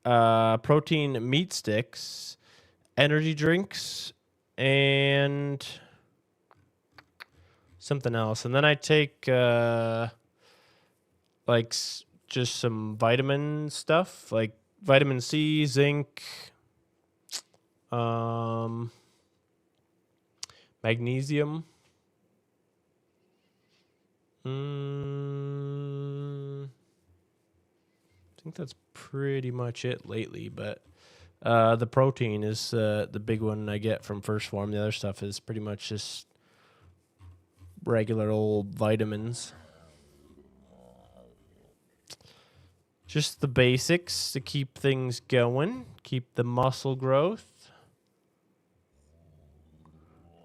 protein meat sticks, energy drinks, and something else. And then I take just some vitamin stuff, like vitamin C, zinc, magnesium. I think that's pretty much it lately, but the protein is the big one I get from First Form. The other stuff is pretty much just regular old vitamins. Just the basics to keep things going, keep the muscle growth.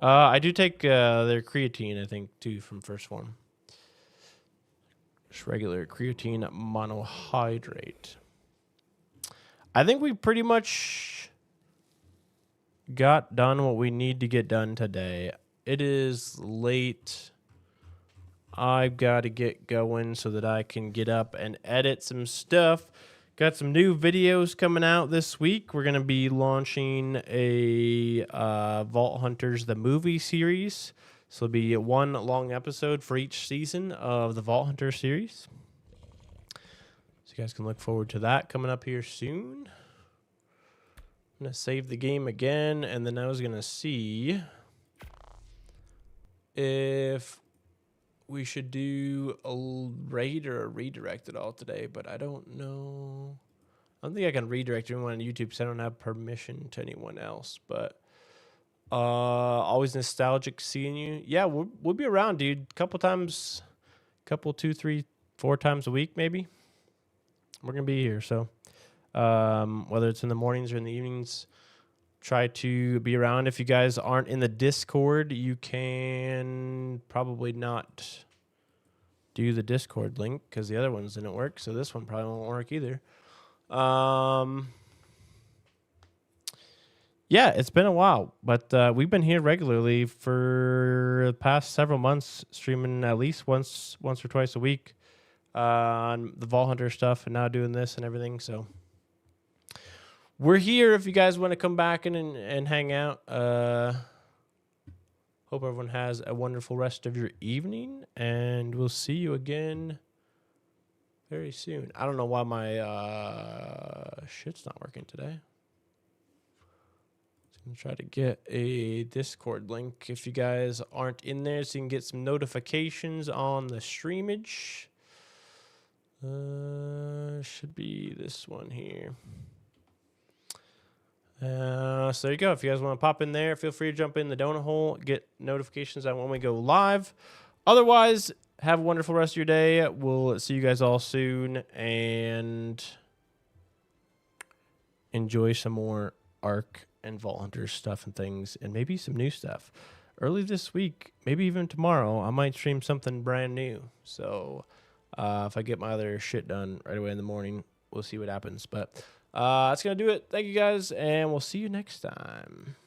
I do take their creatine, I think, too, from First Form. Just regular creatine monohydrate. I think we pretty much got done what we need to get done today. It is late. I've got to get going so that I can get up and edit some stuff. Got some new videos coming out this week. We're going to be launching a Vault Hunters the movie series. So it'll be one long episode for each season of the Vault Hunter series. So you guys can look forward to that coming up here soon. I'm going to save the game again, and then I was going to see if we should do a raid or a redirect it all today, but I don't know. I don't think I can redirect anyone on YouTube because I don't have permission to anyone else. But always nostalgic seeing you. Yeah, we'll be around, dude. Couple times, 2, 3, 4 times a week, maybe. We're gonna be here. So whether it's in the mornings or in the evenings, try to be around. If you guys aren't in the Discord, you can probably not do the Discord link because the other ones didn't work. So this one probably won't work either. Yeah, it's been a while, but we've been here regularly for the past several months, streaming at least once or twice a week on the Vault Hunter stuff, and now doing this and everything. So we're here if you guys want to come back and hang out. Hope everyone has a wonderful rest of your evening, and we'll see you again very soon. I don't know why my shit's not working today. I'm try to get a Discord link if you guys aren't in there so you can get some notifications on the streamage. Should be this one here. So there you go. If you guys want to pop in there, feel free to jump in the donut hole, get notifications on when we go live. Otherwise, have a wonderful rest of your day. We'll see you guys all soon and enjoy some more Ark and Vault Hunter stuff and things, and maybe some new stuff. Early this week, maybe even tomorrow, I might stream something brand new. So if I get my other shit done right away in the morning, we'll see what happens. But that's going to do it. Thank you guys, and we'll see you next time.